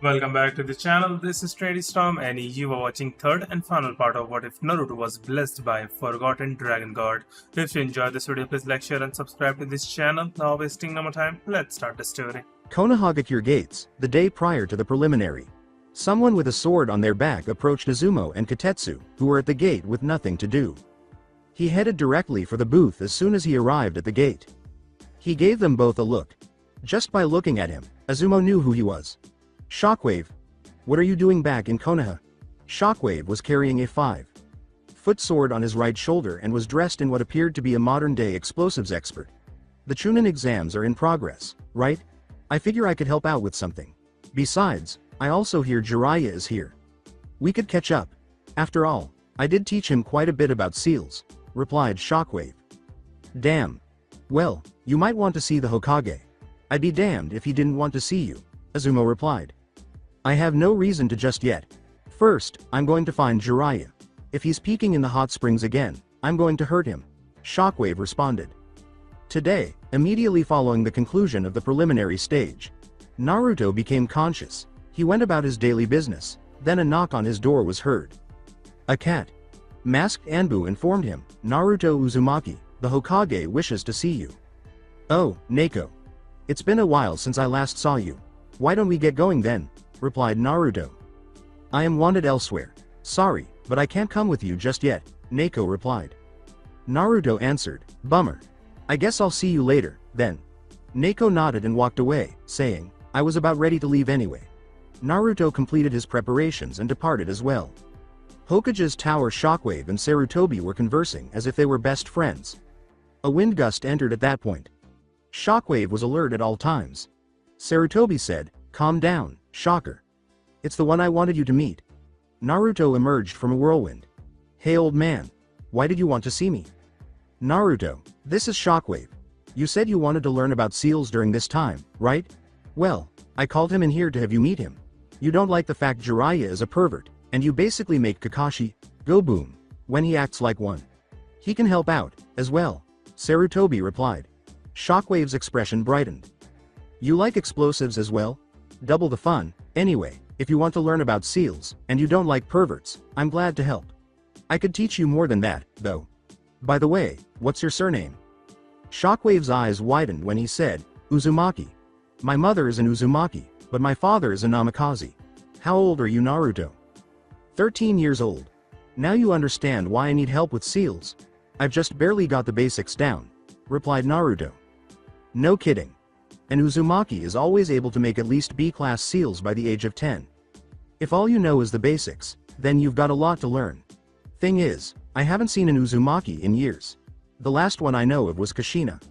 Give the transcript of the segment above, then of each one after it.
Welcome back to the channel. This is Trady Storm and you are watching third and final part of What If Naruto Was Blessed by a Forgotten Dragon God. If you enjoyed this video, please like, share and subscribe to this channel. Now wasting no more time, let's start the story. Konoha at your gates, the day prior to the preliminary. Someone with a sword on their back approached Izumo and Katetsu, who were at the gate with nothing to do. He headed directly for the booth as soon as he arrived at the gate. He gave them both a look. Just by looking at him, Izumo knew who he was. Shockwave. What are you doing back in Konoha? Shockwave was carrying a 5-foot sword on his right shoulder and was dressed in what appeared to be a modern-day explosives expert. The Chunin exams are in progress, right? I figure I could help out with something. Besides, I also hear Jiraiya is here. We could catch up. After all, I did teach him quite a bit about seals, replied Shockwave. Damn. Well, you might want to see the Hokage. I'd be damned if he didn't want to see you, Izumo replied. I have no reason to just yet. First, I'm going to find Jiraiya. If he's peeking in the hot springs again, I'm going to hurt him, Shockwave responded. Today, immediately following the conclusion of the preliminary stage, Naruto became conscious. He went about his daily business, then a knock on his door was heard. A cat. Masked Anbu informed him, Naruto Uzumaki, the Hokage wishes to see you. Oh, Neko. It's been a while since I last saw you. Why don't we get going then? Replied Naruto. I am wanted elsewhere. Sorry, but I can't come with you just yet, Neko replied. Naruto answered, bummer. I guess I'll see you later, then. Neko nodded and walked away, saying, I was about ready to leave anyway. Naruto completed his preparations and departed as well. Hokage's tower Shockwave and Sarutobi were conversing as if they were best friends. A wind gust entered at that point. Shockwave was alert at all times. Sarutobi said, calm down, Shocker. It's the one I wanted you to meet. Naruto emerged from a whirlwind. Hey old man. Why did you want to see me? Naruto, this is Shockwave. You said you wanted to learn about seals during this time, right? Well, I called him in here to have you meet him. You don't like the fact Jiraiya is a pervert, and you basically make Kakashi go boom when he acts like one. He can help out, as well, Sarutobi replied. Shockwave's expression brightened. You like explosives as well? Double the fun. Anyway, if you want to learn about seals, and you don't like perverts, I'm glad to help. I could teach you more than that, though. By the way, what's your surname? Shockwave's eyes widened when he said, Uzumaki. My mother is an Uzumaki, but my father is a Namikaze. How old are you, Naruto? 13 years old. Now you understand why I need help with seals. I've just barely got the basics down, replied Naruto. No kidding. An Uzumaki is always able to make at least B-class seals by the age of 10. If all you know is the basics, then you've got a lot to learn. Thing is, I haven't seen an Uzumaki in years. The last one I know of was Kushina.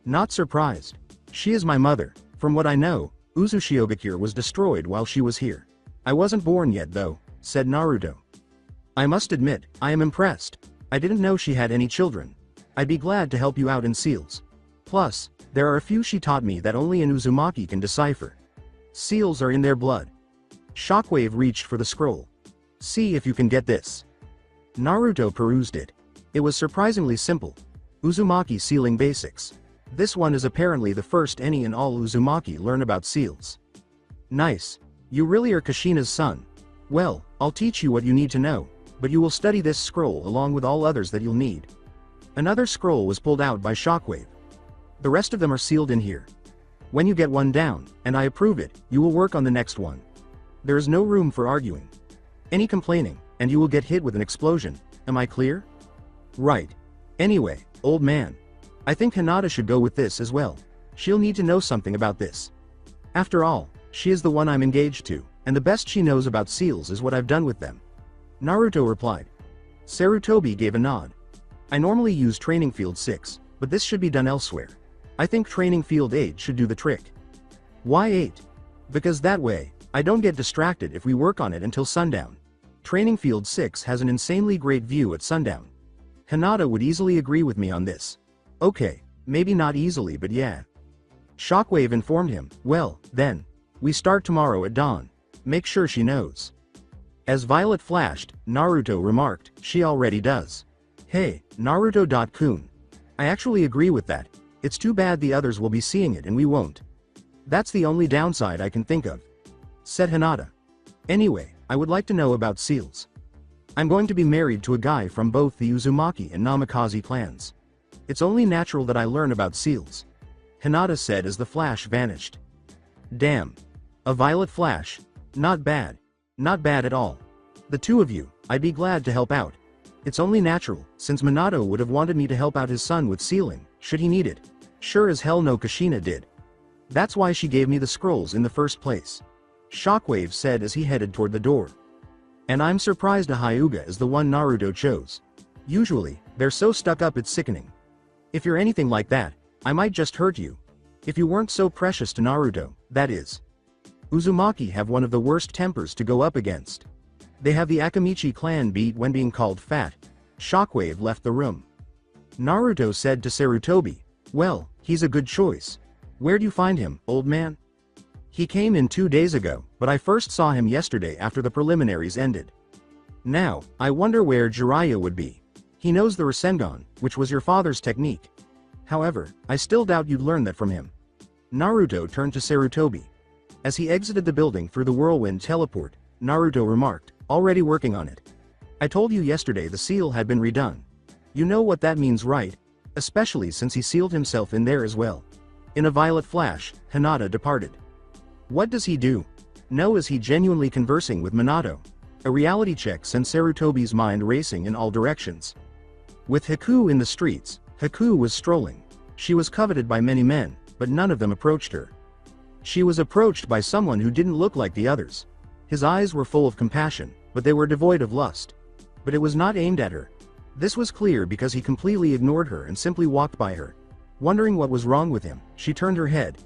Not surprised. She is my mother. From what I know, Uzushiogakure was destroyed while she was here. I wasn't born yet though, said Naruto. I must admit, I am impressed. I didn't know she had any children. I'd be glad to help you out in seals. Plus, there are a few she taught me that only an Uzumaki can decipher. Seals are in their blood. Shockwave reached for the scroll. See if you can get this. Naruto perused it. It was surprisingly simple. Uzumaki sealing basics. This one is apparently the first any and all Uzumaki learn about seals. Nice. You really are Kushina's son. Well, I'll teach you what you need to know, but you will study this scroll along with all others that you'll need. Another scroll was pulled out by Shockwave. The rest of them are sealed in here. When you get one down, and I approve it, you will work on the next one. There is no room for arguing. Any complaining, and you will get hit with an explosion. Am I clear? Right. Anyway, old man. I think Hinata should go with this as well. She'll need to know something about this. After all, she is the one I'm engaged to, and the best she knows about seals is what I've done with them. Naruto replied. Sarutobi gave a nod. I normally use Training Field 6, but this should be done elsewhere. I think Training Field 8 should do the trick. Why 8? Because that way, I don't get distracted if we work on it until sundown. Training Field 6 has an insanely great view at sundown. Hinata would easily agree with me on this. Okay, maybe not easily but yeah. Shockwave informed him, well, then. We start tomorrow at dawn. Make sure she knows. As Violet flashed, Naruto remarked, she already does. Hey, Naruto.kun. I actually agree with that. It's too bad the others will be seeing it and we won't. That's the only downside I can think of. said Hinata. Anyway, I would like to know about seals. I'm going to be married to a guy from both the Uzumaki and Namikaze clans. It's only natural that I learn about seals. Hinata said as the flash vanished. Damn. A violet flash. Not bad. Not bad at all. The two of you, I'd be glad to help out. It's only natural, since Minato would have wanted me to help out his son with sealing, should he need it. Sure as hell no, Kushina did. That's why she gave me the scrolls in the first place. Shockwave said as he headed toward the door. And I'm surprised a Hyuga is the one Naruto chose. Usually, they're so stuck up it's sickening. If you're anything like that, I might just hurt you. If you weren't so precious to Naruto, that is. Uzumaki have one of the worst tempers to go up against. They have the Akamichi clan beat when being called fat. Shockwave left the room. Naruto said to Sarutobi, well, he's a good choice. Where'd you find him, old man? He came in 2 days ago, but I first saw him yesterday after the preliminaries ended. Now, I wonder where Jiraiya would be. He knows the Rasengan, which was your father's technique. However, I still doubt you'd learn that from him. Naruto turned to Sarutobi. As he exited the building through the whirlwind teleport, Naruto remarked, already working on it. I told you yesterday the seal had been redone. You know what that means, right? Especially since he sealed himself in there as well. In a violet flash, Hinata departed. What does he do? No, is he genuinely conversing with Minato? A reality check sent Sarutobi's mind racing in all directions. With Haku in the streets, Haku was strolling. She was coveted by many men, but none of them approached her. She was approached by someone who didn't look like the others. His eyes were full of compassion, but they were devoid of lust. But it was not aimed at her. This was clear because he completely ignored her and simply walked by her. Wondering what was wrong with him, she turned her head.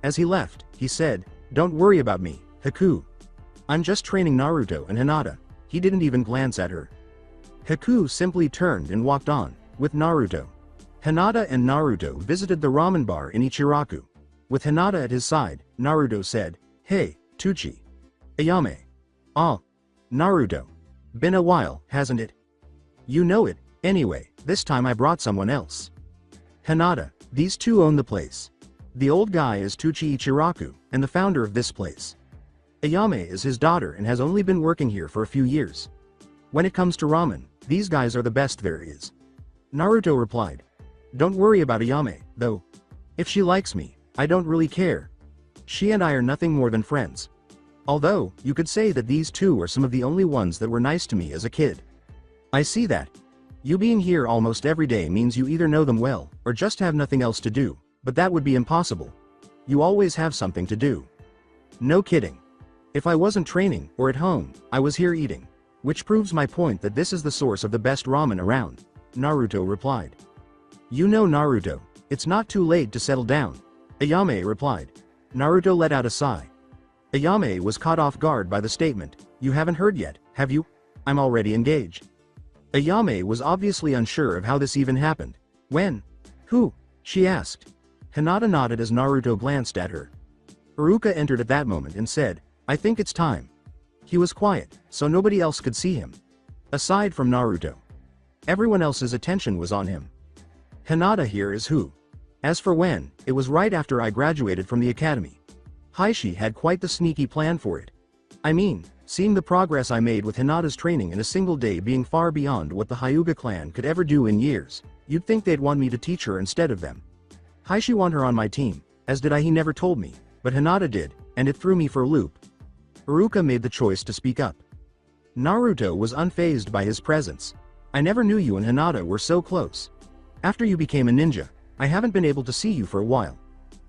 As he left, he said, don't worry about me, Haku. I'm just training Naruto and Hinata. He didn't even glance at her. Haku simply turned and walked on, with Naruto. Hinata and Naruto visited the ramen bar in Ichiraku. With Hinata at his side, Naruto said, hey, Tuchi. Ayame. Ah. Naruto. Been a while, hasn't it? You know it. Anyway, this time I brought someone else. Hinata, these two own the place. The old guy is Tuchi Ichiraku, and the founder of this place. Ayame is his daughter and has only been working here for a few years. When it comes to ramen, these guys are the best there is. Naruto replied. Don't worry about Ayame, though. If she likes me, I don't really care. She and I are nothing more than friends. Although, you could say that these two are some of the only ones that were nice to me as a kid. I see that. You being here almost every day means you either know them well, or just have nothing else to do, but that would be impossible. You always have something to do. No kidding. If I wasn't training, or at home, I was here eating. Which proves my point that this is the source of the best ramen around. Naruto replied. You know Naruto, it's not too late to settle down. Ayame replied. Naruto let out a sigh. Ayame was caught off guard by the statement, you haven't heard yet, have you? I'm already engaged. Ayame was obviously unsure of how this even happened. When? Who? She asked. Hinata nodded as Naruto glanced at her. Iruka entered at that moment and said, I think it's time. He was quiet, so nobody else could see him. Aside from Naruto. Everyone else's attention was on him. Hinata here is who? As for when, it was right after I graduated from the academy. Heishi had quite the sneaky plan for it. I mean, seeing the progress I made with Hinata's training in a single day being far beyond what the Hyuga clan could ever do in years, you'd think they'd want me to teach her instead of them. Heishi want her on my team, as did I. He never told me, but Hinata did, and it threw me for a loop. Iruka made the choice to speak up. Naruto was unfazed by his presence. I never knew you and Hinata were so close. After you became a ninja, I haven't been able to see you for a while.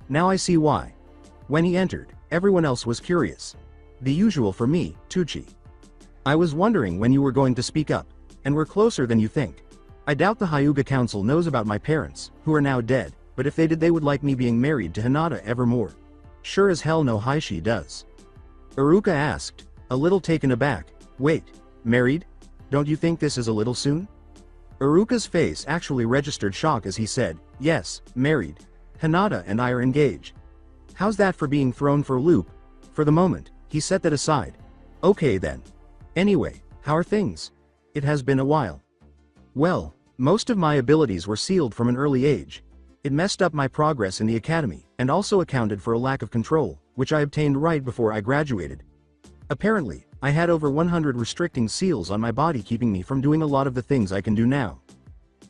Now I see why. When he entered, everyone else was curious. The usual for me, Tuchi. I was wondering when you were going to speak up, and we're closer than you think. I doubt the Hyuga Council knows about my parents, who are now dead, but if they did they would like me being married to Hinata evermore. Sure as hell no Heishi does. Iruka asked, a little taken aback, wait, married? Don't you think this is a little soon? Iruka's face actually registered shock as he said, yes, married. Hinata and I are engaged. How's that for being thrown for a loop? For the moment, he set that aside. Okay then. Anyway, how are things? It has been a while. Well, most of my abilities were sealed from an early age. It messed up my progress in the academy, and also accounted for a lack of control, which I obtained right before I graduated. Apparently, I had over 100 restricting seals on my body keeping me from doing a lot of the things I can do now.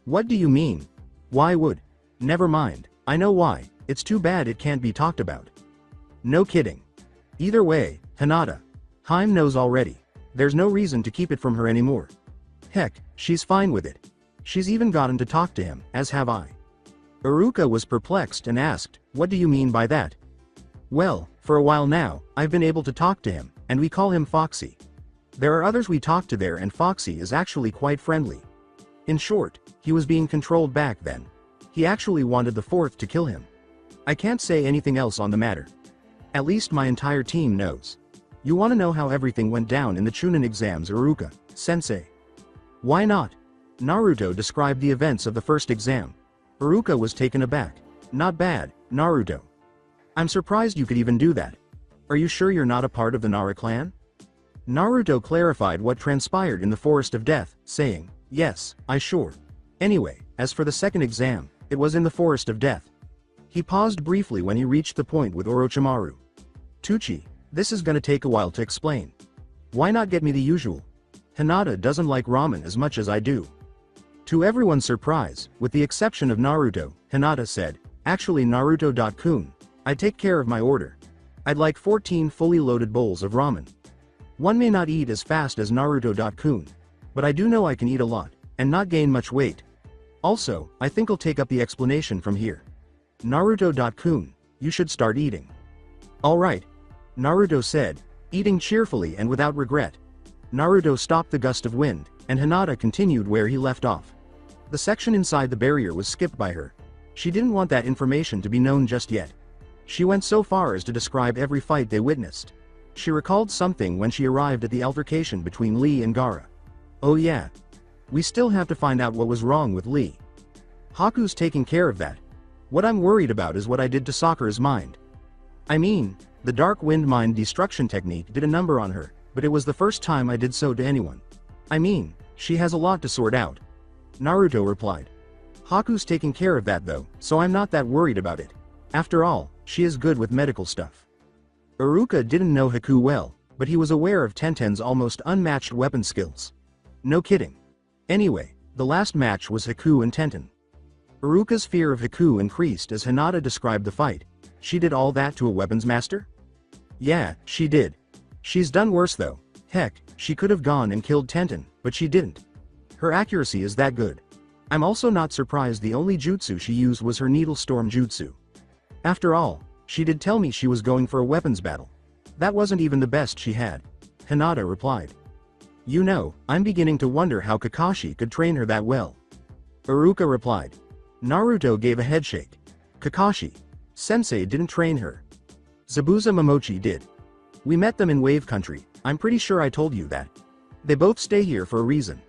What do you mean? Why would? Never mind, I know why, it's too bad it can't be talked about. No kidding. Either way, Hinata. Haim knows already. There's no reason to keep it from her anymore. Heck, she's fine with it. She's even gotten to talk to him, as have I. Iruka was perplexed and asked, what do you mean by that? Well, for a while now, I've been able to talk to him, and we call him Foxy. There are others we talk to there and Foxy is actually quite friendly. In short, he was being controlled back then. He actually wanted the fourth to kill him. I can't say anything else on the matter. At least my entire team knows. You want to know how everything went down in the Chunin exams, Iruka, sensei? Why not? Naruto described the events of the first exam. Iruka was taken aback. Not bad, Naruto. I'm surprised you could even do that. Are you sure you're not a part of the Nara clan? Naruto clarified what transpired in the Forest of Death, saying, yes, I sure. Anyway, as for the second exam, it was in the Forest of Death. He paused briefly when he reached the point with Orochimaru. Tucci, this is gonna take a while to explain. Why not get me the usual? Hinata doesn't like ramen as much as I do. To everyone's surprise, with the exception of Naruto, Hinata said, actually Naruto-kun, I take care of my order. I'd like 14 fully loaded bowls of ramen. One may not eat as fast as Naruto-kun, but I do know I can eat a lot, and not gain much weight. Also, I think I'll take up the explanation from here. Naruto-kun, you should start eating. Alright. Naruto said, eating cheerfully and without regret. Naruto stopped the gust of wind, and Hinata continued where he left off. The section inside the barrier was skipped by her. She didn't want that information to be known just yet. She went so far as to describe every fight they witnessed. She recalled something when she arrived at the altercation between Lee and Gaara. Oh yeah. We still have to find out what was wrong with Lee. Haku's taking care of that. What I'm worried about is what I did to Sakura's mind. I mean, the Dark Wind Mind Destruction technique did a number on her, but it was the first time I did so to anyone. I mean, she has a lot to sort out. Naruto replied. Haku's taking care of that though, so I'm not that worried about it. After all, she is good with medical stuff. Iruka didn't know Haku well, but he was aware of Tenten's almost unmatched weapon skills. No kidding. Anyway, the last match was Haku and Tenten. Iruka's fear of Haku increased as Hinata described the fight. She did all that to a weapons master? Yeah, she did. She's done worse though. Heck, she could have gone and killed Tenten, but she didn't. Her accuracy is that good. I'm also not surprised the only jutsu she used was her needle storm jutsu. After all, she did tell me she was going for a weapons battle. That wasn't even the best she had. Hinata replied. You know, I'm beginning to wonder how Kakashi could train her that well. Iruka replied. Naruto gave a headshake. Kakashi. Sensei didn't train her. Zabuza Momochi did. We met them in Wave Country, I'm pretty sure I told you that. They both stay here for a reason.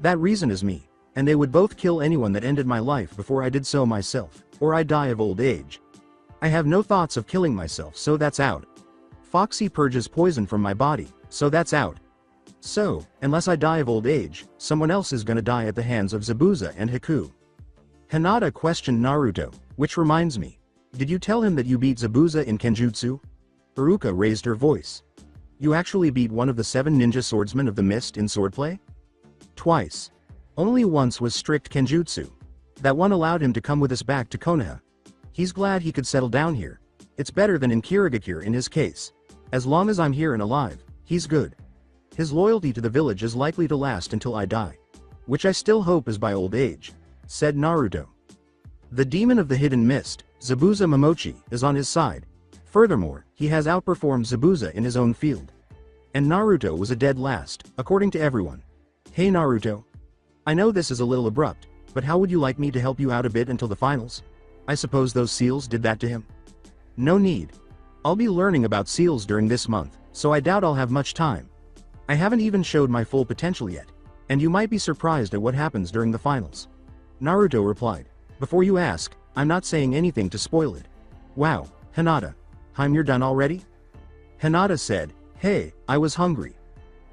That reason is me, and they would both kill anyone that ended my life before I did so myself, or I die of old age. I have no thoughts of killing myself, so that's out. Foxy purges poison from my body, so that's out. So, unless I die of old age, someone else is gonna die at the hands of Zabuza and Haku. Hinata questioned Naruto, which reminds me. Did you tell him that you beat Zabuza in Kenjutsu? Iruka raised her voice. You actually beat one of the 7 ninja swordsmen of the mist in swordplay? Twice. Only once was strict Kenjutsu. That one allowed him to come with us back to Konoha. He's glad he could settle down here. It's better than in Kirigakure in his case. As long as I'm here and alive, he's good. His loyalty to the village is likely to last until I die. Which I still hope is by old age, said Naruto. The demon of the hidden mist, Zabuza Momochi, is on his side. Furthermore, he has outperformed Zabuza in his own field. And Naruto was a dead last, according to everyone. Hey Naruto. I know this is a little abrupt, but how would you like me to help you out a bit until the finals? I suppose those seals did that to him? No need. I'll be learning about seals during this month, so I doubt I'll have much time. I haven't even showed my full potential yet, and you might be surprised at what happens during the finals. Naruto replied. Before you ask, I'm not saying anything to spoil it. Wow, Hinata. You're done already? Hinata said, hey, I was hungry.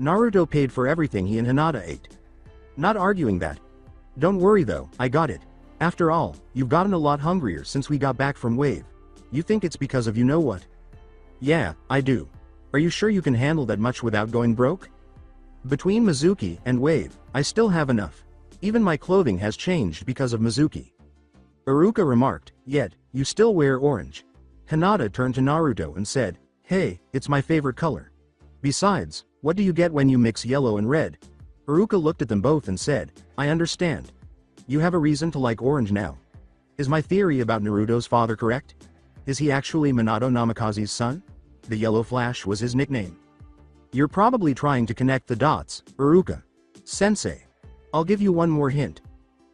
Naruto paid for everything he and Hinata ate. Not arguing that. Don't worry though, I got it. After all, you've gotten a lot hungrier since we got back from Wave. You think it's because of you know what? Yeah, I do. Are you sure you can handle that much without going broke? Between Mizuki and Wave, I still have enough. Even my clothing has changed because of Mizuki. Iruka remarked, yet, you still wear orange. Hinata turned to Naruto and said, hey, it's my favorite color. Besides, what do you get when you mix yellow and red? Iruka looked at them both and said, I understand. You have a reason to like orange now. Is my theory about Naruto's father correct? Is he actually Minato Namikaze's son? The Yellow Flash was his nickname. You're probably trying to connect the dots, Iruka. Sensei. I'll give you one more hint.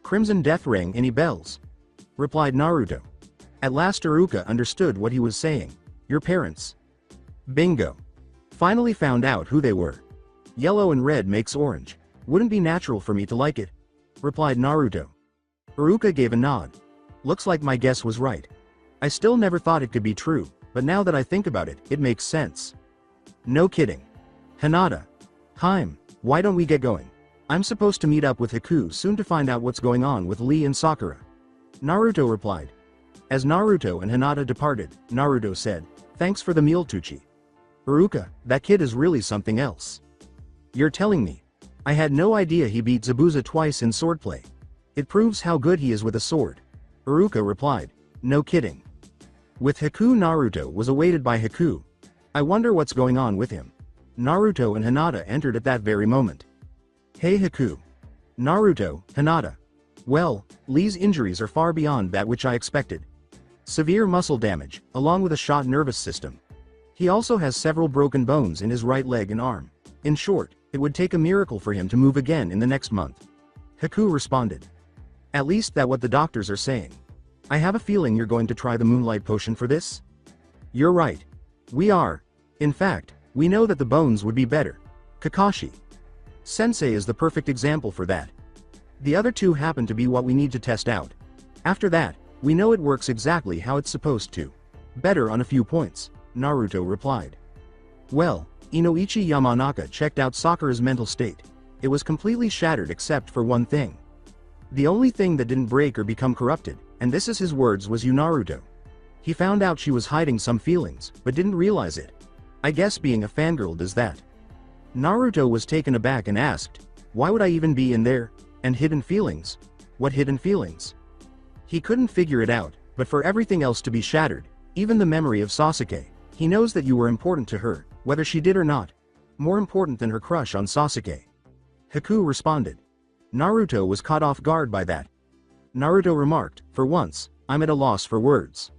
Crimson Death Ring, any bells? Replied Naruto. At last Iruka understood what he was saying. Your parents. Bingo. Finally found out who they were. Yellow and red makes orange. Wouldn't be natural for me to like it. Replied Naruto. Iruka gave a nod. Looks like my guess was right. I still never thought it could be true, but now that I think about it, it makes sense. No kidding. Hinata. Haim, why don't we get going? I'm supposed to meet up with Haku soon to find out what's going on with Lee and Sakura. Naruto replied. As Naruto and Hinata departed, Naruto said, thanks for the meal, Tucci. Iruka, that kid is really something else. You're telling me. I had no idea he beat Zabuza twice in swordplay. It proves how good he is with a sword. Iruka replied. No kidding. With Haku, Naruto was awaited by Haku. I wonder what's going on with him. Naruto and Hinata entered at that very moment. Hey Haku. Naruto, Hinata. Well, Lee's injuries are far beyond that which I expected. Severe muscle damage, along with a shot nervous system. He also has several broken bones in his right leg and arm. In short, it would take a miracle for him to move again in the next month. Haku responded. At least that's what the doctors are saying. I have a feeling you're going to try the moonlight potion for this? You're right. We are. In fact, we know that the bones would be better. Kakashi. Sensei is the perfect example for that. The other two happen to be what we need to test out. After that, we know it works exactly how it's supposed to. Better on a few points, Naruto replied. Well, Inoichi Yamanaka checked out Sakura's mental state. It was completely shattered except for one thing. The only thing that didn't break or become corrupted, and this is his words, was you, Naruto. He found out she was hiding some feelings, but didn't realize it. I guess being a fangirl does that. Naruto was taken aback and asked, why would I even be in there? And hidden feelings? What hidden feelings? He couldn't figure it out, but for everything else to be shattered, even the memory of Sasuke, he knows that you were important to her, whether she did or not. More important than her crush on Sasuke. Haku responded. Naruto was caught off guard by that. Naruto remarked, for once, I'm at a loss for words.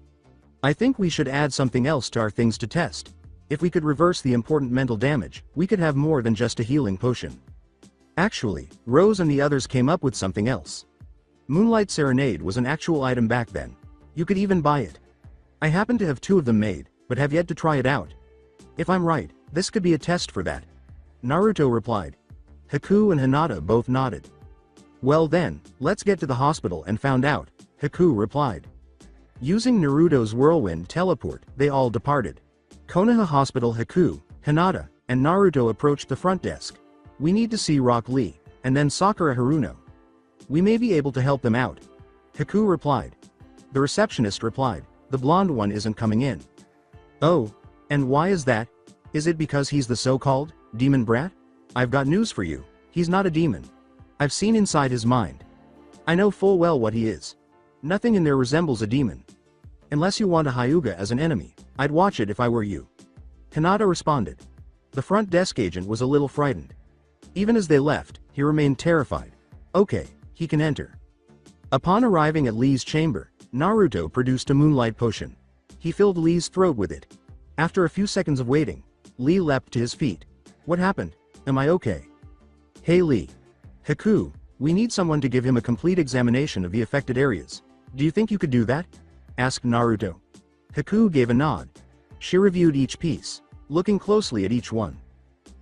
I think we should add something else to our things to test. If we could reverse the important mental damage, we could have more than just a healing potion. Actually, Rose and the others came up with something else. Moonlight Serenade was an actual item back then. You could even buy it. I happen to have 2 of them made, but have yet to try it out. If I'm right, this could be a test for that. Naruto replied. Haku and Hinata both nodded. Well then, let's get to the hospital and found out, Haku replied. Using Naruto's whirlwind teleport, they all departed. Konoha Hospital. Haku, Hinata, and Naruto approached the front desk. We need to see Rock Lee, and then Sakura Haruno. We may be able to help them out. Haku replied. The receptionist replied, the blonde one isn't coming in. Oh, and why is that? Is it because he's the so-called demon brat? I've got news for you, he's not a demon. I've seen inside his mind. I know full well what he is. Nothing in there resembles a demon. Unless you want a Hyuga as an enemy, I'd watch it if I were you. Hinata responded. The front desk agent was a little frightened. Even as they left, he remained terrified. Okay, he can enter. Upon arriving at Lee's chamber, Naruto produced a moonlight potion. He filled Lee's throat with it. After a few seconds of waiting, Lee leapt to his feet. What happened? Am I okay? Hey Lee. Haku, we need someone to give him a complete examination of the affected areas. Do you think you could do that? Asked Naruto. Haku gave a nod. She reviewed each piece, looking closely at each one.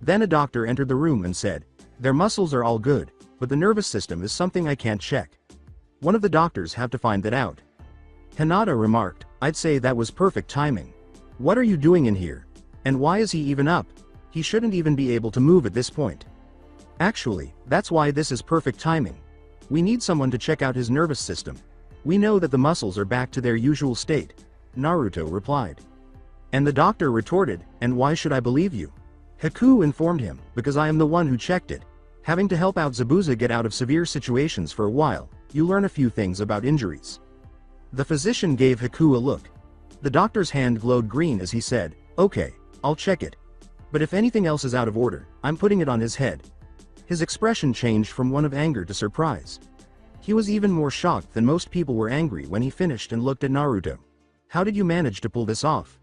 Then a doctor entered the room and said, their muscles are all good, but the nervous system is something I can't check. One of the doctors have to find that out. Hinata remarked, I'd say that was perfect timing. What are you doing in here? And why is he even up? He shouldn't even be able to move at this point. Actually, that's why this is perfect timing. We need someone to check out his nervous system. We know that the muscles are back to their usual state. Naruto replied. And the doctor retorted, "And why should I believe you?" Haku informed him, "Because I am the one who checked it. Having to help out Zabuza get out of severe situations for a while, you learn a few things about injuries." The physician gave Haku a look. The doctor's hand glowed green as he said, "Okay, I'll check it. But if anything else is out of order, I'm putting it on his head." His expression changed from one of anger to surprise. He was even more shocked than most people were angry when he finished and looked at Naruto. "How did you manage to pull this off?"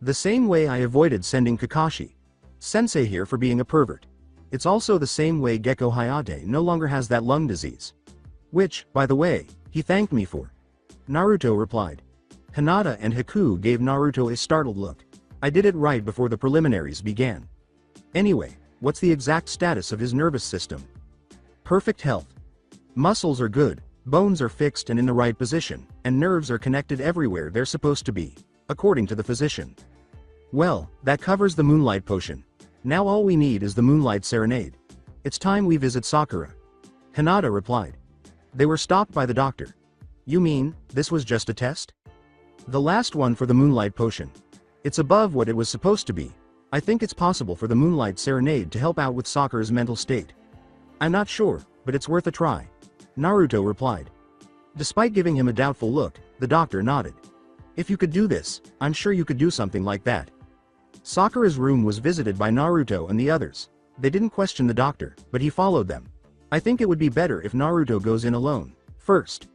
"The same way I avoided sending Kakashi Sensei here for being a pervert. It's also the same way Gekko Hayate no longer has that lung disease. Which, by the way, he thanked me for." Naruto replied. Hinata and Haku gave Naruto a startled look. "I did it right before the preliminaries began. Anyway, what's the exact status of his nervous system?" "Perfect health. Muscles are good, bones are fixed and in the right position, and nerves are connected everywhere they're supposed to be, according to the physician." "Well, that covers the Moonlight Potion. Now all we need is the Moonlight Serenade. It's time we visit Sakura." Hinata replied. They were stopped by the doctor. "You mean, this was just a test?" "The last one for the Moonlight Potion. It's above what it was supposed to be. I think it's possible for the Moonlight Serenade to help out with Sakura's mental state." "I'm not sure, but it's worth a try," Naruto replied. Despite giving him a doubtful look, the doctor nodded. "If you could do this, I'm sure you could do something like that." Sakura's room was visited by Naruto and the others. They didn't question the doctor, but he followed them. "I think it would be better if Naruto goes in alone first.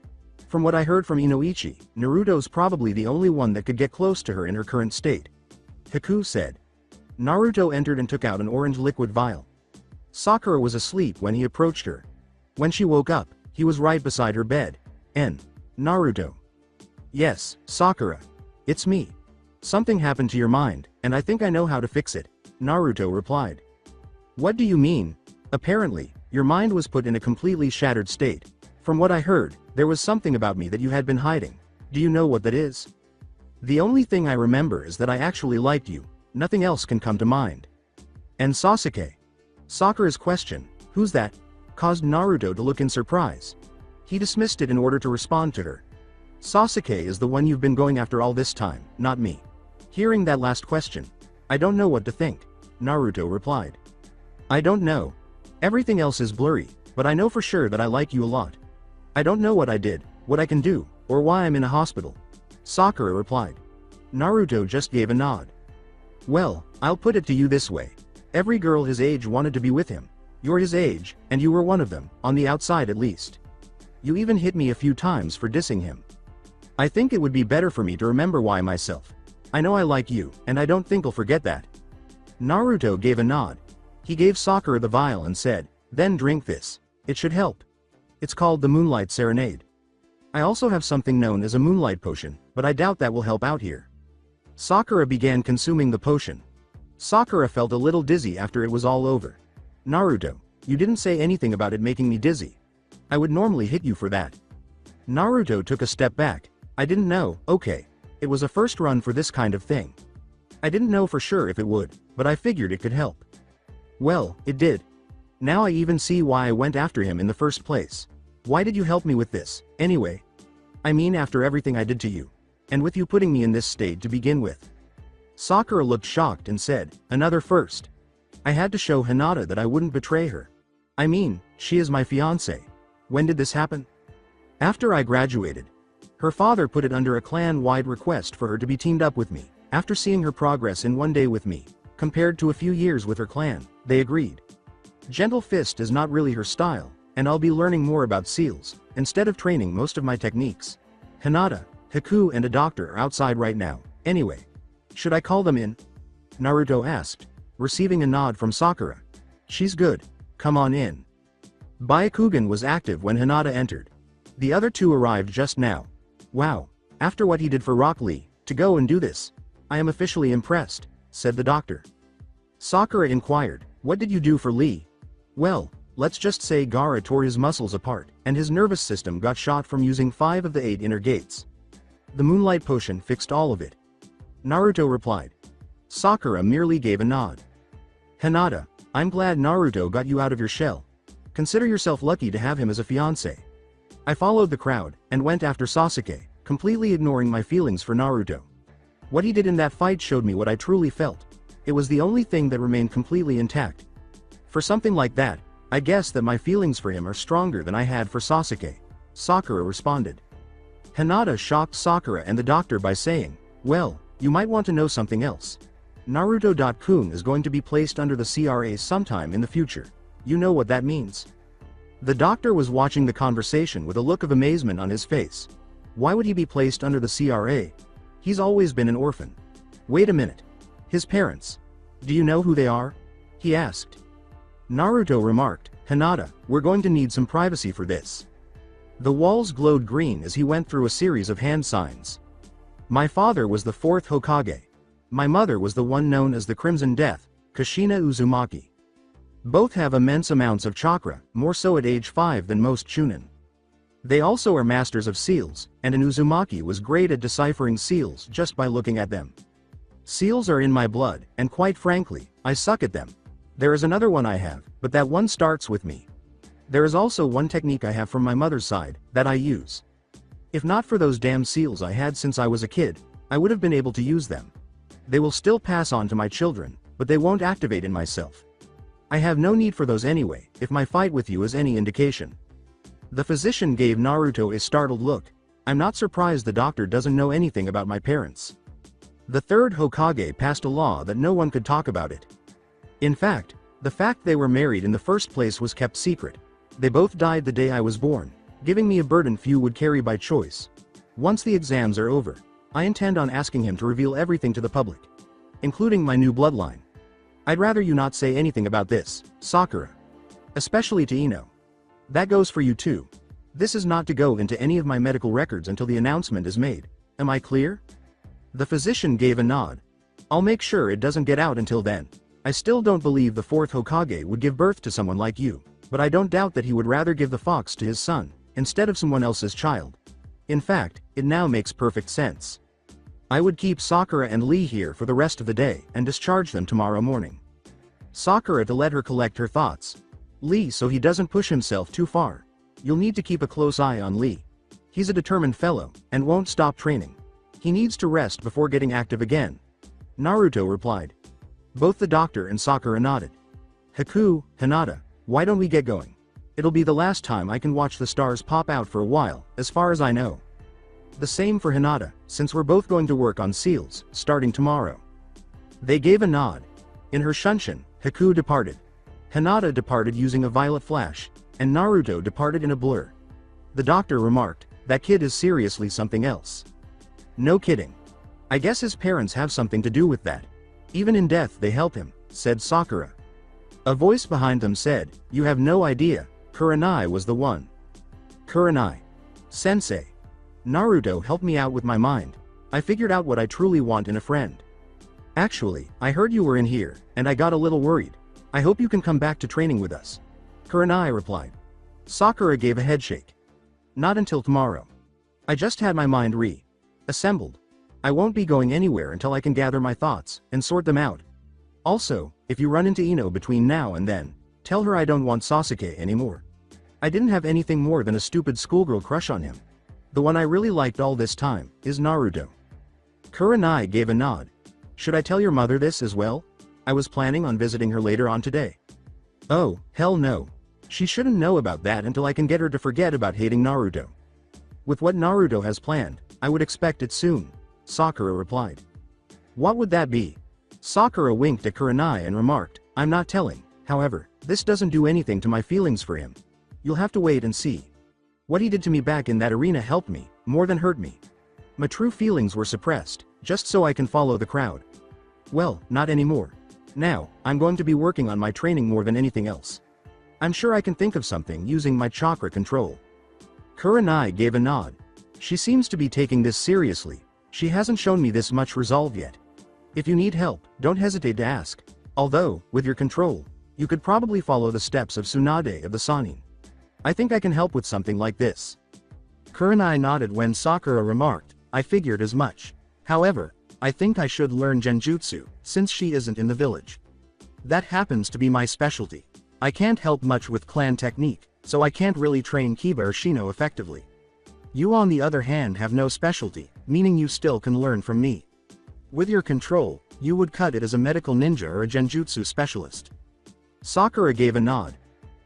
From what I heard from Inoichi, Naruto's probably the only one that could get close to her in her current state," Haku said. Naruto entered and took out an orange liquid vial. Sakura was asleep when he approached her. When she woke up, he was right beside her bed. Naruto. "Yes, Sakura. It's me. Something happened to your mind, and I think I know how to fix it," Naruto replied. "What do you mean?" "Apparently, your mind was put in a completely shattered state. From what I heard, there was something about me that you had been hiding. Do you know what that is?" "The only thing I remember is that I actually liked you. Nothing else can come to mind." "And Sasuke?" Sakura's question, "Who's that?" caused Naruto to look in surprise. He dismissed it in order to respond to her. "Sasuke is the one you've been going after all this time, not me." Hearing that last question, "I don't know what to think," Naruto replied. "I don't know. Everything else is blurry, but I know for sure that I like you a lot. I don't know what I did, what I can do, or why I'm in a hospital," Sakura replied. Naruto just gave a nod. "Well, I'll put it to you this way. Every girl his age wanted to be with him. You're his age, and you were one of them, on the outside at least. You even hit me a few times for dissing him. I think it would be better for me to remember why myself. I know I like you, and I don't think I'll forget that." Naruto gave a nod. He gave Sakura the vial and said, "Then drink this. It should help. It's called the Moonlight Serenade. I also have something known as a Moonlight Potion, but I doubt that will help out here." Sakura began consuming the potion. Sakura felt a little dizzy after it was all over. "Naruto, you didn't say anything about it making me dizzy. I would normally hit you for that." Naruto took a step back. "I didn't know, okay. It was a first run for this kind of thing. I didn't know for sure if it would, but I figured it could help." "Well, it did. Now I even see why I went after him in the first place. Why did you help me with this, anyway? I mean, after everything I did to you. And with you putting me in this state to begin with." Sakura looked shocked and said, "Another first. I had to show Hinata that I wouldn't betray her. I mean, she is my fiancé. When did this happen?" "After I graduated. Her father put it under a clan-wide request for her to be teamed up with me. After seeing her progress in one day with me, compared to a few years with her clan, they agreed. Gentle Fist is not really her style, and I'll be learning more about seals, instead of training most of my techniques. Hinata, Haku and a doctor are outside right now, anyway. Should I call them in?" Naruto asked, receiving a nod from Sakura. "She's good. Come on in." Byakugan was active when Hinata entered. The other two arrived just now. "Wow, after what he did for Rock Lee, to go and do this. I am officially impressed," said the doctor. Sakura inquired, "What did you do for Lee?" "Well, let's just say Gaara tore his muscles apart, and his nervous system got shot from using 5 of the 8 inner gates. The Moonlight Potion fixed all of it," Naruto replied. Sakura merely gave a nod. "Hinata, I'm glad Naruto got you out of your shell. Consider yourself lucky to have him as a fiancé. I followed the crowd, and went after Sasuke, completely ignoring my feelings for Naruto. What he did in that fight showed me what I truly felt. It was the only thing that remained completely intact. For something like that, I guess that my feelings for him are stronger than I had for Sasuke. Sakura responded. Hinata shocked Sakura and the doctor by saying, well, you might want to know something else. Naruto.kun is going to be placed under the CRA sometime in the future. You know what that means. The doctor was watching the conversation with a look of amazement on his face. Why would he be placed under the CRA? He's always been an orphan. Wait a minute. His parents. Do you know who they are? He asked. Naruto remarked, Hinata, we're going to need some privacy for this. The walls glowed green as he went through a series of hand signs. My father was the 4th Hokage. My mother was the one known as the Crimson Death, Kushina Uzumaki. Both have immense amounts of chakra, more so at age 5 than most Chunin. They also are masters of seals, and an Uzumaki was great at deciphering seals just by looking at them. Seals are in my blood, and quite frankly, I suck at them. There is another one I have, but that one starts with me. There is also one technique I have from my mother's side, that I use. If not for those damn seals I had since I was a kid, I would have been able to use them. They will still pass on to my children, but they won't activate in myself. I have no need for those anyway, if my fight with you is any indication. The physician gave Naruto a startled look. I'm not surprised the doctor doesn't know anything about my parents. The 3rd Hokage passed a law that no one could talk about it. In fact, the fact they were married in the first place was kept secret. They both died the day I was born, giving me a burden few would carry by choice. Once the exams are over, I intend on asking him to reveal everything to the public, including my new bloodline. I'd rather you not say anything about this, Sakura. Especially to Ino. That goes for you too. This is not to go into any of my medical records until the announcement is made. Am I clear? The physician gave a nod. I'll make sure it doesn't get out until then. I still don't believe the 4th Hokage would give birth to someone like you, but I don't doubt that he would rather give the fox to his son, instead of someone else's child. In fact, it now makes perfect sense. I would keep Sakura and Lee here for the rest of the day and discharge them tomorrow morning. Sakura to let her collect her thoughts. Lee so he doesn't push himself too far. You'll need to keep a close eye on Lee. He's a determined fellow, and won't stop training. He needs to rest before getting active again. Naruto replied. Both the doctor and Sakura nodded. Haku, Hinata, why don't we get going? It'll be the last time I can watch the stars pop out for a while, as far as I know. The same for Hinata, since we're both going to work on seals, starting tomorrow. They gave a nod. In her shunshin, Haku departed. Hinata departed using a violet flash, and Naruto departed in a blur. The doctor remarked, that kid is seriously something else. No kidding. I guess his parents have something to do with that. Even in death they help him, said Sakura. A voice behind them said, you have no idea, Kurenai was the one. Kurenai. Sensei. Naruto helped me out with my mind. I figured out what I truly want in a friend. Actually, I heard you were in here, and I got a little worried. I hope you can come back to training with us. Kurenai replied. Sakura gave a headshake. Not until tomorrow. I just had my mind assembled. I won't be going anywhere until I can gather my thoughts and sort them out. Also, if you run into Ino between now and then, tell her I don't want Sasuke anymore. I didn't have anything more than a stupid schoolgirl crush on him. The one I really liked all this time is Naruto. Kurenai gave a nod. Should I tell your mother this as well? I was planning on visiting her later on today. Oh, hell no. She shouldn't know about that until I can get her to forget about hating Naruto. With what Naruto has planned, I would expect it soon, Sakura replied. What would that be? Sakura winked at Kurenai and remarked, I'm not telling, however, this doesn't do anything to my feelings for him. You'll have to wait and see. What he did to me back in that arena helped me, more than hurt me. My true feelings were suppressed, just so I can follow the crowd. Well, not anymore. Now, I'm going to be working on my training more than anything else. I'm sure I can think of something using my chakra control. Kurenai gave a nod. She seems to be taking this seriously. She hasn't shown me this much resolve yet. If you need help, don't hesitate to ask. Although, with your control, you could probably follow the steps of Tsunade of the Sannin. I think I can help with something like this. Kurenai nodded when Sakura remarked, I figured as much. However, I think I should learn Genjutsu, since she isn't in the village. That happens to be my specialty. I can't help much with clan technique, so I can't really train Kiba or Shino effectively. You on the other hand have no specialty, meaning you still can learn from me. With your control, you would cut it as a medical ninja or a genjutsu specialist. Sakura gave a nod.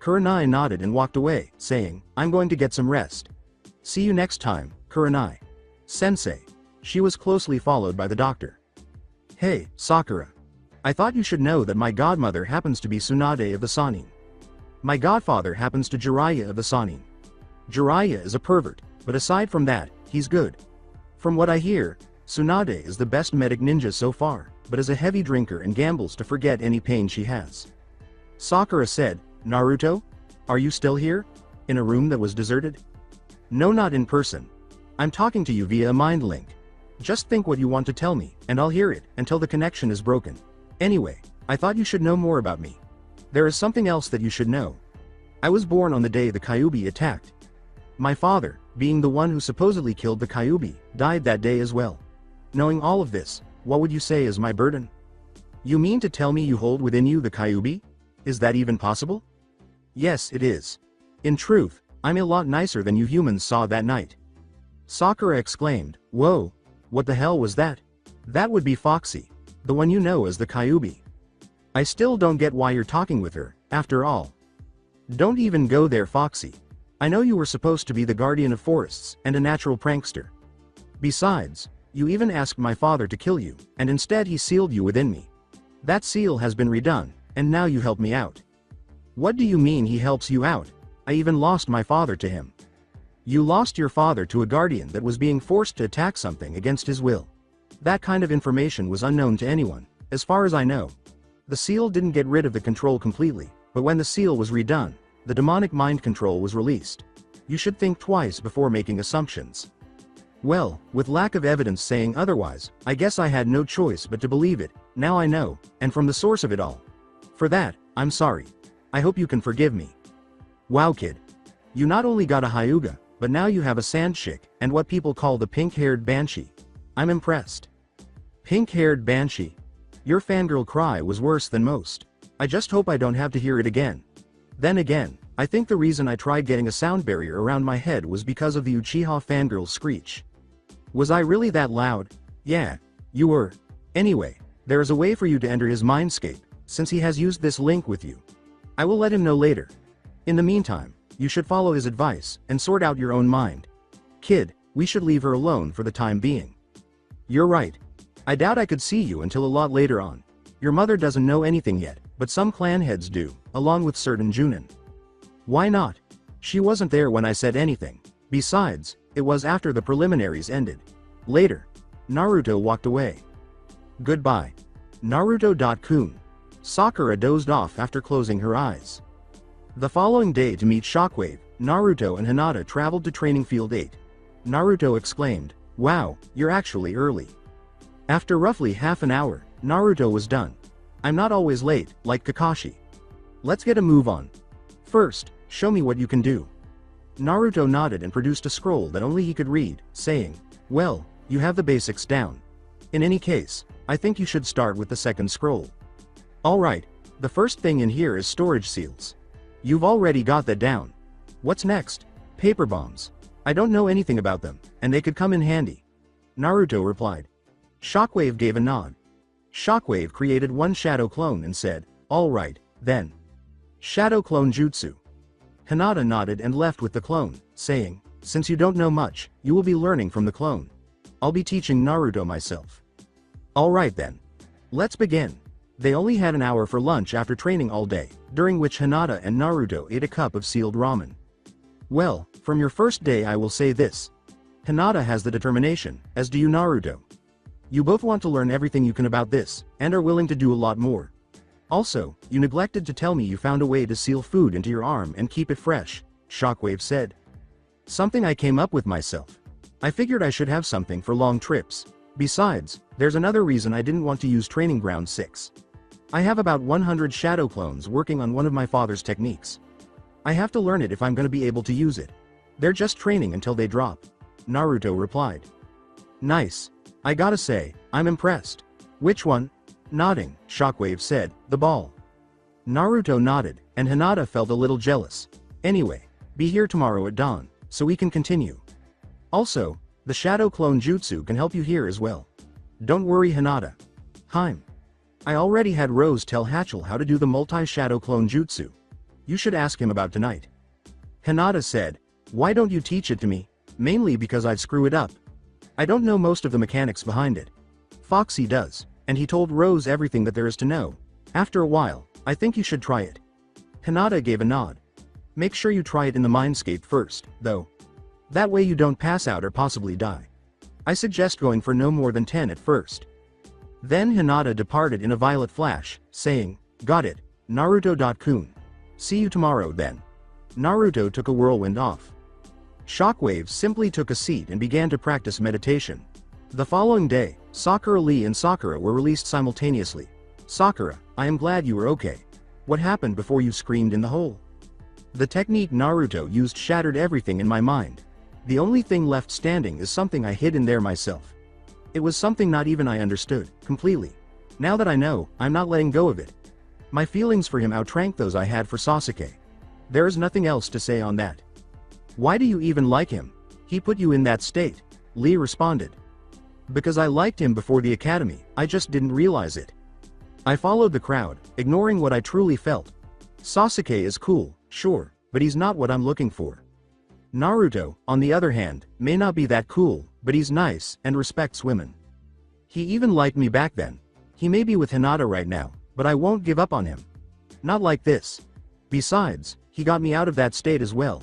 Kurenai nodded and walked away, saying, I'm going to get some rest. See you next time, Kurenai. Sensei. She was closely followed by the doctor. Hey, Sakura. I thought you should know that my godmother happens to be Tsunade of the Sannin. My godfather happens to Jiraiya of the Sannin. Jiraiya is a pervert, but aside from that, he's good. From what I hear, Tsunade is the best medic ninja so far, but is a heavy drinker and gambles to forget any pain she has. Sakura said, Naruto? Are you still here? In a room that was deserted? No, not in person. I'm talking to you via a mind link. Just think what you want to tell me, and I'll hear it, until the connection is broken. Anyway, I thought you should know more about me. There is something else that you should know. I was born on the day the Kyuubi attacked. My father, being the one who supposedly killed the Kyuubi, died that day as well. Knowing all of this, what would you say is my burden? You mean to tell me you hold within you the Kyuubi? Is that even possible? Yes, it is. In truth, I'm a lot nicer than you humans saw that night. Sakura exclaimed, Whoa! What the hell was that? That would be Foxy, the one you know as the Kyuubi. I still don't get why you're talking with her, after all. Don't even go there, Foxy. I know you were supposed to be the guardian of forests and a natural prankster. Besides, you even asked my father to kill you, and instead he sealed you within me. That seal has been redone, and now you help me out. What do you mean he helps you out? I even lost my father to him. You lost your father to a guardian that was being forced to attack something against his will. That kind of information was unknown to anyone, as far as I know. The seal didn't get rid of the control completely, but when the seal was redone, the demonic mind control was released. You should think twice before making assumptions. Well, with lack of evidence saying otherwise, I guess I had no choice but to believe it. Now I know, and from the source of it all. For that, I'm sorry. I hope you can forgive me. Wow, kid. You not only got a Hyuga, but now you have a sand chick, and what people call the pink-haired banshee. I'm impressed. Pink-haired banshee. Your fangirl cry was worse than most. I just hope I don't have to hear it again. Then again, I think the reason I tried getting a sound barrier around my head was because of the Uchiha fangirl's screech. Was I really that loud? Yeah, you were. Anyway, there is a way for you to enter his Mindscape, since he has used this link with you. I will let him know later. In the meantime, you should follow his advice, and sort out your own mind. Kid, we should leave her alone for the time being. You're right. I doubt I could see you until a lot later on. Your mother doesn't know anything yet, but some clan heads do, along with certain Chunin. Why not? She wasn't there when I said anything. Besides, it was after the preliminaries ended. Later, Naruto walked away. Goodbye. Naruto.kun. Sakura dozed off after closing her eyes. The following day, to meet Shockwave, Naruto and Hinata traveled to Training Field 8. Naruto exclaimed, Wow, you're actually early. After roughly half an hour, Naruto was done. I'm not always late, like Kakashi. Let's get a move on. First, show me what you can do. Naruto nodded and produced a scroll that only he could read, saying, Well, you have the basics down. In any case, I think you should start with the second scroll. Alright, the first thing in here is storage seals. You've already got that down. What's next? Paper bombs. I don't know anything about them, and they could come in handy. Naruto replied. Shockwave gave a nod. Shockwave created one shadow clone and said, Alright, then. Shadow clone jutsu. Hinata nodded and left with the clone, saying, Since you don't know much, you will be learning from the clone. I'll be teaching Naruto myself. Alright then. Let's begin. They only had an hour for lunch after training all day, during which Hinata and Naruto ate a cup of sealed ramen. Well, from your first day I will say this. Hinata has the determination, as do you Naruto. You both want to learn everything you can about this, and are willing to do a lot more. Also, you neglected to tell me you found a way to seal food into your arm and keep it fresh, Shockwave said. Something I came up with myself. I figured I should have something for long trips. Besides, there's another reason I didn't want to use Training Ground 6. I have about 100 shadow clones working on one of my father's techniques. I have to learn it if I'm going to be able to use it. They're just training until they drop. Naruto replied. Nice. I gotta say, I'm impressed. Which one? Nodding, Shockwave said, the ball. Naruto nodded, and Hinata felt a little jealous. Anyway, be here tomorrow at dawn, so we can continue. Also, the shadow clone jutsu can help you here as well. Don't worry, Hinata. I already had Rose tell Hatchel how to do the multi-shadow clone jutsu. You should ask him about tonight. Hinata said, why don't you teach it to me? Mainly because I'd screw it up. I don't know most of the mechanics behind it. Foxy does, and he told Rose everything that there is to know. After a while, I think you should try it. Hinata gave a nod. Make sure you try it in the Mindscape first, though. That way you don't pass out or possibly die. I suggest going for no more than 10 at first. Then Hinata departed in a violet flash, saying, got it, Naruto.kun. See you tomorrow then. Naruto took a whirlwind off. Shockwave simply took a seat and began to practice meditation. The following day, Sakura, Lee and Sakura were released simultaneously. Sakura, I am glad you were okay. What happened before you screamed in the hole? The technique Naruto used shattered everything in my mind. The only thing left standing is something I hid in there myself. It was something not even I understood, completely. Now that I know, I'm not letting go of it. My feelings for him outranked those I had for Sasuke. There is nothing else to say on that. Why do you even like him? He put you in that state, Lee responded. Because I liked him before the academy, I just didn't realize it. I followed the crowd, ignoring what I truly felt. Sasuke is cool, sure, but he's not what I'm looking for. Naruto, on the other hand, may not be that cool, but he's nice and respects women. He even liked me back then. He may be with Hinata right now, but I won't give up on him. Not like this. Besides, he got me out of that state as well.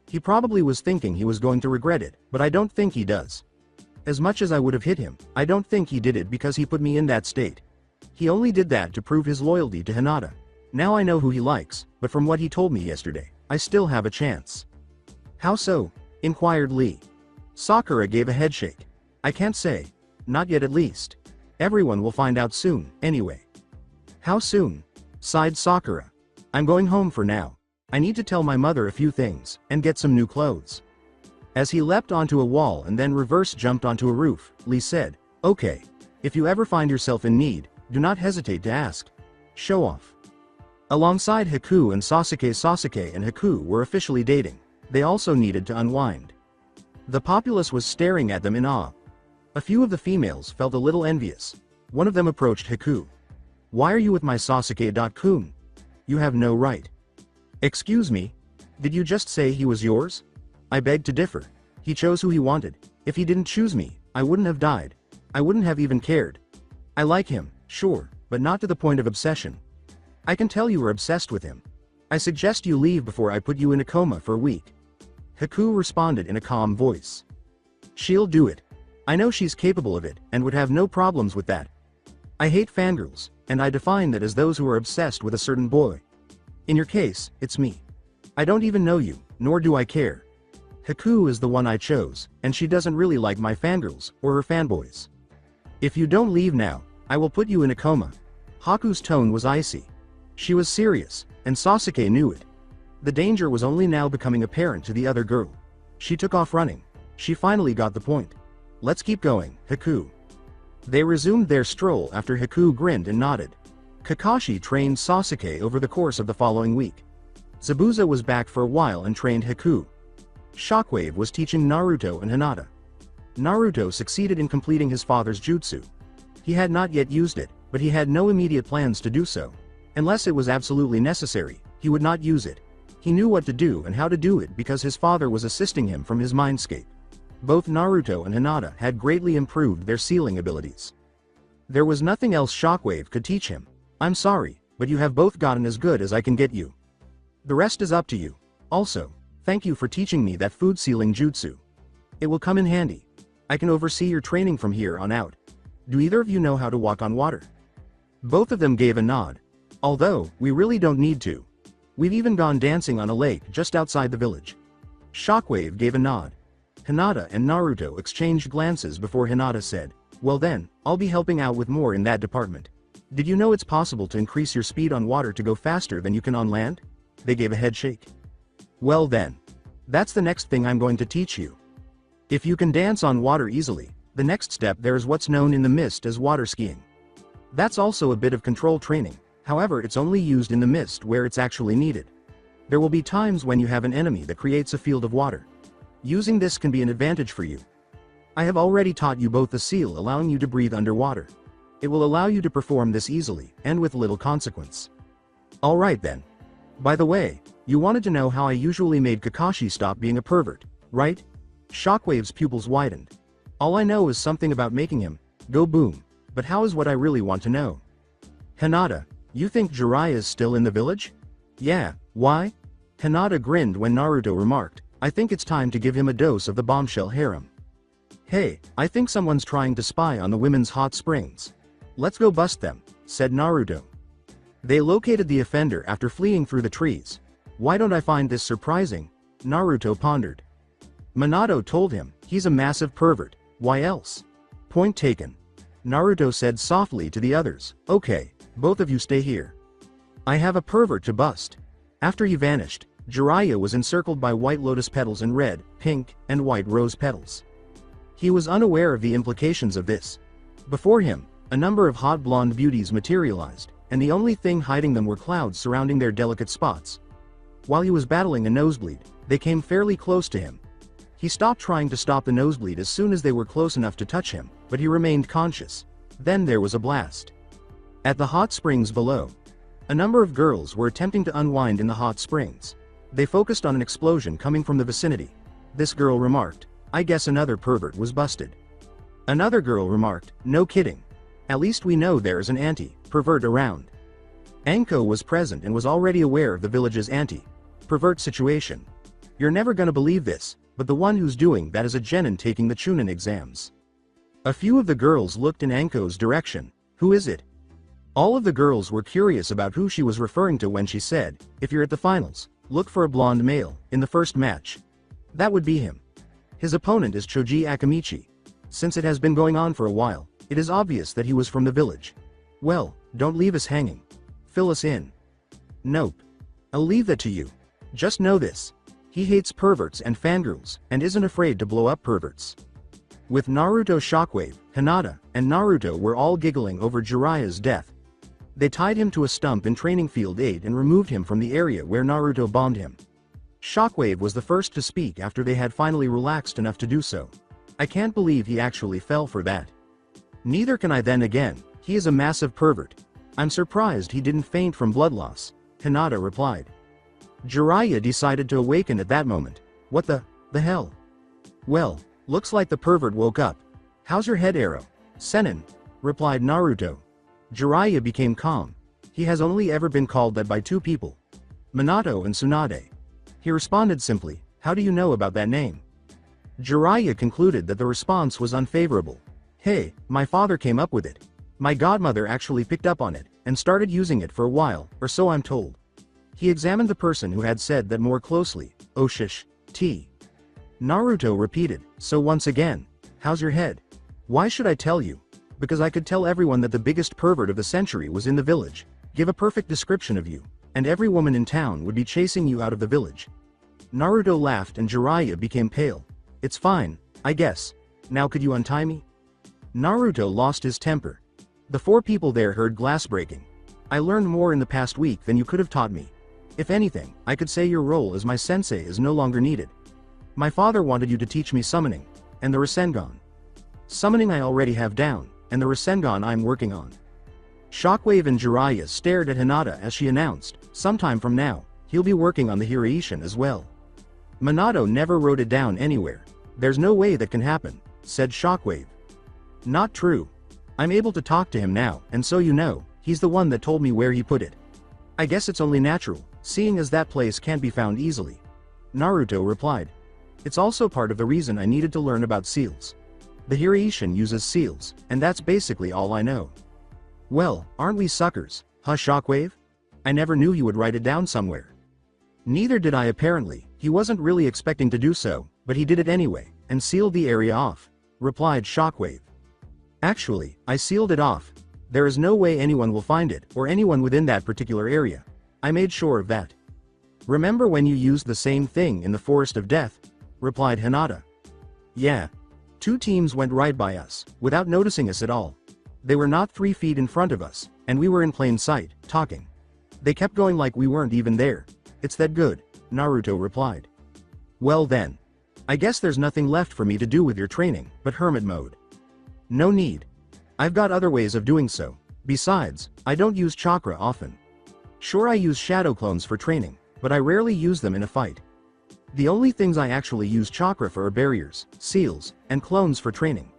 He probably was thinking he was going to regret it, but I don't think he does. As much as I would have hit him, I don't think he did it because he put me in that state. He only did that to prove his loyalty to Hinata. Now I know who he likes, but from what he told me yesterday, I still have a chance. How so? Inquired Lee. Sakura gave a headshake. I can't say. Not yet at least. Everyone will find out soon, anyway. How soon? Sighed Sakura. I'm going home for now. I need to tell my mother a few things, and get some new clothes. As he leapt onto a wall and then reverse jumped onto a roof, Lee said, okay. If you ever find yourself in need, do not hesitate to ask. Show off. Alongside Haku and Sasuke and Haku were officially dating. They also needed to unwind. The populace was staring at them in awe. A few of the females felt a little envious. One of them approached Haku. Why are you with my Sasuke-kun? You have no right. Excuse me? Did you just say he was yours? I beg to differ. He chose who he wanted. If he didn't choose me, I wouldn't have died. I wouldn't have even cared. I like him, sure, but not to the point of obsession. I can tell you are obsessed with him. I suggest you leave before I put you in a coma for a week. Haku responded in a calm voice. She'll do it. I know she's capable of it, and would have no problems with that. I hate fangirls, and I define that as those who are obsessed with a certain boy. In your case, it's me. I don't even know you, nor do I care. Haku is the one I chose, and she doesn't really like my fangirls, or her fanboys. If you don't leave now, I will put you in a coma. Haku's tone was icy. She was serious, and Sasuke knew it. The danger was only now becoming apparent to the other girl. She took off running. She finally got the point. Let's keep going, Haku. They resumed their stroll after Haku grinned and nodded. Kakashi trained Sasuke over the course of the following week. Zabuza was back for a while and trained Haku. Shockwave was teaching Naruto and Hinata. Naruto succeeded in completing his father's jutsu. He had not yet used it, but he had no immediate plans to do so. Unless it was absolutely necessary, he would not use it. He knew what to do and how to do it because his father was assisting him from his Mindscape. Both Naruto and Hinata had greatly improved their sealing abilities. There was nothing else Shockwave could teach him. I'm sorry, but you have both gotten as good as I can get you. The rest is up to you. Also, thank you for teaching me that food sealing jutsu. It will come in handy. I can oversee your training from here on out. Do either of you know how to walk on water? Both of them gave a nod. Although, we really don't need to. We've even gone dancing on a lake just outside the village. Shockwave gave a nod. Hinata and Naruto exchanged glances before Hinata said, well then, I'll be helping out with more in that department. Did you know it's possible to increase your speed on water to go faster than you can on land? They gave a head shake. Well then. That's the next thing I'm going to teach you. If you can dance on water easily, the next step there is what's known in the mist as water skiing. That's also a bit of control training, however it's only used in the mist where it's actually needed. There will be times when you have an enemy that creates a field of water. Using this can be an advantage for you. I have already taught you both the seal allowing you to breathe underwater. It will allow you to perform this easily, and with little consequence. Alright then. By the way, you wanted to know how I usually made Kakashi stop being a pervert, right? Shockwave's pupils widened. All I know is something about making him go boom, but how is what I really want to know. Hinata, you think Jiraiya is still in the village? Yeah, why? Hinata grinned when Naruto remarked, I think it's time to give him a dose of the bombshell harem. Hey, I think someone's trying to spy on the women's hot springs. Let's go bust them, said Naruto. They located the offender after fleeing through the trees. Why don't I find this surprising? Naruto pondered. Minato told him, he's a massive pervert, why else? Point taken. Naruto said softly to the others, okay, both of you stay here. I have a pervert to bust. After he vanished, Jiraiya was encircled by white lotus petals and red, pink, and white rose petals. He was unaware of the implications of this. Before him, a number of hot blonde beauties materialized, and the only thing hiding them were clouds surrounding their delicate spots. While he was battling a nosebleed, they came fairly close to him. He stopped trying to stop the nosebleed as soon as they were close enough to touch him, but he remained conscious. Then there was a blast. At the hot springs below, a number of girls were attempting to unwind in the hot springs. They focused on an explosion coming from the vicinity. This girl remarked, I guess another pervert was busted. Another girl remarked, no kidding. At least we know there is an anti-pervert around. Anko was present and was already aware of the village's anti-pervert situation. You're never gonna believe this, but the one who's doing that is a genin taking the Chunin exams. A few of the girls looked in Anko's direction. Who is it? All of the girls were curious about who she was referring to when she said, if you're at the finals, look for a blonde male in the first match. That would be him. His opponent is Choji Akamichi. Since it has been going on for a while, it is obvious that he was from the village. Well, don't leave us hanging. Fill us in. Nope. I'll leave that to you. Just know this. He hates perverts and fangirls, and isn't afraid to blow up perverts. With Naruto Shockwave, Hinata, and Naruto were all giggling over Jiraiya's death. They tied him to a stump in Training Field 8 and removed him from the area where Naruto bombed him. Shockwave was the first to speak after they had finally relaxed enough to do so. I can't believe he actually fell for that. Neither can I then again, he is a massive pervert. I'm surprised he didn't faint from blood loss, Hinata replied. Jiraiya decided to awaken at that moment. What the hell? Well, looks like the pervert woke up. How's your head, Arrow? Senin, replied Naruto. Jiraiya became calm. He has only ever been called that by two people. Minato and Tsunade. He responded simply, how do you know about that name? Jiraiya concluded that the response was unfavorable. Hey, my father came up with it. My godmother actually picked up on it, and started using it for a while, or so I'm told. He examined the person who had said that more closely. Oh shish, T. Naruto repeated, so once again, how's your head? Why should I tell you? Because I could tell everyone that the biggest pervert of the century was in the village, give a perfect description of you, and every woman in town would be chasing you out of the village. Naruto laughed and Jiraiya became pale. It's fine, I guess. Now could you untie me? Naruto lost his temper. The four people there heard glass breaking. I learned more in the past week than you could have taught me. If anything, I could say your role as my sensei is no longer needed. My father wanted you to teach me summoning, and the Rasengan. Summoning I already have down, and the Rasengan I'm working on. Shockwave and Jiraiya stared at Hinata as she announced, sometime from now, he'll be working on the Hiraishin as well. Minato never wrote it down anywhere. There's no way that can happen, said Shockwave. Not true. I'm able to talk to him now, and so you know, he's the one that told me where he put it. I guess it's only natural, seeing as that place can't be found easily. Naruto replied. It's also part of the reason I needed to learn about seals. The Hiraishin uses seals, and that's basically all I know. Well, aren't we suckers, huh Shockwave? I never knew he would write it down somewhere. Neither did I apparently, he wasn't really expecting to do so, but he did it anyway, and sealed the area off, replied Shockwave. Actually, I sealed it off. There is no way anyone will find it, or anyone within that particular area. I made sure of that. Remember when you used the same thing in the Forest of Death? Replied Hinata. Yeah. Two teams went right by us, without noticing us at all. They were not 3 feet in front of us, and we were in plain sight, talking. They kept going like we weren't even there. It's that good, Naruto replied. Well then. I guess there's nothing left for me to do with your training, but hermit mode. No need. I've got other ways of doing so. Besides, I don't use chakra often. Sure, I use shadow clones for training, but I rarely use them in a fight. The only things I actually use chakra for are barriers, seals, and clones for training.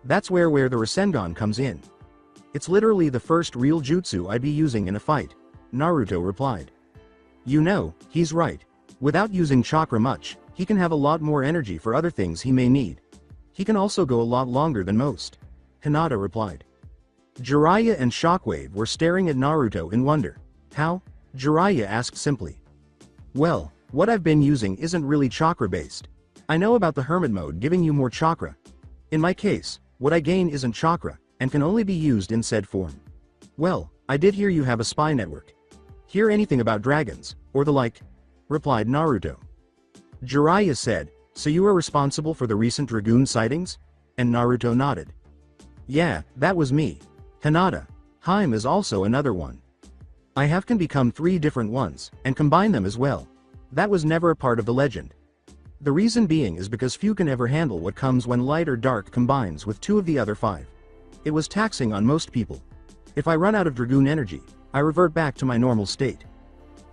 That's where the Rasengan comes in. It's literally the first real jutsu I'd be using in a fight, Naruto replied. You know, he's right. Without using chakra much, he can have a lot more energy for other things he may need. He can also go a lot longer than most, Hinata replied. Jiraiya and Shockwave were staring at Naruto in wonder. How? Jiraiya asked simply. Well, what I've been using isn't really chakra-based. I know about the hermit mode giving you more chakra. In my case, what I gain isn't chakra, and can only be used in said form. Well, I did hear you have a spy network. Hear anything about dragons, or the like? Replied Naruto. Jiraiya said, so you are responsible for the recent dragoon sightings? And Naruto nodded. Yeah, that was me. Hinata. Haim is also another one. I can become 3 different ones, and combine them as well. That was never a part of the legend. The reason being is because few can ever handle what comes when light or dark combines with 2 of the other 5. It was taxing on most people. If I run out of dragoon energy, I revert back to my normal state.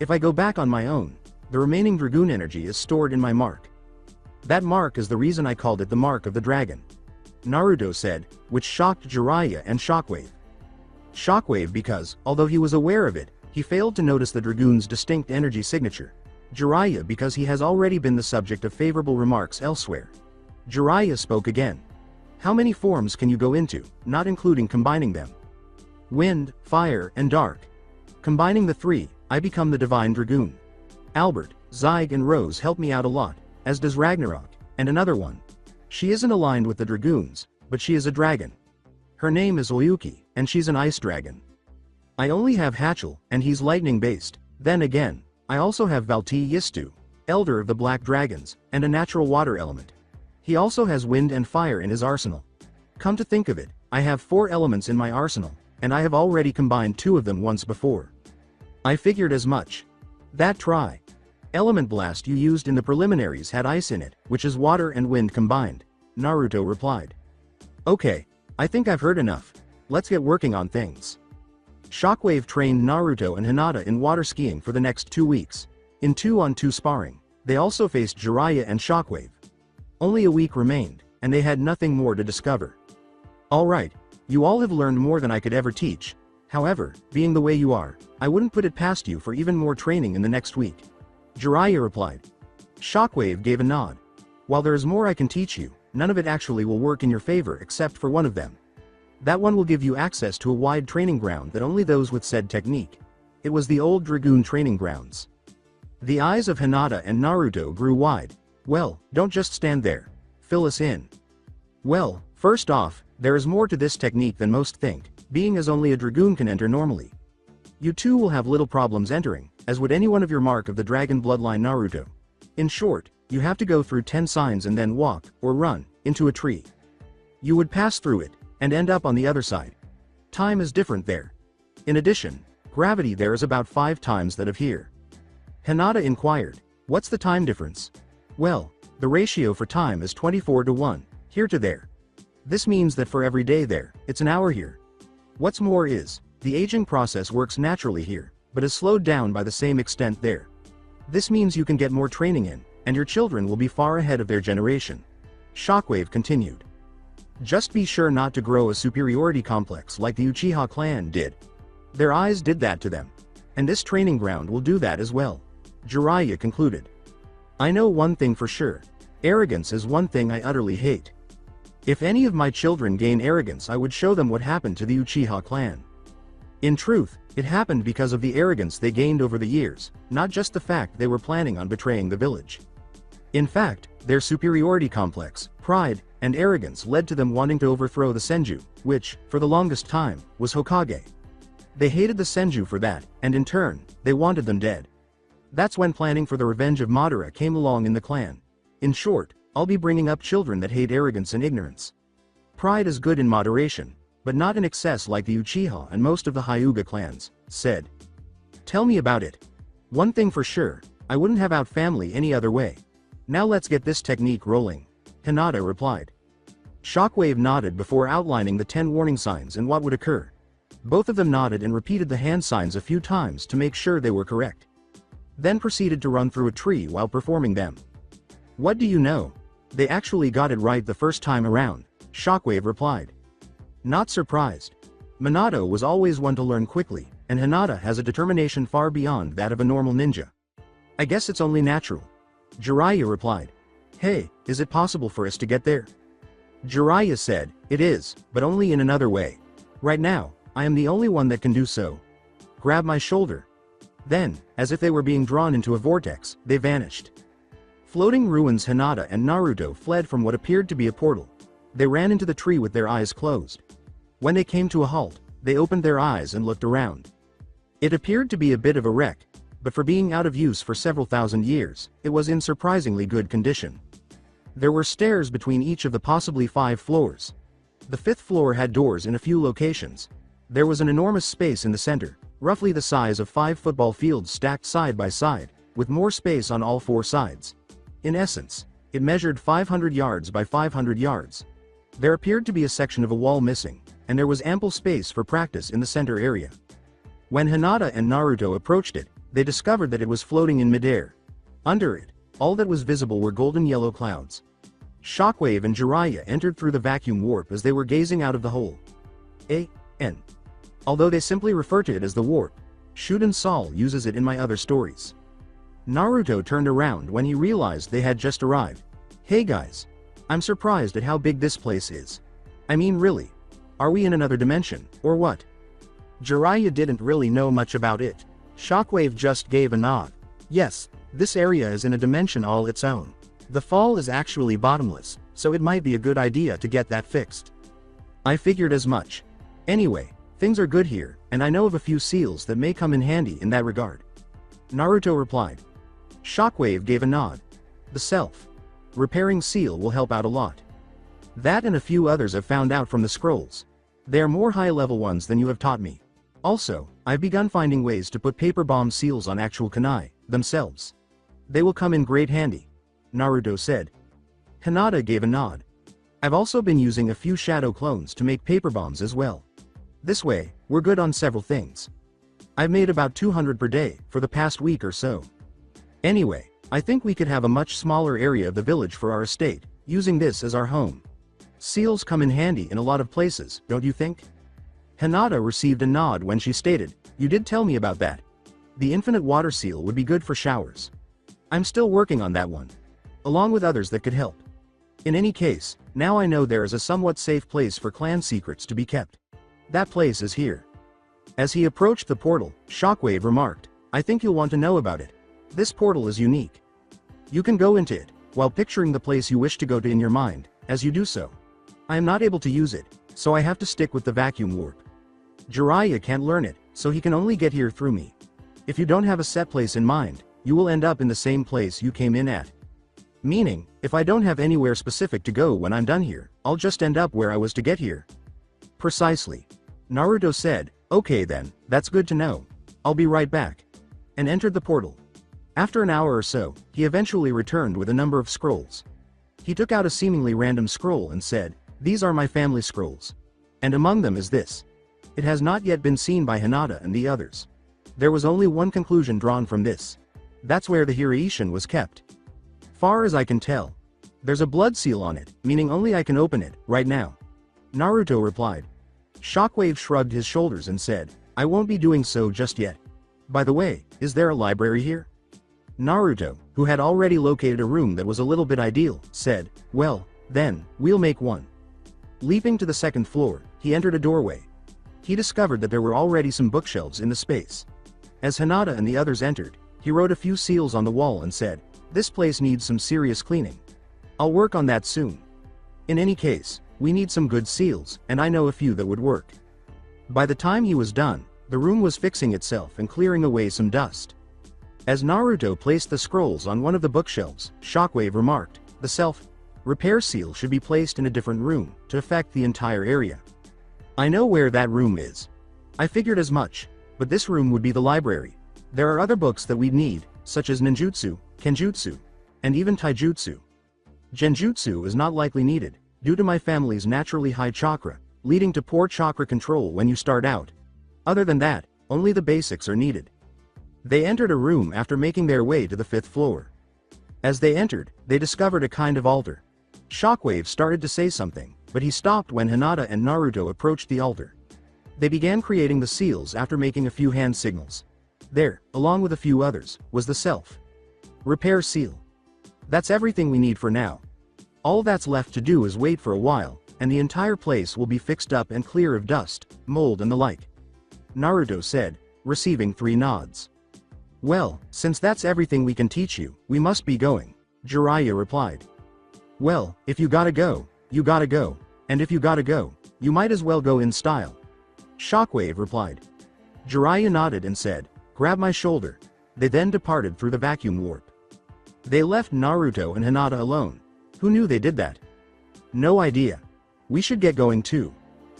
If I go back on my own, the remaining dragoon energy is stored in my mark. That mark is the reason I called it the Mark of the Dragon. Naruto said, which shocked Jiraiya and Shockwave. Shockwave because, although he was aware of it, he failed to notice the dragoon's distinct energy signature. Jiraiya because he has already been the subject of favorable remarks elsewhere. Jiraiya spoke again. How many forms can you go into, not including combining them? Wind, fire, and dark. Combining the 3, I become the Divine Dragoon. Albert, Zyg and Rose help me out a lot, as does Ragnarok, and another one. She isn't aligned with the dragoons, but she is a dragon. Her name is Oyuki, and she's an ice dragon. I only have Hatchel, and he's lightning-based. Then again, I also have Valti Yistu, elder of the Black Dragons, and a natural water element. He also has wind and fire in his arsenal. Come to think of it, I have 4 elements in my arsenal, and I have already combined 2 of them once before. I figured as much. That try. Element blast you used in the preliminaries had ice in it, which is water and wind combined, Naruto replied. Okay, I think I've heard enough. Let's get working on things. Shockwave trained Naruto and Hinata in water skiing for the next 2 weeks. In 2-on-2 sparring, they also faced Jiraiya and Shockwave. Only a week remained, and they had nothing more to discover. Alright, you all have learned more than I could ever teach. However, being the way you are, I wouldn't put it past you for even more training in the next week. Jiraiya replied. Shockwave gave a nod. While there is more I can teach you, none of it actually will work in your favor except for one of them. That one will give you access to a wide training ground that only those with said technique. It was the old Dragoon training grounds. The eyes of Hinata and Naruto grew wide. Well, don't just stand there. Fill us in. Well, first off, there is more to this technique than most think, being as only a Dragoon can enter normally. You two will have little problems entering, as would anyone of your mark of the dragon bloodline Naruto. In short, you have to go through 10 signs and then walk, or run, into a tree. You would pass through it, and end up on the other side. Time is different there. In addition, gravity there is about 5 times that of here. Hinata inquired, what's the time difference? Well, the ratio for time is 24:1, here to there. This means that for every day there, it's an hour here. What's more is, the aging process works naturally here, but is slowed down by the same extent there. This means you can get more training in, and your children will be far ahead of their generation. Shockwave continued. Just be sure not to grow a superiority complex like the Uchiha clan did. Their eyes did that to them. And this training ground will do that as well. Jiraiya concluded. I know one thing for sure. Arrogance is one thing I utterly hate. If any of my children gain arrogance, I would show them what happened to the Uchiha clan. In truth, it happened because of the arrogance they gained over the years, not just the fact they were planning on betraying the village. In fact, their superiority complex, pride, and arrogance led to them wanting to overthrow the Senju, which, for the longest time, was Hokage. They hated the Senju for that, and in turn, they wanted them dead. That's when planning for the revenge of Madara came along in the clan. In short, I'll be bringing up children that hate arrogance and ignorance. Pride is good in moderation, but not in excess like the Uchiha and most of the Hyuga clans, said. Tell me about it. One thing for sure, I wouldn't have out family any other way. Now let's get this technique rolling, Hinata replied. Shockwave nodded before outlining the 10 warning signs and what would occur. Both of them nodded and repeated the hand signs a few times to make sure they were correct. Then proceeded to run through a tree while performing them. What do you know? They actually got it right the first time around, Shockwave replied. Not surprised. Minato was always one to learn quickly, and Hinata has a determination far beyond that of a normal ninja. I guess it's only natural. Jiraiya replied. Hey, is it possible for us to get there? Jiraiya said, it is, but only in another way. Right now, I am the only one that can do so. Grab my shoulder. Then, as if they were being drawn into a vortex, they vanished. Floating ruins. Hinata and Naruto fled from what appeared to be a portal. They ran into the tree with their eyes closed. When they came to a halt, they opened their eyes and looked around. It appeared to be a bit of a wreck, but for being out of use for several thousand years, it was in surprisingly good condition. There were stairs between each of the possibly 5 floors. The 5th floor had doors in a few locations. There was an enormous space in the center, roughly the size of 5 football fields stacked side by side, with more space on all 4 sides. In essence, it measured 500 yards by 500 yards. There appeared to be a section of a wall missing, and there was ample space for practice in the center area. When Hinata and Naruto approached it, they discovered that it was floating in midair. Under it, all that was visible were golden yellow clouds. Shockwave and Jiraiya entered through the vacuum warp as they were gazing out of the hole. A.N. Although they simply refer to it as the warp, Chunin Sol uses it in my other stories. Naruto turned around when he realized they had just arrived. Hey guys. I'm surprised at how big this place is. I mean really. Are we in another dimension, or what? Jiraiya didn't really know much about it. Shockwave just gave a nod. Yes, this area is in a dimension all its own. The fall is actually bottomless, so it might be a good idea to get that fixed. I figured as much. Anyway, things are good here, and I know of a few seals that may come in handy in that regard. Naruto replied. Shockwave gave a nod. The self-repairing seal will help out a lot. That and a few others I've found out from the scrolls. They are more high-level ones than you have taught me. Also, I've begun finding ways to put paper bomb seals on actual kunai themselves. They will come in great handy, Naruto said. Hinata gave a nod. I've also been using a few shadow clones to make paper bombs as well. This way, we're good on several things. I've made about 200 per day for the past week or so. Anyway, I think we could have a much smaller area of the village for our estate, using this as our home. Seals come in handy in a lot of places, don't you think? Hinata received a nod when she stated, you did tell me about that. The infinite water seal would be good for showers. I'm still working on that one. Along with others that could help. In any case, now I know there is a somewhat safe place for clan secrets to be kept. That place is here. As he approached the portal, Shockwave remarked, I think you'll want to know about it. This portal is unique. You can go into it, while picturing the place you wish to go to in your mind, as you do so. I am not able to use it, so I have to stick with the vacuum warp. Jiraiya can't learn it, so he can only get here through me. If you don't have a set place in mind, you will end up in the same place you came in at. Meaning, if I don't have anywhere specific to go when I'm done here, I'll just end up where I was to get here. Precisely. Naruto said, okay then, that's good to know. I'll be right back. And entered the portal. After an hour or so, he eventually returned with a number of scrolls. He took out a seemingly random scroll and said, these are my family scrolls. And among them is this. It has not yet been seen by Hinata and the others. There was only one conclusion drawn from this. That's where the Hiraishin was kept. Far as I can tell. There's a blood seal on it, meaning only I can open it, right now. Naruto replied. Shockwave shrugged his shoulders and said, I won't be doing so just yet. By the way, is there a library here? Naruto, who had already located a room that was a little bit ideal, said, well, then, we'll make one. Leaping to the 2nd floor, he entered a doorway. He discovered that there were already some bookshelves in the space. As Hinata and the others entered, he wrote a few seals on the wall and said, this place needs some serious cleaning. I'll work on that soon. In any case, we need some good seals, and I know a few that would work. By the time he was done, the room was fixing itself and clearing away some dust. As Naruto placed the scrolls on one of the bookshelves, Shockwave remarked, the self-repair seal should be placed in a different room, to affect the entire area. I know where that room is. I figured as much, but this room would be the library. There are other books that we'd need, such as ninjutsu, kenjutsu, and even taijutsu. Genjutsu is not likely needed, due to my family's naturally high chakra, leading to poor chakra control when you start out. Other than that, only the basics are needed. They entered a room after making their way to the 5th floor. As they entered, they discovered a kind of altar. Shockwave started to say something, but he stopped when Hinata and Naruto approached the altar. They began creating the seals after making a few hand signals. There, along with a few others, was the self-repair seal. That's everything we need for now. All that's left to do is wait for a while, and the entire place will be fixed up and clear of dust, mold and the like. Naruto said, receiving 3 nods. Well, since that's everything we can teach you, we must be going, Jiraiya replied. Well, if you gotta go, you gotta go, and if you gotta go, you might as well go in style. Shockwave replied. Jiraiya nodded and said, grab my shoulder. They then departed through the vacuum warp. They left Naruto and Hinata alone. Who knew they did that? No idea. We should get going too.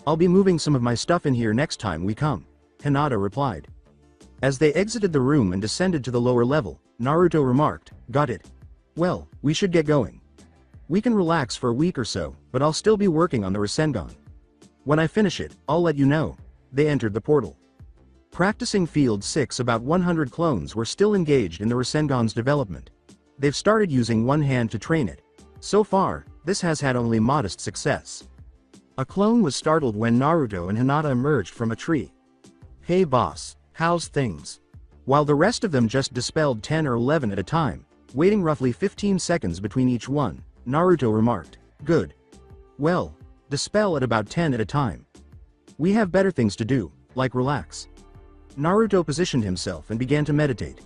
I'll be moving some of my stuff in here next time we come, Hinata replied. As they exited the room and descended to the lower level, Naruto remarked, got it. Well, we should get going. We can relax for a week or so, but I'll still be working on the Rasengan. When I finish it, I'll let you know. They entered the portal. Practicing Field 6, about 100 clones were still engaged in the Rasengan's development. They've started using one hand to train it. So far, this has had only modest success. A clone was startled when Naruto and Hinata emerged from a tree. Hey boss, how's things? While the rest of them just dispelled 10 or 11 at a time, waiting roughly 15 seconds between each one, Naruto remarked, good. Well, dispel at about 10 at a time. We have better things to do, like relax. Naruto positioned himself and began to meditate.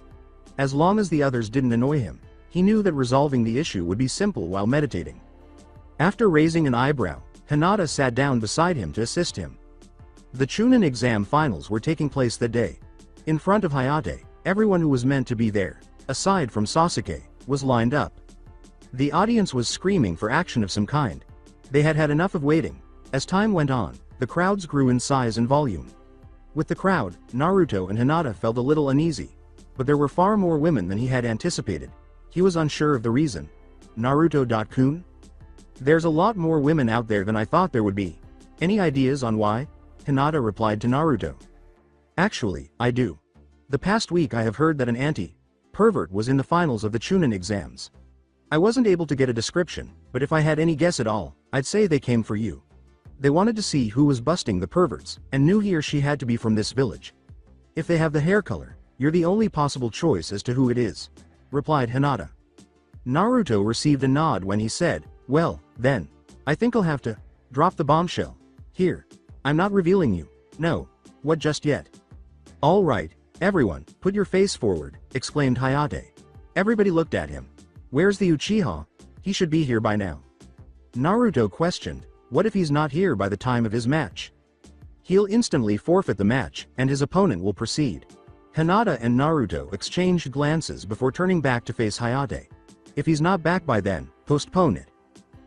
As long as the others didn't annoy him, he knew that resolving the issue would be simple while meditating. After raising an eyebrow, Hinata sat down beside him to assist him. The Chunin exam finals were taking place that day. In front of Hayate, everyone who was meant to be there, aside from Sasuke, was lined up. The audience was screaming for action of some kind. They had had enough of waiting. As time went on, the crowds grew in size and volume. With the crowd, Naruto and Hinata felt a little uneasy. But there were far more women than he had anticipated. He was unsure of the reason. Naruto-kun? There's a lot more women out there than I thought there would be. Any ideas on why? Hinata replied to Naruto. Actually, I do. The past week I have heard that an anti-pervert was in the finals of the Chunin exams. I wasn't able to get a description, but if I had any guess at all, I'd say they came for you. They wanted to see who was busting the perverts, and knew he or she had to be from this village. If they have the hair color, you're the only possible choice as to who it is, replied Hinata. Naruto received a nod when he said, well, then, I think I'll have to drop the bombshell. Here. I'm not revealing you. No. What just yet? All right, everyone, put your face forward, exclaimed Hayate. Everybody looked at him. Where's the Uchiha? He should be here by now. Naruto questioned, what if he's not here by the time of his match? He'll instantly forfeit the match, and his opponent will proceed. Hinata and Naruto exchanged glances before turning back to face Hayate. If he's not back by then, postpone it.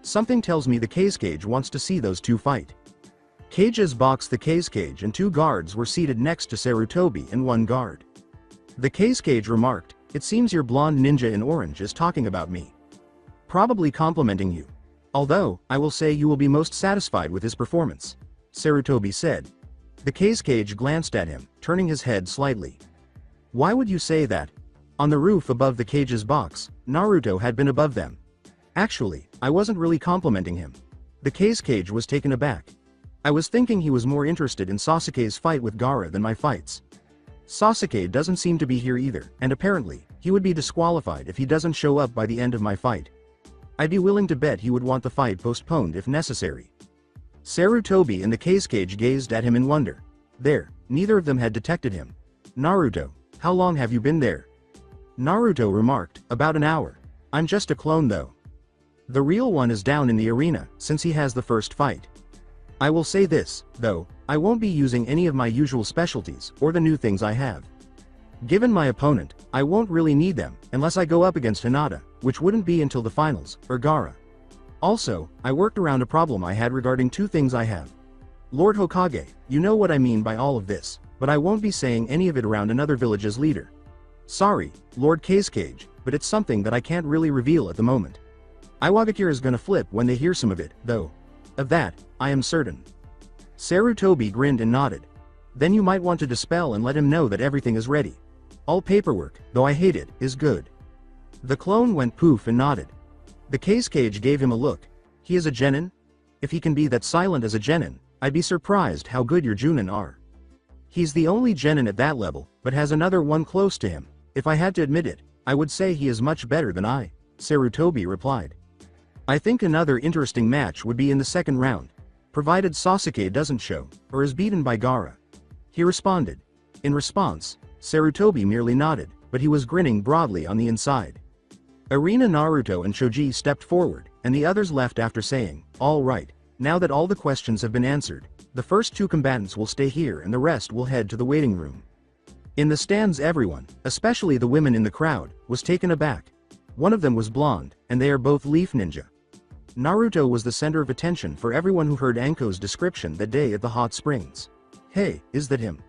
Something tells me the case cage wants to see those two fight. Cages boxed the case cage and 2 guards were seated next to Sarutobi and 1 guard. The case cage remarked, it seems your blonde ninja in orange is talking about me. Probably complimenting you. Although, I will say you will be most satisfied with his performance. Sarutobi said. The case cage glanced at him, turning his head slightly. Why would you say that? On the roof above the cage's box, Naruto had been above them. Actually, I wasn't really complimenting him. The case cage was taken aback. I was thinking he was more interested in Sasuke's fight with Gaara than my fights. Sasuke doesn't seem to be here either, and apparently, he would be disqualified if he doesn't show up by the end of my fight. I'd be willing to bet he would want the fight postponed if necessary. Sarutobi and the case cage gazed at him in wonder. There, neither of them had detected him. Naruto, how long have you been there? Naruto remarked, about an hour. I'm just a clone though. The real one is down in the arena, since he has the first fight. I will say this, though, I won't be using any of my usual specialties, or the new things I have. Given my opponent, I won't really need them, unless I go up against Hinata, which wouldn't be until the finals, or Gaara. Also, I worked around a problem I had regarding 2 things I have. Lord Hokage, you know what I mean by all of this, but I won't be saying any of it around another village's leader. Sorry, Lord Case Cage, but it's something that I can't really reveal at the moment. Iwagakure is gonna flip when they hear some of it, though. Of that, I am certain. Sarutobi grinned and nodded. Then you might want to dispel and let him know that everything is ready. All paperwork, though I hate it, is good. The clone went poof and nodded. The case cage gave him a look. He is a genin? If he can be that silent as a genin, I'd be surprised how good your Chunin are. He's the only genin at that level, but has another one close to him. If I had to admit it, I would say he is much better than I, Sarutobi replied. I think another interesting match would be in the second round, provided Sasuke doesn't show, or is beaten by Gaara. He responded. In response, Sarutobi merely nodded, but he was grinning broadly on the inside. Arena Naruto and Choji stepped forward, and the others left after saying, all right, now that all the questions have been answered, the first two combatants will stay here and the rest will head to the waiting room. In the stands everyone, especially the women in the crowd, was taken aback. One of them was blonde, and they are both Leaf Ninja. Naruto was the center of attention for everyone who heard Anko's description that day at the hot springs. Hey, is that him?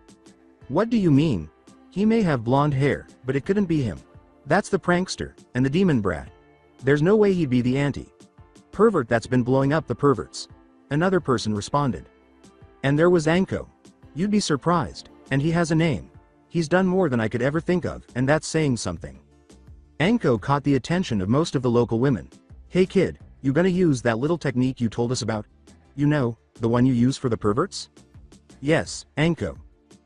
What do you mean? He may have blonde hair, but it couldn't be him. That's the prankster, and the demon brat. There's no way he'd be the pervert that's been blowing up the perverts. Another person responded. And there was Anko. You'd be surprised, and he has a name. He's done more than I could ever think of, and that's saying something. Anko caught the attention of most of the local women. Hey kid, you gonna use that little technique you told us about? You know, the one you use for the perverts? Yes, Anko.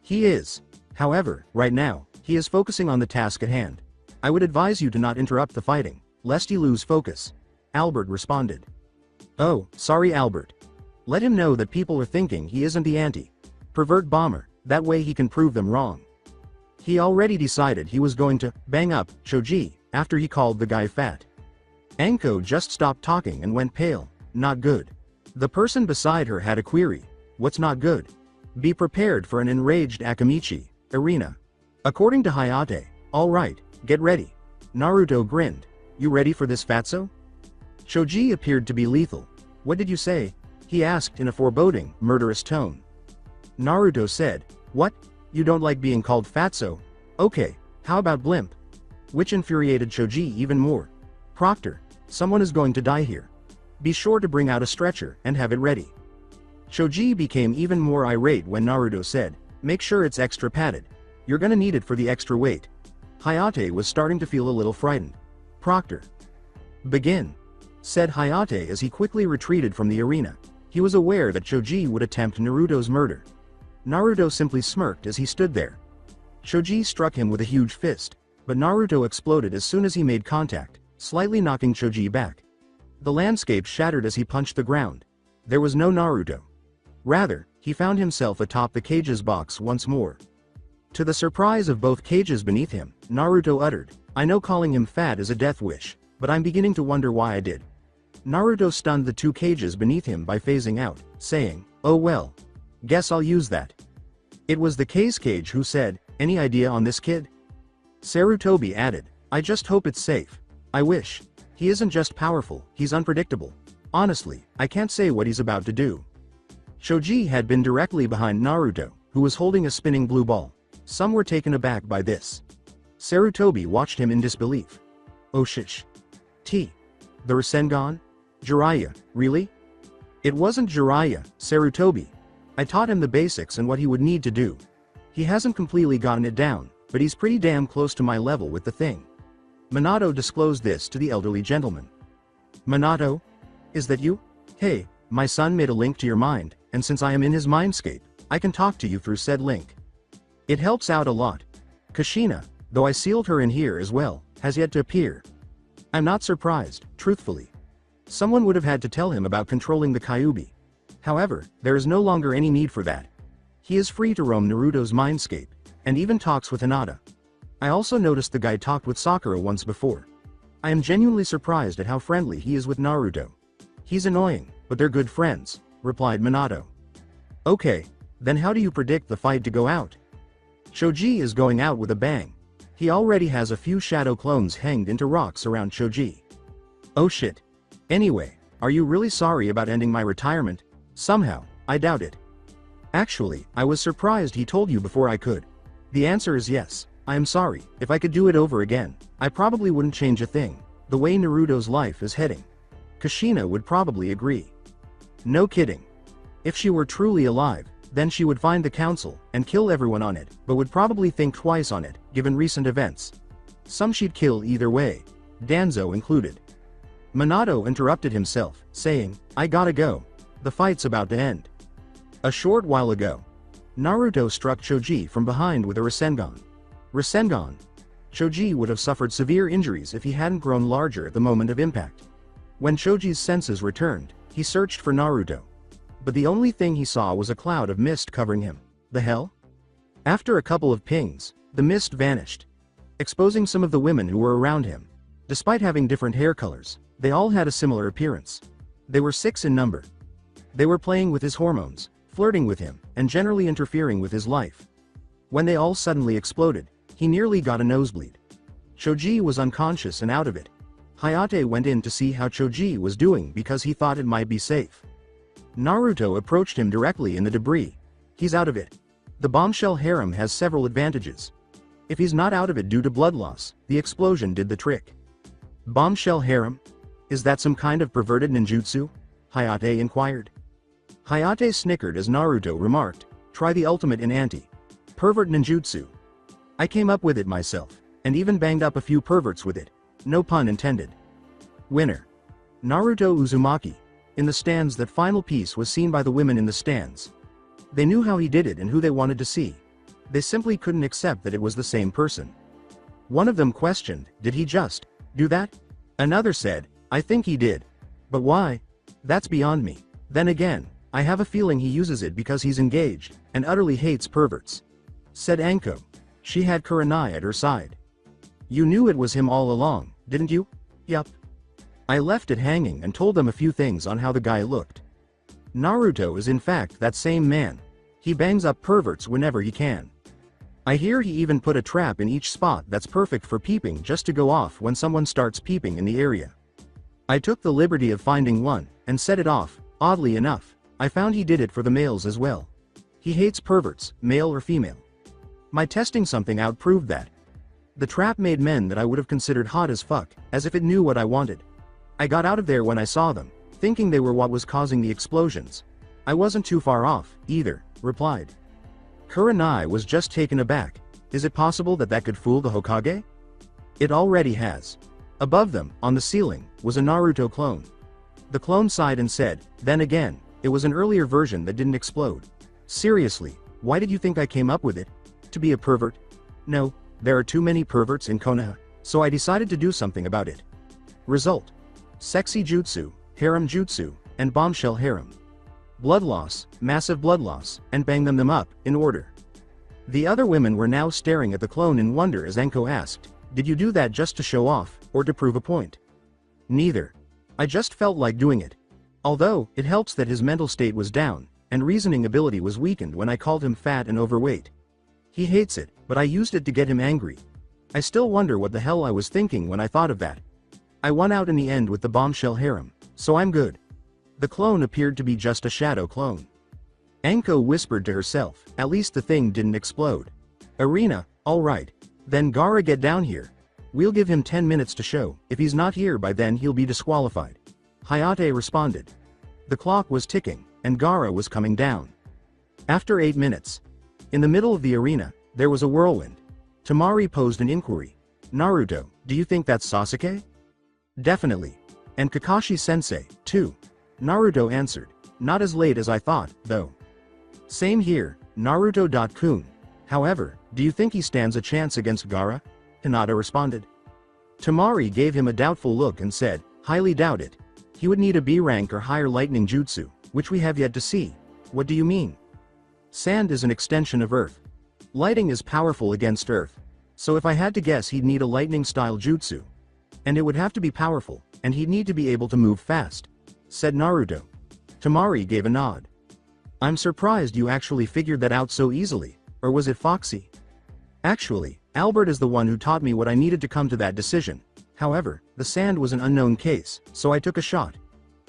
He is. However, right now, he is focusing on the task at hand. I would advise you to not interrupt the fighting, lest you lose focus. Albert responded. Oh, sorry Albert. Let him know that people are thinking he isn't the pervert bomber, that way he can prove them wrong. He already decided he was going to bang up Choji after he called the guy fat. Anko just stopped talking and went pale. Not good. The person beside her had a query. What's not good? Be prepared for an enraged Akamichi. Arena. According to Hayate, alright, get ready. Naruto grinned. You ready for this fatso? Choji appeared to be lethal. What did you say? He asked in a foreboding, murderous tone. Naruto said, what? You don't like being called fatso? Okay, how about blimp? Which infuriated Choji even more. Proctor, someone is going to die here. Be sure to bring out a stretcher and have it ready. Choji became even more irate when Naruto said, make sure it's extra padded. You're gonna need it for the extra weight. Hayate was starting to feel a little frightened. Proctor. Begin, said Hayate as he quickly retreated from the arena. He was aware that Choji would attempt Naruto's murder. Naruto simply smirked as he stood there. Choji struck him with a huge fist, but Naruto exploded as soon as he made contact, slightly knocking Choji back. The landscape shattered as he punched the ground. There was no Naruto. Rather, he found himself atop the cage's box once more. To the surprise of both cages beneath him, Naruto uttered, I know calling him fat is a death wish, but I'm beginning to wonder why I did. Naruto stunned the two cages beneath him by phasing out, saying, oh well. Guess I'll use that. It was the case cage who said, any idea on this kid? Sarutobi added, I just hope it's safe. I wish. He isn't just powerful, he's unpredictable. Honestly, I can't say what he's about to do. Choji had been directly behind Naruto, who was holding a spinning blue ball. Some were taken aback by this. Sarutobi watched him in disbelief. Oh shish. The Rasengan? Jiraiya, really? It wasn't Jiraiya, Sarutobi. I taught him the basics and what he would need to do. He hasn't completely gotten it down, but he's pretty damn close to my level with the thing. Minato disclosed this to the elderly gentleman. Minato? Is that you? Hey, my son made a link to your mind, and since I am in his Mindscape, I can talk to you through said link. It helps out a lot. Kushina, though I sealed her in here as well, has yet to appear. I'm not surprised, truthfully. Someone would have had to tell him about controlling the Kyuubi. However, there is no longer any need for that. He is free to roam Naruto's Mindscape, and even talks with Hinata. I also noticed the guy talked with Sakura once before. I am genuinely surprised at how friendly he is with Naruto. He's annoying, but they're good friends, replied Minato. Okay, then how do you predict the fight to go out? Choji is going out with a bang. He already has a few shadow clones hanged into rocks around Choji. Oh shit. Anyway, are you really sorry about ending my retirement? Somehow, I doubt it. Actually, I was surprised he told you before I could. The answer is yes. I am sorry, if I could do it over again, I probably wouldn't change a thing. The way Naruto's life is heading. Kushina would probably agree. No kidding. If she were truly alive, then she would find the council, and kill everyone on it, but would probably think twice on it, given recent events. Some she'd kill either way. Danzo included. Minato interrupted himself, saying, I gotta go. The fight's about to end. A short while ago, Naruto struck Choji from behind with a Rasengan. Rasengan. Choji would have suffered severe injuries if he hadn't grown larger at the moment of impact. When Choji's senses returned, he searched for Naruto. But the only thing he saw was a cloud of mist covering him. The hell? After a couple of pings, the mist vanished, exposing some of the women who were around him. Despite having different hair colors, they all had a similar appearance. They were 6 in number. They were playing with his hormones, flirting with him, and generally interfering with his life. When they all suddenly exploded, he nearly got a nosebleed. Choji was unconscious and out of it. Hayate went in to see how Choji was doing because he thought it might be safe. Naruto approached him directly in the debris. He's out of it. The bombshell harem has several advantages. If he's not out of it due to blood loss, the explosion did the trick. Bombshell harem? Is that some kind of perverted ninjutsu? Hayate inquired. Hayate snickered as Naruto remarked, try the ultimate in anti-pervert ninjutsu. I came up with it myself, and even banged up a few perverts with it. No pun intended. Winner. Naruto Uzumaki. In the stands. That final piece was seen by the women in the stands. They knew how he did it and who they wanted to see. They simply couldn't accept that it was the same person. One of them questioned, did he just do that? Another said, I think he did. But why? That's beyond me. Then again, I have a feeling he uses it because he's engaged, and utterly hates perverts. Said Anko. She had Kurenai at her side. You knew it was him all along, didn't you? Yup. I left it hanging and told them a few things on how the guy looked. Naruto is in fact that same man. He bangs up perverts whenever he can. I hear he even put a trap in each spot that's perfect for peeping just to go off when someone starts peeping in the area. I took the liberty of finding one, and set it off. Oddly enough, I found he did it for the males as well. He hates perverts, male or female. My testing something out proved that. The trap made men that I would have considered hot as fuck, as if it knew what I wanted. I got out of there when I saw them, thinking they were what was causing the explosions. I wasn't too far off, either, replied. Kurenai was just taken aback. Is it possible that that could fool the Hokage? It already has. Above them, on the ceiling, was a Naruto clone. The clone sighed and said, then again, it was an earlier version that didn't explode. Seriously, why did you think I came up with it? To be a pervert? No, there are too many perverts in Konoha, so I decided to do something about it. Result. Sexy jutsu, harem jutsu, and bombshell harem. Blood loss, massive blood loss, and bang them up, in order. The other women were now staring at the clone in wonder as Enko asked, did you do that just to show off, or to prove a point? Neither. I just felt like doing it. Although, it helps that his mental state was down, and reasoning ability was weakened when I called him fat and overweight. He hates it, but I used it to get him angry. I still wonder what the hell I was thinking when I thought of that. I won out in the end with the bombshell harem, so I'm good. The clone appeared to be just a shadow clone. Anko whispered to herself, at least the thing didn't explode. Arena, alright. Then Gaara get down here. We'll give him 10 minutes to show, if he's not here by then he'll be disqualified. Hayate responded. The clock was ticking, and Gaara was coming down. After 8 minutes. In the middle of the arena, there was a whirlwind. Temari posed an inquiry. Naruto, do you think that's Sasuke? Definitely. And Kakashi-sensei, too. Naruto answered. Not as late as I thought, though. Same here, Naruto.kun. However, do you think he stands a chance against Gaara? Hinata responded. Temari gave him a doubtful look and said, highly doubt it. He would need a B rank or higher lightning jutsu, which we have yet to see. What do you mean? Sand is an extension of Earth. Lighting is powerful against Earth. So if I had to guess he'd need a lightning-style jutsu. And it would have to be powerful, and he'd need to be able to move fast. Said Naruto. Temari gave a nod. I'm surprised you actually figured that out so easily, or was it Foxy? Actually, Albert is the one who taught me what I needed to come to that decision. However, the sand was an unknown case, so I took a shot.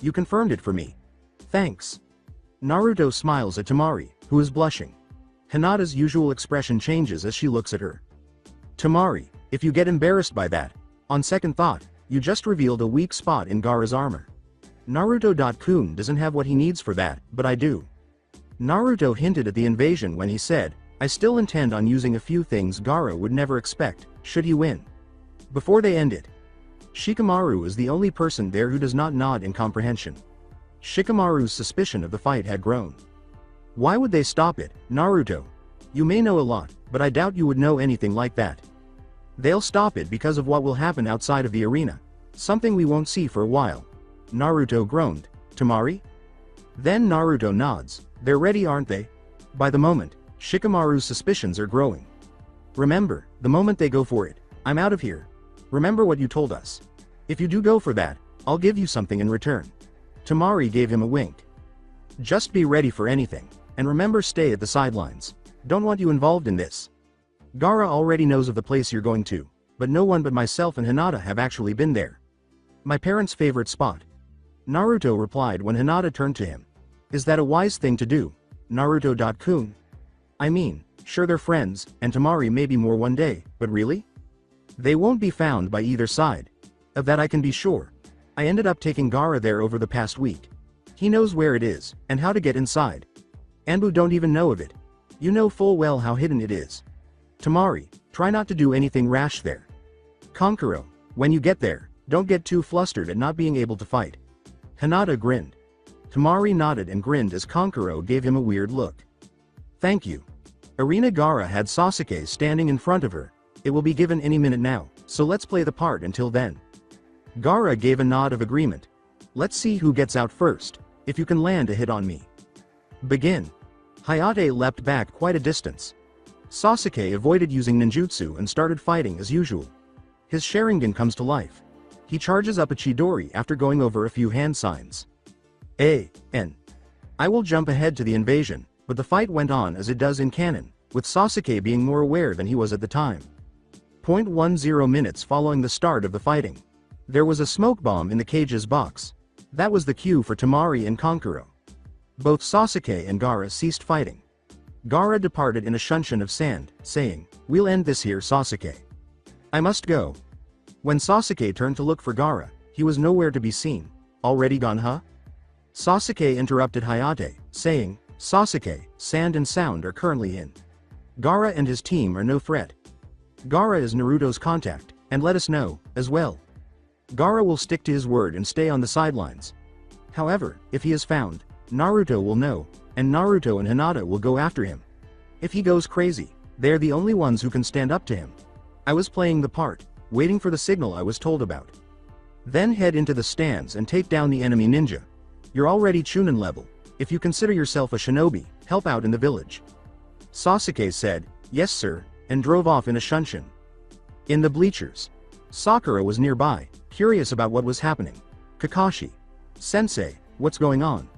You confirmed it for me. Thanks. Naruto smiles at Temari, who is blushing. Hinata's usual expression changes as she looks at her. Tamari, if you get embarrassed by that, on second thought, you just revealed a weak spot in Gaara's armor. Naruto.kun doesn't have what he needs for that, but I do. Naruto hinted at the invasion when he said, I still intend on using a few things Gaara would never expect, should he win. Before they end it, Shikamaru is the only person there who does not nod in comprehension. Shikamaru's suspicion of the fight had grown. Why would they stop it, Naruto? You may know a lot, but I doubt you would know anything like that. They'll stop it because of what will happen outside of the arena, something we won't see for a while. Naruto groaned. Tamari? Then Naruto nods. They're ready, aren't they? By the moment, Shikamaru's suspicions are growing. Remember, the moment they go for it, I'm out of here. Remember what you told us. If you do go for that, I'll give you something in return. Tamari gave him a wink. Just be ready for anything, and remember, stay at the sidelines. Don't want you involved in this. Gaara already knows of the place you're going to, but no one but myself and Hinata have actually been there. My parents' favorite spot. Naruto replied when Hinata turned to him. Is that a wise thing to do, Naruto.kun? I mean, sure they're friends, and Tamari may be more one day, but really? They won't be found by either side. Of that I can be sure. I ended up taking Gaara there over the past week. He knows where it is, and how to get inside. Anbu don't even know of it. You know full well how hidden it is. Tamari, try not to do anything rash there. Kankuro, when you get there, don't get too flustered at not being able to fight. Hinata grinned. Tamari nodded and grinned as Kankuro gave him a weird look. Thank you. Arena Gaara had Sasuke standing in front of her. It will be given any minute now, so let's play the part until then. Gaara gave a nod of agreement. Let's see who gets out first, if you can land a hit on me. Begin. Hayate leapt back quite a distance. Sasuke avoided using ninjutsu and started fighting as usual. His Sharingan comes to life. He charges up a Chidori after going over a few hand signs. I will jump ahead to the invasion, but the fight went on as it does in canon, with Sasuke being more aware than he was at the time. 0.10 minutes following the start of the fighting. There was a smoke bomb in the cage's box. That was the cue for Tamari and Kankuro. Both Sasuke and Gaara ceased fighting. Gaara departed in a shunshin of sand, saying, We'll end this here, Sasuke. I must go. When Sasuke turned to look for Gaara, he was nowhere to be seen. Already gone, huh? Sasuke interrupted Hayate, saying, Sasuke, sand and sound are currently in. Gaara and his team are no threat. Gaara is Naruto's contact, and let us know, as well. Gaara will stick to his word and stay on the sidelines. However, if he is found, Naruto will know, and Naruto and Hinata will go after him. If he goes crazy, they are the only ones who can stand up to him. I was playing the part, waiting for the signal I was told about. Then head into the stands and take down the enemy ninja. You're already Chunin level. If you consider yourself a shinobi, help out in the village. Sasuke said, Yes sir, and drove off in a shunshin. In the bleachers, Sakura was nearby, curious about what was happening. Kakashi. Sensei, what's going on?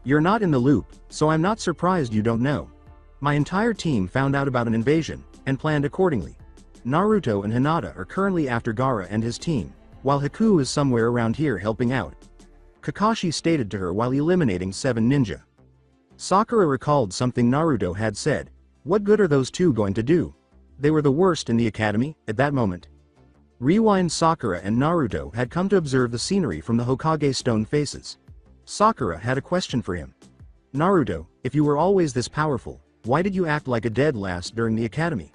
You're not in the loop, so I'm not surprised you don't know. My entire team found out about an invasion, and planned accordingly. Naruto and Hinata are currently after Gaara and his team, while Haku is somewhere around here helping out. Kakashi stated to her while eliminating 7 ninja. Sakura recalled something Naruto had said. What good are those two going to do? They were the worst in the academy, at that moment. Rewind. Sakura and Naruto had come to observe the scenery from the Hokage stone faces. Sakura had a question for him. Naruto, if you were always this powerful, why did you act like a dead last during the academy?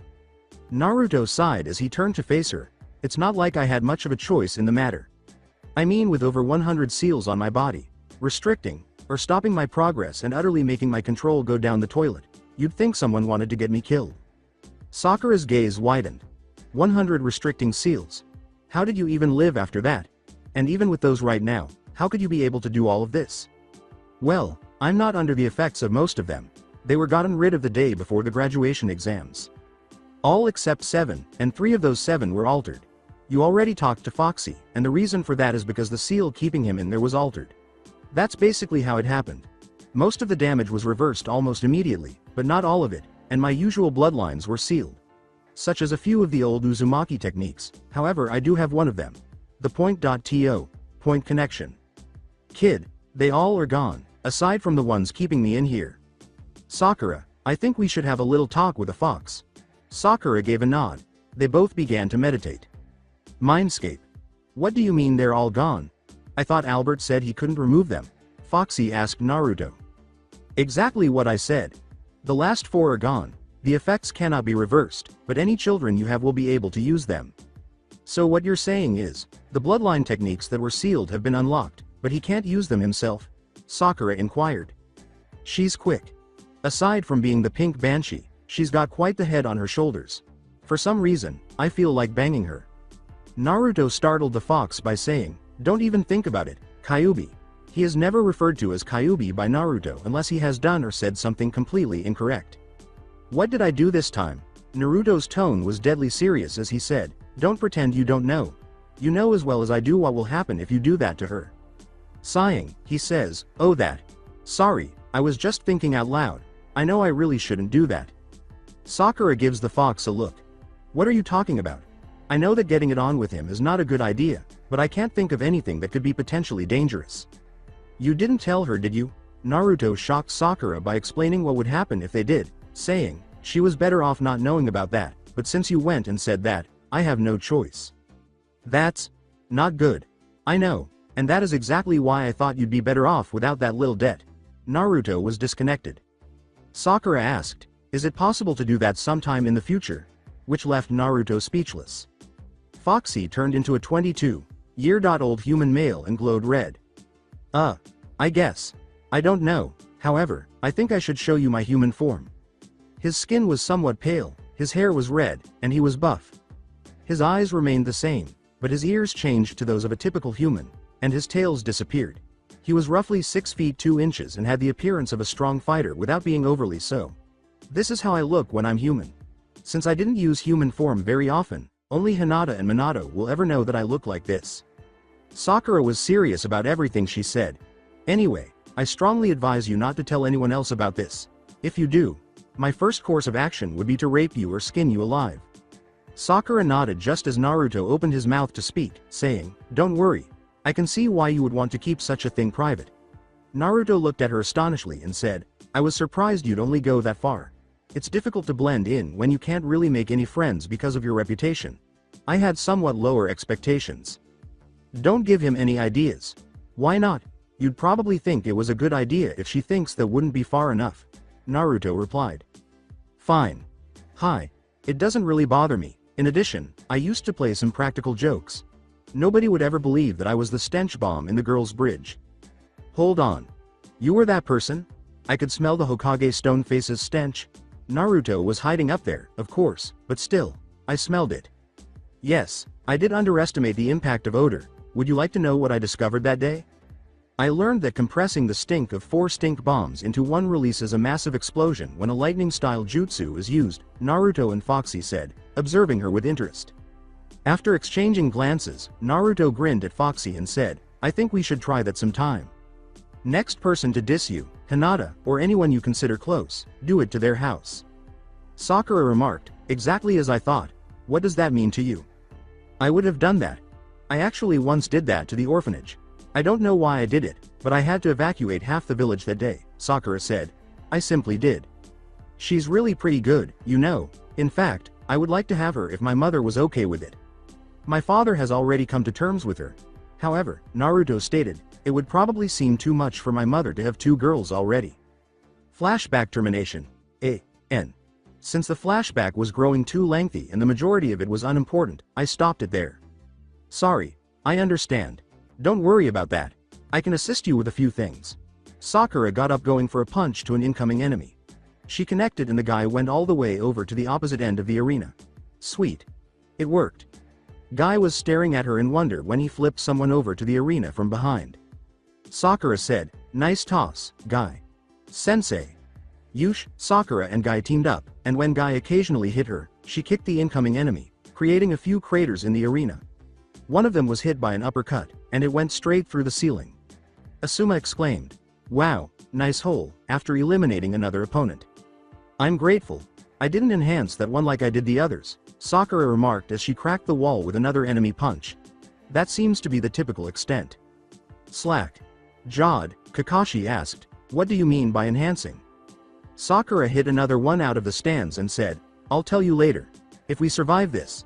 Naruto sighed as he turned to face her. It's not like I had much of a choice in the matter. I mean, with over 100 seals on my body, restricting, or stopping my progress and utterly making my control go down the toilet, you'd think someone wanted to get me killed. Sakura's gaze widened. 100 restricting seals. How did you even live after that? And even with those right now, how could you be able to do all of this? Well, I'm not under the effects of most of them. They were gotten rid of the day before the graduation exams. All except 7, and 3 of those 7 were altered. You already talked to Foxy, and the reason for that is because the seal keeping him in there was altered. That's basically how it happened. Most of the damage was reversed almost immediately, but not all of it, and my usual bloodlines were sealed. Such as a few of the old Uzumaki techniques, however I do have one of them. The point.to, point connection. Kid, they all are gone, aside from the ones keeping me in here. Sakura, I think we should have a little talk with a fox. Sakura gave a nod. They both began to meditate. Mindscape. What do you mean they're all gone? I thought Albert said he couldn't remove them. Foxy asked Naruto. Exactly what I said. The last 4 are gone. The effects cannot be reversed, but any children you have will be able to use them. So what you're saying is, the bloodline techniques that were sealed have been unlocked, but he can't use them himself? Sakura inquired. She's quick. Aside from being the pink banshee, she's got quite the head on her shoulders. For some reason, I feel like banging her. Naruto startled the fox by saying, don't even think about it, Kyuubi. He is never referred to as Kyuubi by Naruto unless he has done or said something completely incorrect. What did I do this time? Naruto's tone was deadly serious as he said, don't pretend you don't know. You know as well as I do what will happen if you do that to her. Sighing, he says, oh that. Sorry, I was just thinking out loud. I know I really shouldn't do that. Sakura gives the fox a look. What are you talking about? I know that getting it on with him is not a good idea, but I can't think of anything that could be potentially dangerous. You didn't tell her, did you? Naruto shocked Sakura by explaining what would happen if they did, saying, she was better off not knowing about that, but since you went and said that, I have no choice. That's not good. I know, and that is exactly why I thought you'd be better off without that little debt. Naruto was disconnected. Sakura asked, is it possible to do that sometime in the future? Which left Naruto speechless. Foxy turned into a 22-year-old human male and glowed red. I guess. I don't know, however, I think I should show you my human form. His skin was somewhat pale, his hair was red, and he was buff. His eyes remained the same, but his ears changed to those of a typical human, and his tails disappeared. He was roughly 6 feet 2 inches and had the appearance of a strong fighter without being overly so. This is how I look when I'm human. Since I didn't use human form very often, only Hinata and Minato will ever know that I look like this. Sakura was serious about everything she said. Anyway, I strongly advise you not to tell anyone else about this. If you do, my first course of action would be to rape you or skin you alive. Sakura nodded just as Naruto opened his mouth to speak, saying, don't worry. I can see why you would want to keep such a thing private. Naruto looked at her astonishingly and said, I was surprised you'd only go that far. It's difficult to blend in when you can't really make any friends because of your reputation. I had somewhat lower expectations. Don't give him any ideas. Why not? You'd probably think it was a good idea if she thinks that wouldn't be far enough. Naruto replied. Fine. Hi. It doesn't really bother me. In addition, I used to play some practical jokes. Nobody would ever believe that I was the stench bomb in the girls' bridge. Hold on. You were that person? I could smell the Hokage Stoneface's stench. Naruto was hiding up there, of course, but still, I smelled it. Yes, I did underestimate the impact of odor. Would you like to know what I discovered that day? I learned that compressing the stink of 4 stink bombs into one releases a massive explosion when a lightning-style jutsu is used, Naruto and Foxy said, observing her with interest. After exchanging glances, Naruto grinned at Foxy and said, I think we should try that sometime. Next person to diss you, Hinata, or anyone you consider close, do it to their house. Sakura remarked, exactly as I thought. What does that mean to you? I would have done that. I actually once did that to the orphanage. I don't know why I did it, but I had to evacuate half the village that day, Sakura said. I simply did. She's really pretty good, you know. In fact, I would like to have her if my mother was okay with it. My father has already come to terms with her. However, Naruto stated, it would probably seem too much for my mother to have 2 girls already. Flashback termination. N. Since the flashback was growing too lengthy and the majority of it was unimportant, I stopped it there. Sorry, I understand. Don't worry about that. I can assist you with a few things. Sakura got up going for a punch to an incoming enemy. She connected and the guy went all the way over to the opposite end of the arena. Sweet. It worked. Guy was staring at her in wonder when he flipped someone over to the arena from behind. Sakura said, nice toss, Guy. Sensei. Yush, Sakura and Guy teamed up, and when Guy occasionally hit her, she kicked the incoming enemy, creating a few craters in the arena. One of them was hit by an uppercut, and it went straight through the ceiling. Asuma exclaimed, wow, nice hole, after eliminating another opponent. I'm grateful. I didn't enhance that one like I did the others, Sakura remarked as she cracked the wall with another enemy punch. That seems to be the typical extent. Slack. Jawed, Kakashi asked, what do you mean by enhancing? Sakura hit another one out of the stands and said, I'll tell you later. If we survive this.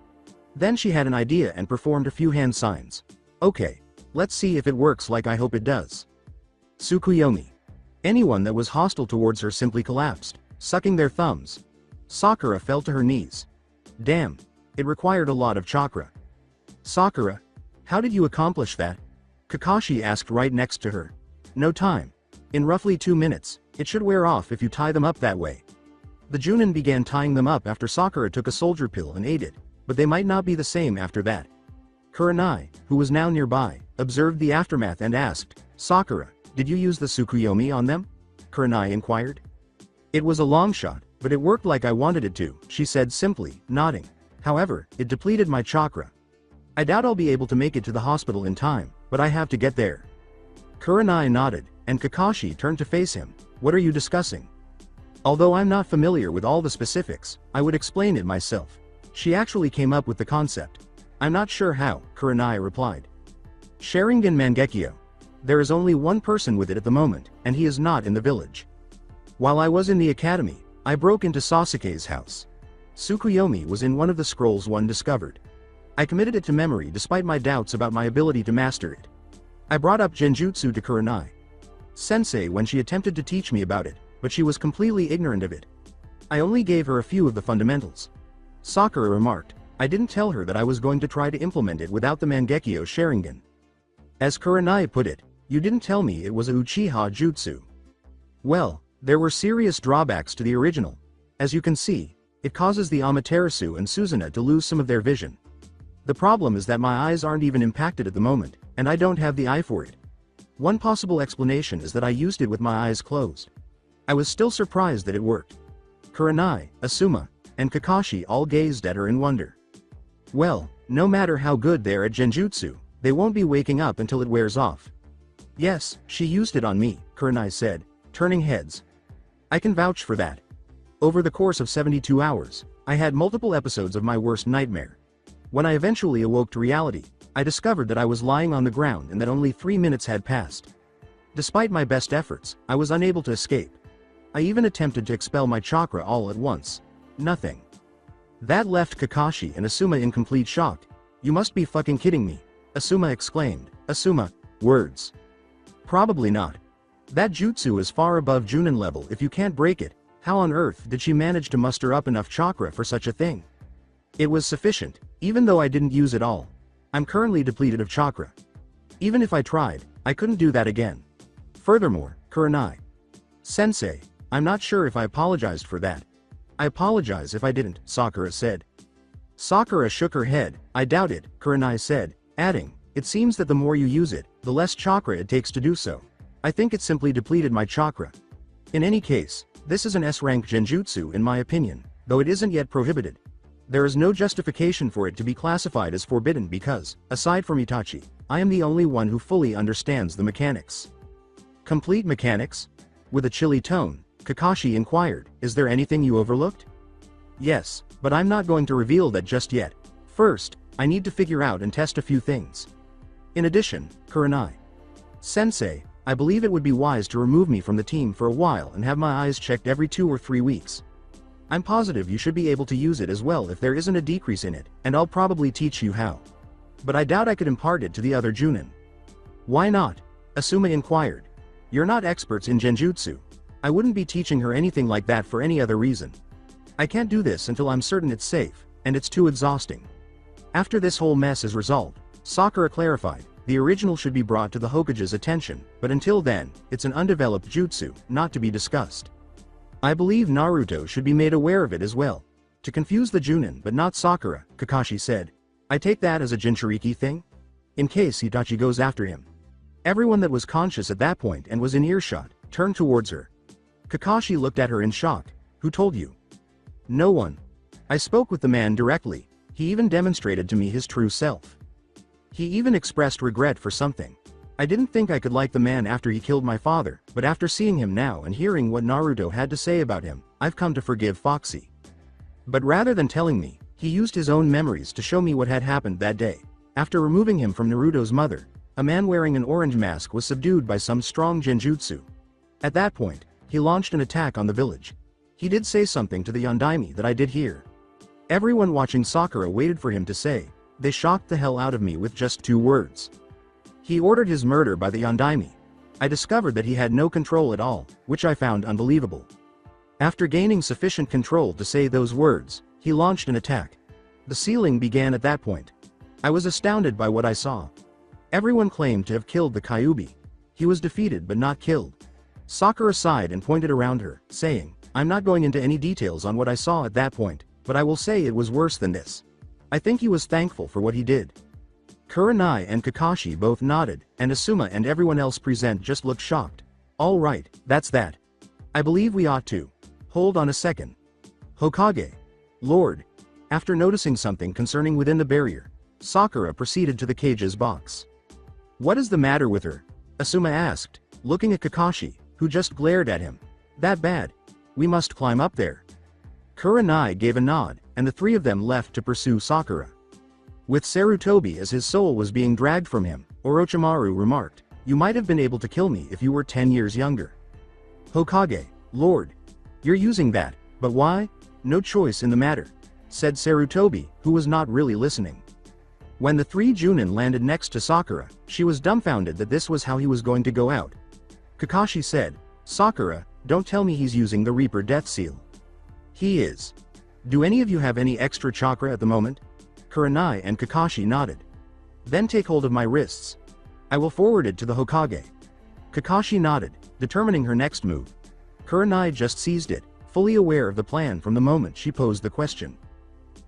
Then she had an idea and performed a few hand signs. Okay. Let's see if it works like I hope it does. Tsukuyomi. Anyone that was hostile towards her simply collapsed, sucking their thumbs. Sakura fell to her knees. Damn. It required a lot of chakra. Sakura. How did you accomplish that? Kakashi asked right next to her. No time. In roughly 2 minutes, it should wear off if you tie them up that way. The Chunin began tying them up after Sakura took a soldier pill and ate it, but they might not be the same after that. Kurenai, who was now nearby, observed the aftermath and asked, Sakura, did you use the Tsukuyomi on them? Kurenai inquired. It was a long shot, but it worked like I wanted it to, she said simply, nodding. However, it depleted my chakra. I doubt I'll be able to make it to the hospital in time, but I have to get there. Kurenai nodded, and Kakashi turned to face him. What are you discussing? Although I'm not familiar with all the specifics, I would explain it myself. She actually came up with the concept. I'm not sure how, Kurenai replied. Sharingan Mangekyo. There is only one person with it at the moment, and he is not in the village. While I was in the academy, I broke into Sasuke's house. Tsukuyomi was in one of the scrolls one discovered. I committed it to memory despite my doubts about my ability to master it. I brought up Genjutsu to Kurenai Sensei when she attempted to teach me about it, but she was completely ignorant of it. I only gave her a few of the fundamentals. Sakura remarked, I didn't tell her that I was going to try to implement it without the Mangekyo Sharingan. As Kurenai put it, you didn't tell me it was a Uchiha Jutsu. Well, there were serious drawbacks to the original. As you can see, it causes the Amaterasu and Suzuna to lose some of their vision. The problem is that my eyes aren't even impacted at the moment, and I don't have the eye for it. One possible explanation is that I used it with my eyes closed. I was still surprised that it worked. Kurenai, Asuma, and Kakashi all gazed at her in wonder. Well, no matter how good they're at Genjutsu, they won't be waking up until it wears off. Yes, she used it on me, Kurenai said, turning heads. I can vouch for that. Over the course of 72 hours, I had multiple episodes of my worst nightmare. When I eventually awoke to reality, I discovered that I was lying on the ground and that only 3 minutes had passed. Despite my best efforts, I was unable to escape. I even attempted to expel my chakra all at once. Nothing. That left Kakashi and Asuma in complete shock. You must be fucking kidding me, Asuma exclaimed. Asuma, words. Probably not. That jutsu is far above Chunin level. If you can't break it, how on earth did she manage to muster up enough chakra for such a thing? It was sufficient, even though I didn't use it all. I'm currently depleted of chakra. Even if I tried, I couldn't do that again. Furthermore, Kurenai Sensei, I'm not sure if I apologized for that. I apologize if I didn't, Sakura said. Sakura shook her head. I doubt it, Kurenai said, adding, it seems that the more you use it, the less chakra it takes to do so. I think it simply depleted my chakra. In any case, this is an S-rank genjutsu in my opinion, though it isn't yet prohibited. There is no justification for it to be classified as forbidden because, aside from Itachi, I am the only one who fully understands the mechanics. Complete mechanics? With a chilly tone, Kakashi inquired, is there anything you overlooked? Yes, but I'm not going to reveal that just yet. First, I need to figure out and test a few things. In addition, Kurenai Sensei, I believe it would be wise to remove me from the team for a while and have my eyes checked every 2 or 3 weeks. I'm positive you should be able to use it as well if there isn't a decrease in it, and I'll probably teach you how. But I doubt I could impart it to the other Chunin. Why not? Asuma inquired. You're not experts in genjutsu. I wouldn't be teaching her anything like that for any other reason. I can't do this until I'm certain it's safe, and it's too exhausting. After this whole mess is resolved, Sakura clarified, the original should be brought to the Hokage's attention, but until then, it's an undeveloped jutsu, not to be discussed. I believe Naruto should be made aware of it as well. To confuse the Chunin but not Sakura, Kakashi said. I take that as a Jinchuriki thing? In case Itachi goes after him. Everyone that was conscious at that point and was in earshot, turned towards her. Kakashi looked at her in shock. Who told you? No one. I spoke with the man directly. He even demonstrated to me his true self. He even expressed regret for something. I didn't think I could like the man after he killed my father, but after seeing him now and hearing what Naruto had to say about him, I've come to forgive Foxy. But rather than telling me, he used his own memories to show me what had happened that day. After removing him from Naruto's mother, a man wearing an orange mask was subdued by some strong genjutsu. At that point, he launched an attack on the village. He did say something to the Yondaime that I did hear. Everyone watching Sakura waited for him to say, "They shocked the hell out of me with just 2 words." He ordered his murder by the Yondaime. I discovered that he had no control at all, which I found unbelievable. After gaining sufficient control to say those words, he launched an attack. The ceiling began at that point. I was astounded by what I saw. Everyone claimed to have killed the Kyuubi. He was defeated but not killed. Sakura sighed and pointed around her, saying, "I'm not going into any details on what I saw at that point, but I will say it was worse than this." I think he was thankful for what he did. Kurenai and Kakashi both nodded, and Asuma and everyone else present just looked shocked. "All right, that's that. I believe we ought to. Hold on a second. Hokage. Lord." After noticing something concerning within the barrier, Sakura proceeded to the cage's box. "What is the matter with her?" Asuma asked, looking at Kakashi, who just glared at him. "That bad? We must climb up there." Kurenai gave a nod, and the 3 of them left to pursue Sakura. With Sarutobi as his soul was being dragged from him, Orochimaru remarked, "You might have been able to kill me if you were 10 years younger." "Hokage, Lord. You're using that, but why? No choice in the matter," said Sarutobi, who was not really listening. When the 3 Chunin landed next to Sakura, she was dumbfounded that this was how he was going to go out. Kakashi said, "Sakura, don't tell me he's using the Reaper Death Seal." "He is. Do any of you have any extra chakra at the moment?" Kurenai and Kakashi nodded. "Then take hold of my wrists. I will forward it to the Hokage." Kakashi nodded, determining her next move. Kurenai just seized it, fully aware of the plan from the moment she posed the question.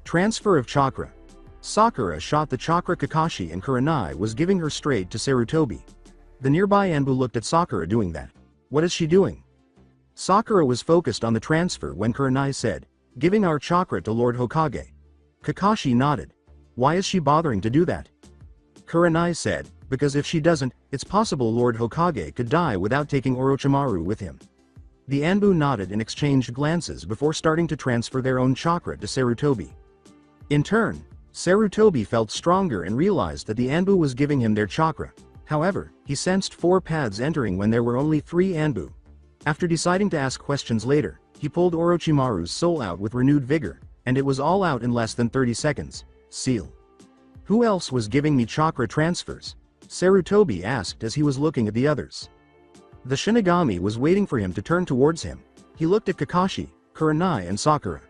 Transfer of chakra. Sakura shot the chakra Kakashi and Kurenai was giving her straight to Sarutobi. The nearby Anbu looked at Sakura doing that. What is she doing? Sakura was focused on the transfer when Kurenai said, "Giving our chakra to Lord Hokage." Kakashi nodded. "Why is she bothering to do that?" Kurenai said, "Because if she doesn't, it's possible Lord Hokage could die without taking Orochimaru with him." The Anbu nodded and exchanged glances before starting to transfer their own chakra to Sarutobi. In turn, Sarutobi felt stronger and realized that the Anbu was giving him their chakra. However, he sensed 4 paths entering when there were only 3 Anbu. After deciding to ask questions later, he pulled Orochimaru's soul out with renewed vigor, and it was all out in less than 30 seconds. Seal. "Who else was giving me chakra transfers?" Sarutobi asked as he was looking at the others. The Shinigami was waiting for him to turn towards him. He looked at Kakashi, Kurenai and Sakura.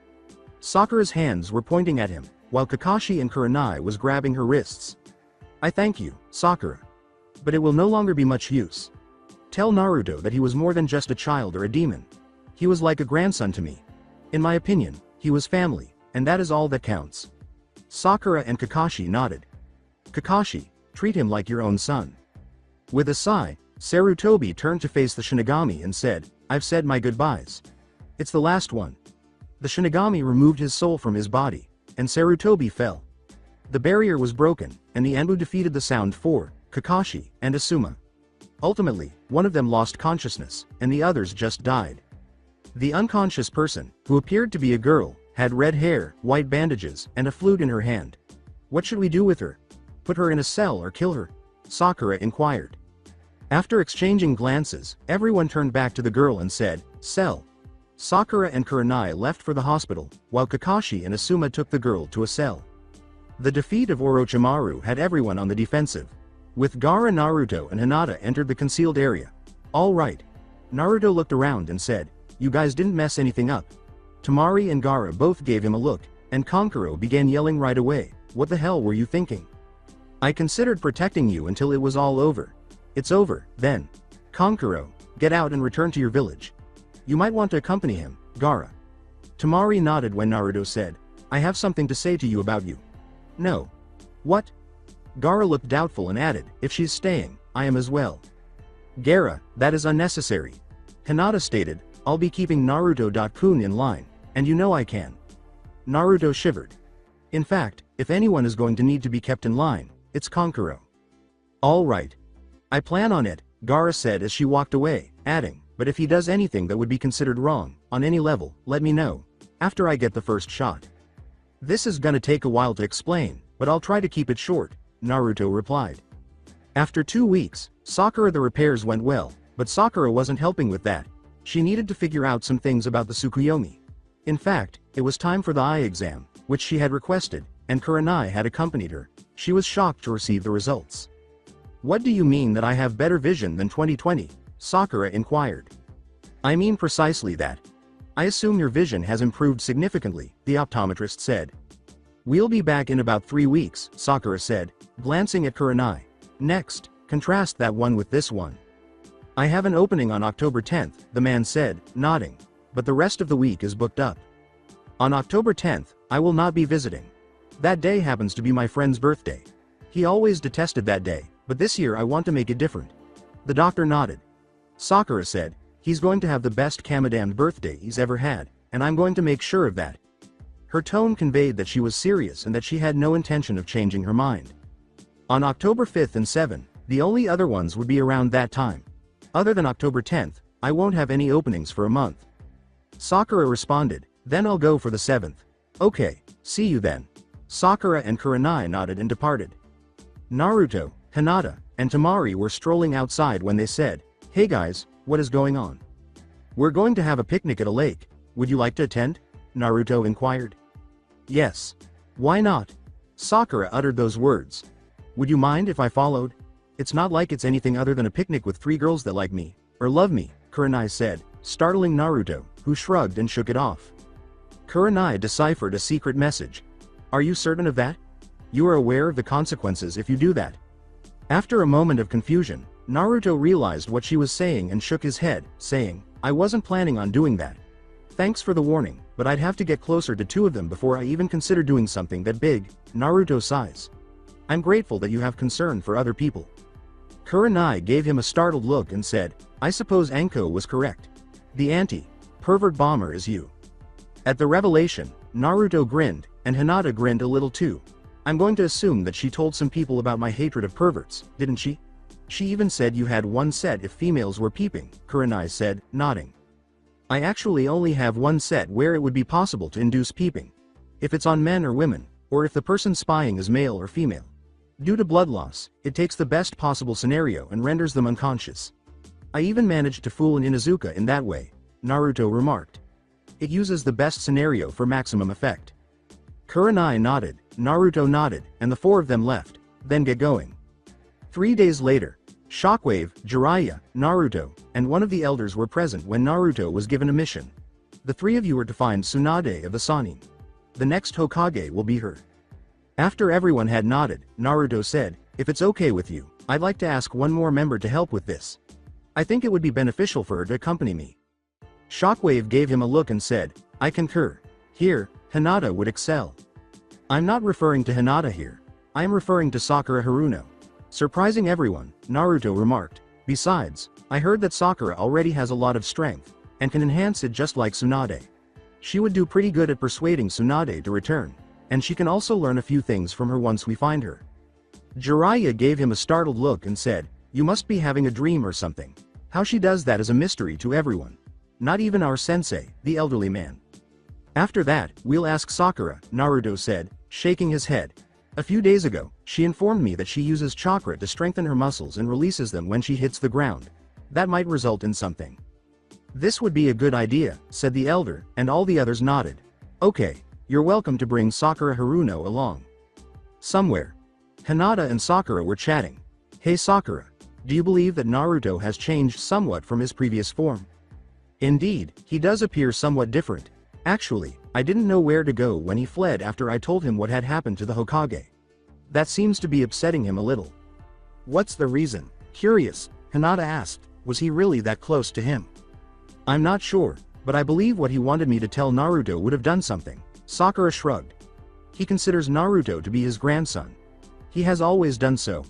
Sakura's hands were pointing at him, while Kakashi and Kurenai was grabbing her wrists. "I thank you, Sakura. But it will no longer be much use. Tell Naruto that he was more than just a child or a demon. He was like a grandson to me. In my opinion, he was family, and that is all that counts." Sakura and Kakashi nodded. "Kakashi, treat him like your own son." With a sigh, Sarutobi turned to face the Shinigami and said, "I've said my goodbyes. It's the last one." The Shinigami removed his soul from his body, and Sarutobi fell. The barrier was broken, and the Anbu defeated the Sound 4, Kakashi, and Asuma. Ultimately, one of them lost consciousness, and the others just died. The unconscious person, who appeared to be a girl, had red hair, white bandages, and a flute in her hand. "What should we do with her? Put her in a cell or kill her?" Sakura inquired. After exchanging glances, everyone turned back to the girl and said, "Cell." Sakura and Kurenai left for the hospital, while Kakashi and Asuma took the girl to a cell. The defeat of Orochimaru had everyone on the defensive. With Gaara, Naruto and Hinata entered the concealed area. "All right." Naruto looked around and said, "You guys didn't mess anything up." Temari and Gaara both gave him a look, and Kankuro began yelling right away, "What the hell were you thinking? I considered protecting you until it was all over. It's over, then. Kankuro, get out and return to your village. You might want to accompany him, Gaara." Temari nodded when Naruto said, "I have something to say to you about you." "No." "What?" Gaara looked doubtful and added, "If she's staying, I am as well." "Gaara, that is unnecessary." Hinata stated, "I'll be keeping Naruto-kun in line, and you know I can." Naruto shivered. In fact, if anyone is going to need to be kept in line, it's Kankuro. "All right. I plan on it," Gaara said as she walked away, adding, "But if he does anything that would be considered wrong, on any level, let me know. After I get the first shot." "This is gonna take a while to explain, but I'll try to keep it short," Naruto replied. After 2 weeks, Sakura the repairs went well, but Sakura wasn't helping with that. She needed to figure out some things about the Tsukuyomi. In fact, it was time for the eye exam, which she had requested, and Kurenai had accompanied her. She was shocked to receive the results. "What do you mean that I have better vision than 2020? Sakura inquired. "I mean precisely that. I assume your vision has improved significantly," the optometrist said. "We'll be back in about 3 weeks, Sakura said, glancing at Kurenai. "Next, contrast that one with this one." "I have an opening on October 10th, the man said, nodding. "But the rest of the week is booked up. On October 10th, I will not be visiting. That day happens to be my friend's birthday. He always detested that day, but this year I want to make it different." The doctor nodded. Sakura said, "He's going to have the best Kamadamned birthday he's ever had, and I'm going to make sure of that." Her tone conveyed that she was serious and that she had no intention of changing her mind. On October 5th and 7th, the only other ones would be around that time. Other than October 10th, I won't have any openings for a month. Sakura responded, "Then I'll go for the 7th. "Okay, see you then." Sakura and Kurenai nodded and departed. Naruto, Hinata, and Temari were strolling outside when they said, "Hey guys, what is going on?" "We're going to have a picnic at a lake. Would you like to attend?" Naruto inquired. "Yes. Why not?" Sakura uttered those words. "Would you mind if I followed? It's not like it's anything other than a picnic with 3 girls that like me, or love me," Kurenai said, startling Naruto, who shrugged and shook it off. Kurenai deciphered a secret message. "Are you certain of that? You are aware of the consequences if you do that?" After a moment of confusion, Naruto realized what she was saying and shook his head, saying, "I wasn't planning on doing that. Thanks for the warning, but I'd have to get closer to 2 of them before I even consider doing something that big." Naruto sighs. "I'm grateful that you have concern for other people." Kurenai gave him a startled look and said, "I suppose Anko was correct. The anti-pervert bomber is you." At the revelation, Naruto grinned, and Hinata grinned a little too. "I'm going to assume that she told some people about my hatred of perverts, didn't she? She even said you had 1 set if females were peeping," Kurenai said, nodding. "I actually only have 1 set where it would be possible to induce peeping. If it's on men or women, or if the person spying is male or female. Due to blood loss, it takes the best possible scenario and renders them unconscious. I even managed to fool an Inuzuka in that way," Naruto remarked. "It uses the best scenario for maximum effect." Kurenai nodded, Naruto nodded, and the 4 of them left. "Then get going." 3 days later, Shockwave, Jiraiya, Naruto, and one of the elders were present when Naruto was given a mission. "The 3 of you are to find Tsunade of the Sanin. The next Hokage will be her." After everyone had nodded, Naruto said, "If it's okay with you, I'd like to ask one more member to help with this. I think it would be beneficial for her to accompany me." Shockwave gave him a look and said, "I concur. Here, Hinata would excel." "I'm not referring to Hinata here. I am referring to Sakura Haruno." Surprising everyone, Naruto remarked, "Besides, I heard that Sakura already has a lot of strength, and can enhance it just like Tsunade. She would do pretty good at persuading Tsunade to return, and she can also learn a few things from her once we find her." Jiraiya gave him a startled look and said, "You must be having a dream or something. How she does that is a mystery to everyone. Not even our sensei, the elderly man." "After that, we'll ask Sakura," Naruto said, shaking his head. "A few days ago, she informed me that she uses chakra to strengthen her muscles and releases them when she hits the ground. That might result in something." "This would be a good idea," said the elder, and all the others nodded. "Okay, you're welcome to bring Sakura Haruno along." Somewhere, Hinata and Sakura were chatting. "Hey Sakura, do you believe that Naruto has changed somewhat from his previous form?" "Indeed, he does appear somewhat different. Actually, I didn't know where to go when he fled after I told him what had happened to the Hokage. That seems to be upsetting him a little." "What's the reason?" Curious, Hinata asked, "Was he really that close to him?" "I'm not sure, but I believe what he wanted me to tell Naruto would have done something." Sakura shrugged. "He considers Naruto to be his grandson. He has always done so."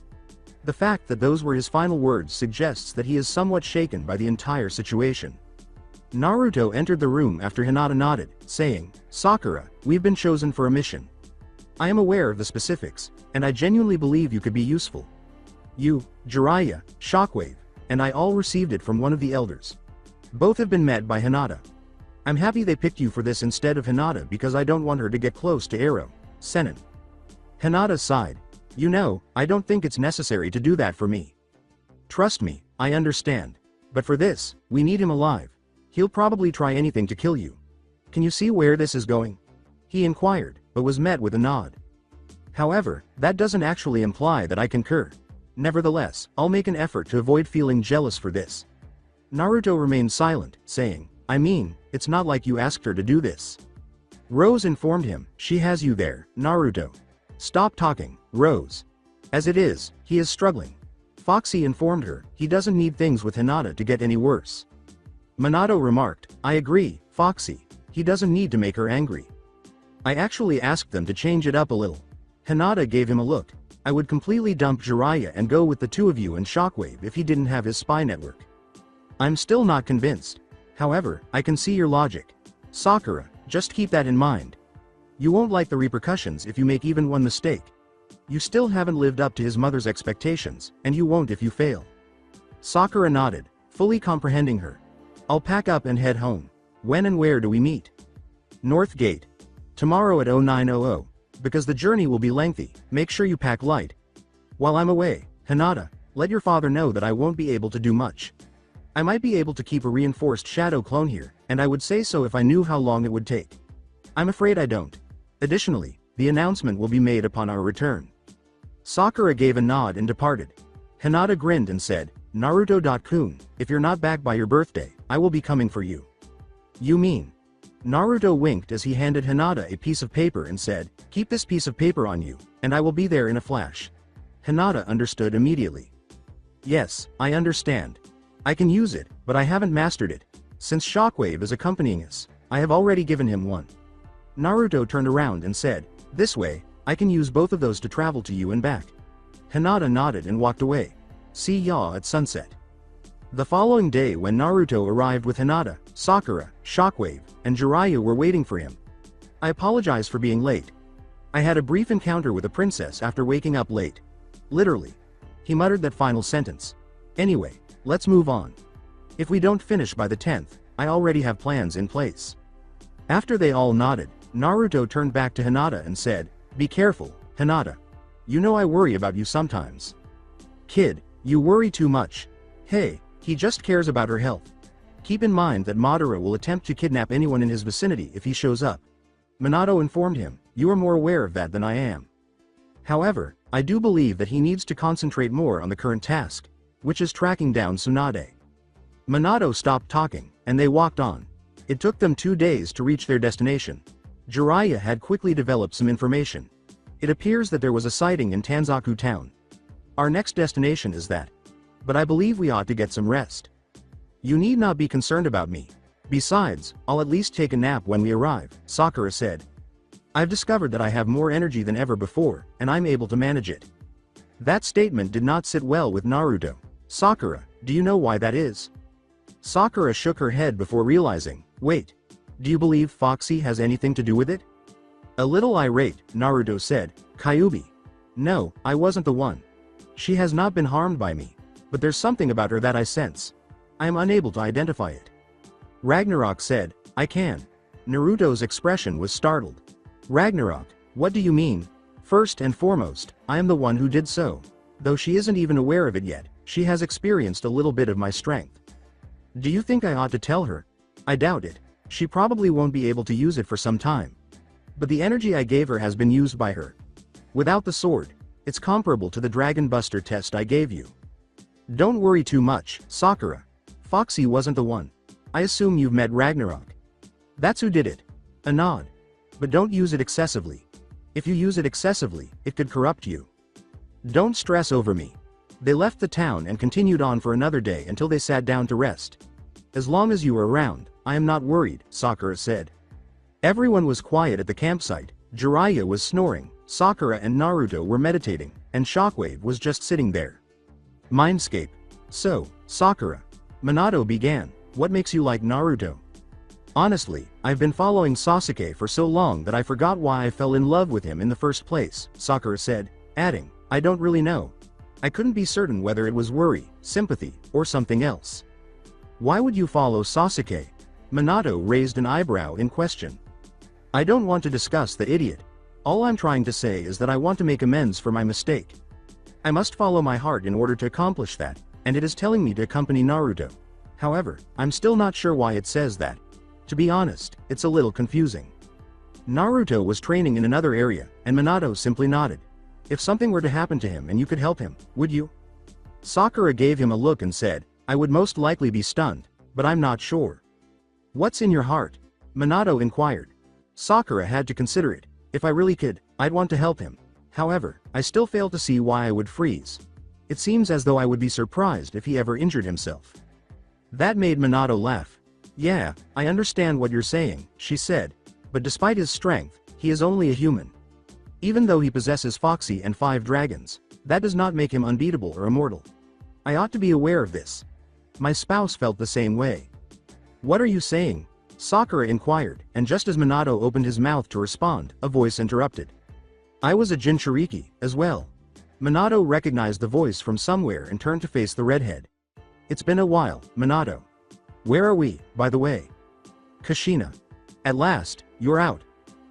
The fact that those were his final words suggests that he is somewhat shaken by the entire situation. Naruto entered the room after Hinata nodded, saying, "Sakura, we've been chosen for a mission. I am aware of the specifics, and I genuinely believe you could be useful. You, Jiraiya, Shockwave, and I all received it from one of the elders. Both have been met by Hinata. I'm happy they picked you for this instead of Hinata because I don't want her to get close to Ero, Sennin." Hinata sighed. "You know, I don't think it's necessary to do that for me. Trust me, I understand. But for this, we need him alive. He'll probably try anything to kill you. Can you see where this is going?" he inquired. but was met with a nod. However, that doesn't actually imply that I concur. Nevertheless, I'll make an effort to avoid feeling jealous for this. Naruto remained silent, saying, I mean, it's not like you asked her to do this. Rose informed him, she has you there, Naruto. Stop talking, Rose. As it is, he is struggling. Foxy informed her, he doesn't need things with Hinata to get any worse. Minato remarked, I agree, Foxy. He doesn't need to make her angry. I actually asked them to change it up a little. Hinata gave him a look. I would completely dump Jiraiya and go with the two of you and Shockwave if he didn't have his spy network. I'm still not convinced. However, I can see your logic. Sakura, just keep that in mind. You won't like the repercussions if you make even one mistake. You still haven't lived up to his mother's expectations, and you won't if you fail. Sakura nodded, fully comprehending her. I'll pack up and head home. When and where do we meet? North Gate. Tomorrow at 0900. Because the journey will be lengthy, make sure you pack light. While I'm away, Hinata, let your father know that I won't be able to do much. I might be able to keep a reinforced shadow clone here, and I would say so if I knew how long it would take. I'm afraid I don't. Additionally, the announcement will be made upon our return. Sakura gave a nod and departed. Hinata grinned and said, Naruto-kun, if you're not back by your birthday, I will be coming for you. You mean? Naruto winked as he handed Hinata a piece of paper and said, keep this piece of paper on you, and I will be there in a flash. Hinata understood immediately. Yes, I understand. I can use it, but I haven't mastered it. Since Shockwave is accompanying us, I have already given him one. Naruto turned around and said, this way, I can use both of those to travel to you and back. Hinata nodded and walked away. See ya at sunset. The following day when Naruto arrived with Hinata, Sakura, Shockwave, and Jiraiya were waiting for him. I apologize for being late. I had a brief encounter with a princess after waking up late. Literally. He muttered that final sentence. Anyway, let's move on. If we don't finish by the 10th, I already have plans in place. After they all nodded, Naruto turned back to Hinata and said, be careful, Hinata. You know I worry about you sometimes. Kid, you worry too much. Hey, he just cares about her health. Keep in mind that Madara will attempt to kidnap anyone in his vicinity if he shows up. Minato informed him, you are more aware of that than I am. However, I do believe that he needs to concentrate more on the current task, which is tracking down Tsunade. Minato stopped talking, and they walked on. It took them 2 days to reach their destination. Jiraiya had quickly developed some information. It appears that there was a sighting in Tanzaku town. Our next destination is that. But I believe we ought to get some rest. You need not be concerned about me. Besides, I'll at least take a nap when we arrive, Sakura said. I've discovered that I have more energy than ever before, and I'm able to manage it. That statement did not sit well with Naruto. Sakura, do you know why that is? Sakura shook her head before realizing, wait. Do you believe Foxy has anything to do with it? A little irate, Naruto said, Kyuubi. No, I wasn't the one. She has not been harmed by me. But there's something about her that I sense. I am unable to identify it. Ragnarok said, I can. Naruto's expression was startled. Ragnarok, what do you mean? First and foremost, I am the one who did so. Though she isn't even aware of it yet, she has experienced a little bit of my strength. Do you think I ought to tell her? I doubt it. She probably won't be able to use it for some time. But the energy I gave her has been used by her. Without the sword, it's comparable to the Dragon Buster test I gave you. Don't worry too much, Sakura. Foxy wasn't the one. I assume you've met Ragnarok. That's who did it. A nod. But don't use it excessively. If you use it excessively, it could corrupt you. Don't stress over me. They left the town and continued on for another day until they sat down to rest. As long as you are around, I am not worried, Sakura said. Everyone was quiet at the campsite. Jiraiya was snoring, Sakura and Naruto were meditating, and Shockwave was just sitting there. Mindscape. So, Sakura. Minato began, what makes you like Naruto? Honestly, I've been following Sasuke for so long that I forgot why I fell in love with him in the first place, Sakura said, adding, I don't really know. I couldn't be certain whether it was worry, sympathy, or something else. Why would you follow Sasuke? Minato raised an eyebrow in question. I don't want to discuss the idiot. All I'm trying to say is that I want to make amends for my mistake. I must follow my heart in order to accomplish that, and it is telling me to accompany Naruto. However, I'm still not sure why it says that. To be honest, it's a little confusing. Naruto was training in another area, and Minato simply nodded. If something were to happen to him and you could help him, would you? Sakura gave him a look and said, I would most likely be stunned, but I'm not sure. What's in your heart? Minato inquired. Sakura had to consider it. If I really could, I'd want to help him. However, I still fail to see why I would freeze. It seems as though I would be surprised if he ever injured himself. That made Minato laugh. Yeah, I understand what you're saying, she said. But despite his strength, he is only a human. Even though he possesses Foxy and 5 dragons, that does not make him unbeatable or immortal. I ought to be aware of this. My spouse felt the same way. What are you saying? Sakura inquired, and just as Minato opened his mouth to respond, a voice interrupted. I was a Jinchuriki, as well. Minato recognized the voice from somewhere and turned to face the redhead. It's been a while, Minato. Where are we, by the way? Kushina. At last, you're out.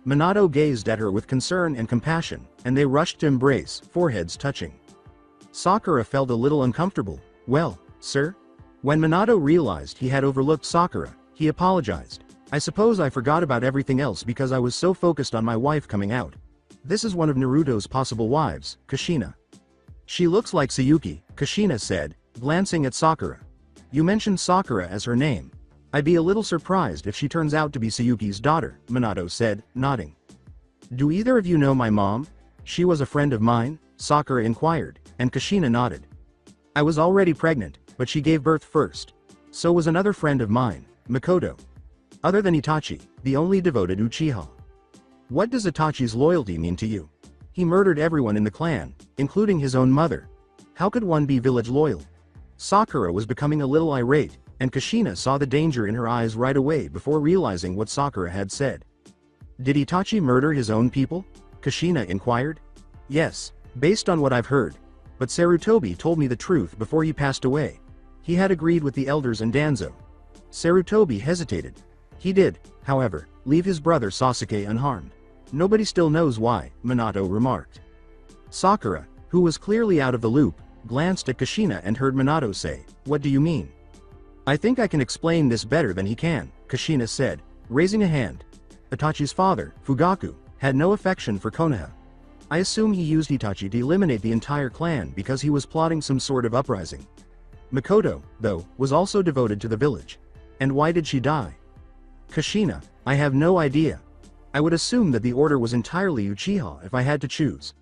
Minato gazed at her with concern and compassion, and they rushed to embrace, foreheads touching. Sakura felt a little uncomfortable. Well, sir? When Minato realized he had overlooked Sakura, he apologized. I suppose I forgot about everything else because I was so focused on my wife coming out. This is one of Naruto's possible wives, Kushina. She looks like Sayuki, Kushina said, glancing at Sakura. You mentioned Sakura as her name. I'd be a little surprised if she turns out to be Sayuki's daughter, Minato said, nodding. Do either of you know my mom? She was a friend of mine, Sakura inquired, and Kushina nodded. I was already pregnant, but she gave birth first. So was another friend of mine, Makoto. Other than Itachi, the only devoted Uchiha. What does Itachi's loyalty mean to you? He murdered everyone in the clan, including his own mother. How could one be village loyal? Sakura was becoming a little irate, and Kushina saw the danger in her eyes right away before realizing what Sakura had said. Did Itachi murder his own people? Kushina inquired. Yes, based on what I've heard. But Sarutobi told me the truth before he passed away. He had agreed with the elders and Danzo. Sarutobi hesitated. He did, however, leave his brother Sasuke unharmed. Nobody still knows why, Minato remarked. Sakura, who was clearly out of the loop, glanced at Kushina and heard Minato say, What do you mean? I think I can explain this better than he can, Kushina said, raising a hand. Itachi's father, Fugaku, had no affection for Konoha. I assume he used Itachi to eliminate the entire clan because he was plotting some sort of uprising. Makoto, though, was also devoted to the village. And why did she die? Kushina, I have no idea. I would assume that the order was entirely Uchiha if I had to choose.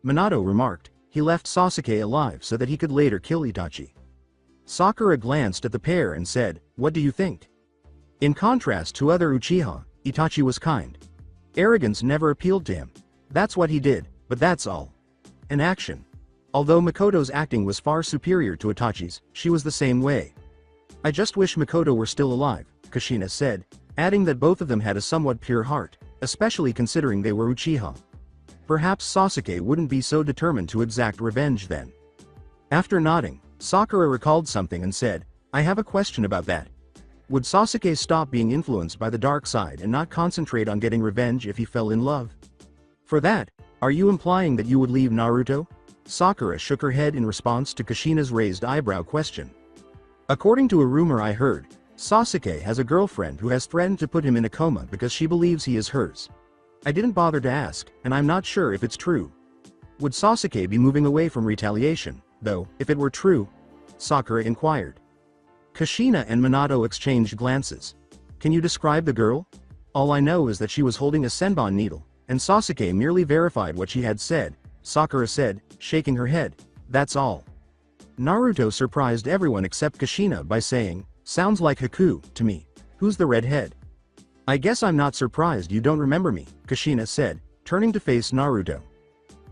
Minato remarked, he left Sasuke alive so that he could later kill Itachi. Sakura glanced at the pair and said, What do you think? In contrast to other Uchiha, Itachi was kind. Arrogance never appealed to him. That's what he did, but that's all. An action. Although Makoto's acting was far superior to Itachi's, she was the same way. I just wish Makoto were still alive, Kushina said, adding that both of them had a somewhat pure heart, especially considering they were Uchiha. Perhaps Sasuke wouldn't be so determined to exact revenge then. After nodding, Sakura recalled something and said, I have a question about that. Would Sasuke stop being influenced by the dark side and not concentrate on getting revenge if he fell in love? For that, are you implying that you would leave Naruto? Sakura shook her head in response to Kushina's raised eyebrow question. According to a rumor I heard, Sasuke has a girlfriend who has threatened to put him in a coma because she believes he is hers. I didn't bother to ask, and I'm not sure if it's true. Would Sasuke be moving away from retaliation, though, if it were true? Sakura inquired. Kushina and Minato exchanged glances. Can you describe the girl? All I know is that she was holding a senbon needle, and Sasuke merely verified what she had said, Sakura said, shaking her head. That's all. Naruto surprised everyone except Kushina by saying, Sounds like Haku, to me. Who's the redhead? I guess I'm not surprised you don't remember me, Kushina said, turning to face Naruto.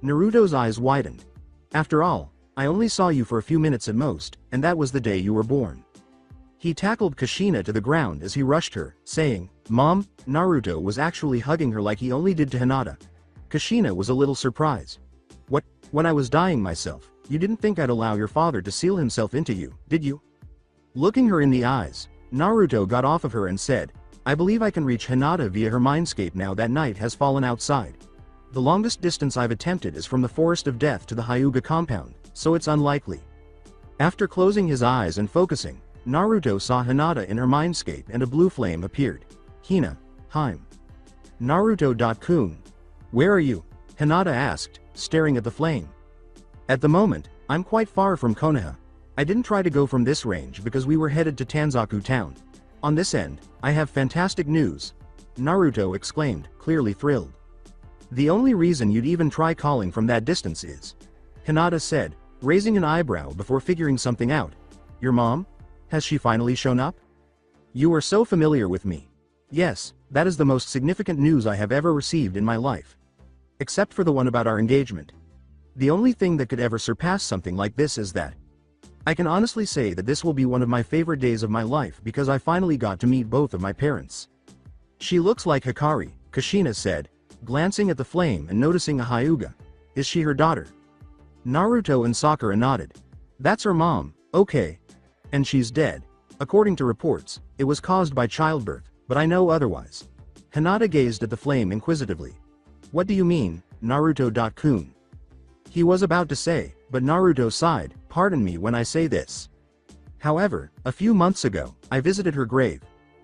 Naruto's eyes widened. After all, I only saw you for a few minutes at most, and that was the day you were born. He tackled Kushina to the ground as he rushed her, saying, Mom, Naruto was actually hugging her like he only did to Hinata. Kushina was a little surprised. What, when I was dying myself, you didn't think I'd allow your father to seal himself into you, did you? Looking her in the eyes, Naruto got off of her and said, I believe I can reach Hinata via her Mindscape now that night has fallen outside. The longest distance I've attempted is from the Forest of Death to the Hyuga compound, so it's unlikely. After closing his eyes and focusing, Naruto saw Hinata in her Mindscape and a blue flame appeared. Hina, Heim. Naruto-kun. Where are you? Hinata asked, staring at the flame. At the moment, I'm quite far from Konoha. I didn't try to go from this range because we were headed to Tanzaku town. On this end, I have fantastic news. Naruto exclaimed, clearly thrilled. The only reason you'd even try calling from that distance is, Hinata said, raising an eyebrow before figuring something out. Your mom? Has she finally shown up? You are so familiar with me. Yes, that is the most significant news I have ever received in my life. Except for the one about our engagement. The only thing that could ever surpass something like this is that. I can honestly say that this will be one of my favorite days of my life because I finally got to meet both of my parents. She looks like Hikari, Kushina said, glancing at the flame and noticing a Hyuga. Is she her daughter? Naruto and Sakura nodded. That's her mom, okay. And she's dead. According to reports, it was caused by childbirth, but I know otherwise. Hinata gazed at the flame inquisitively. What do you mean, Naruto-kun? He was about to say, but Naruto sighed, pardon me when I say this. However, a few months ago, I visited her grave.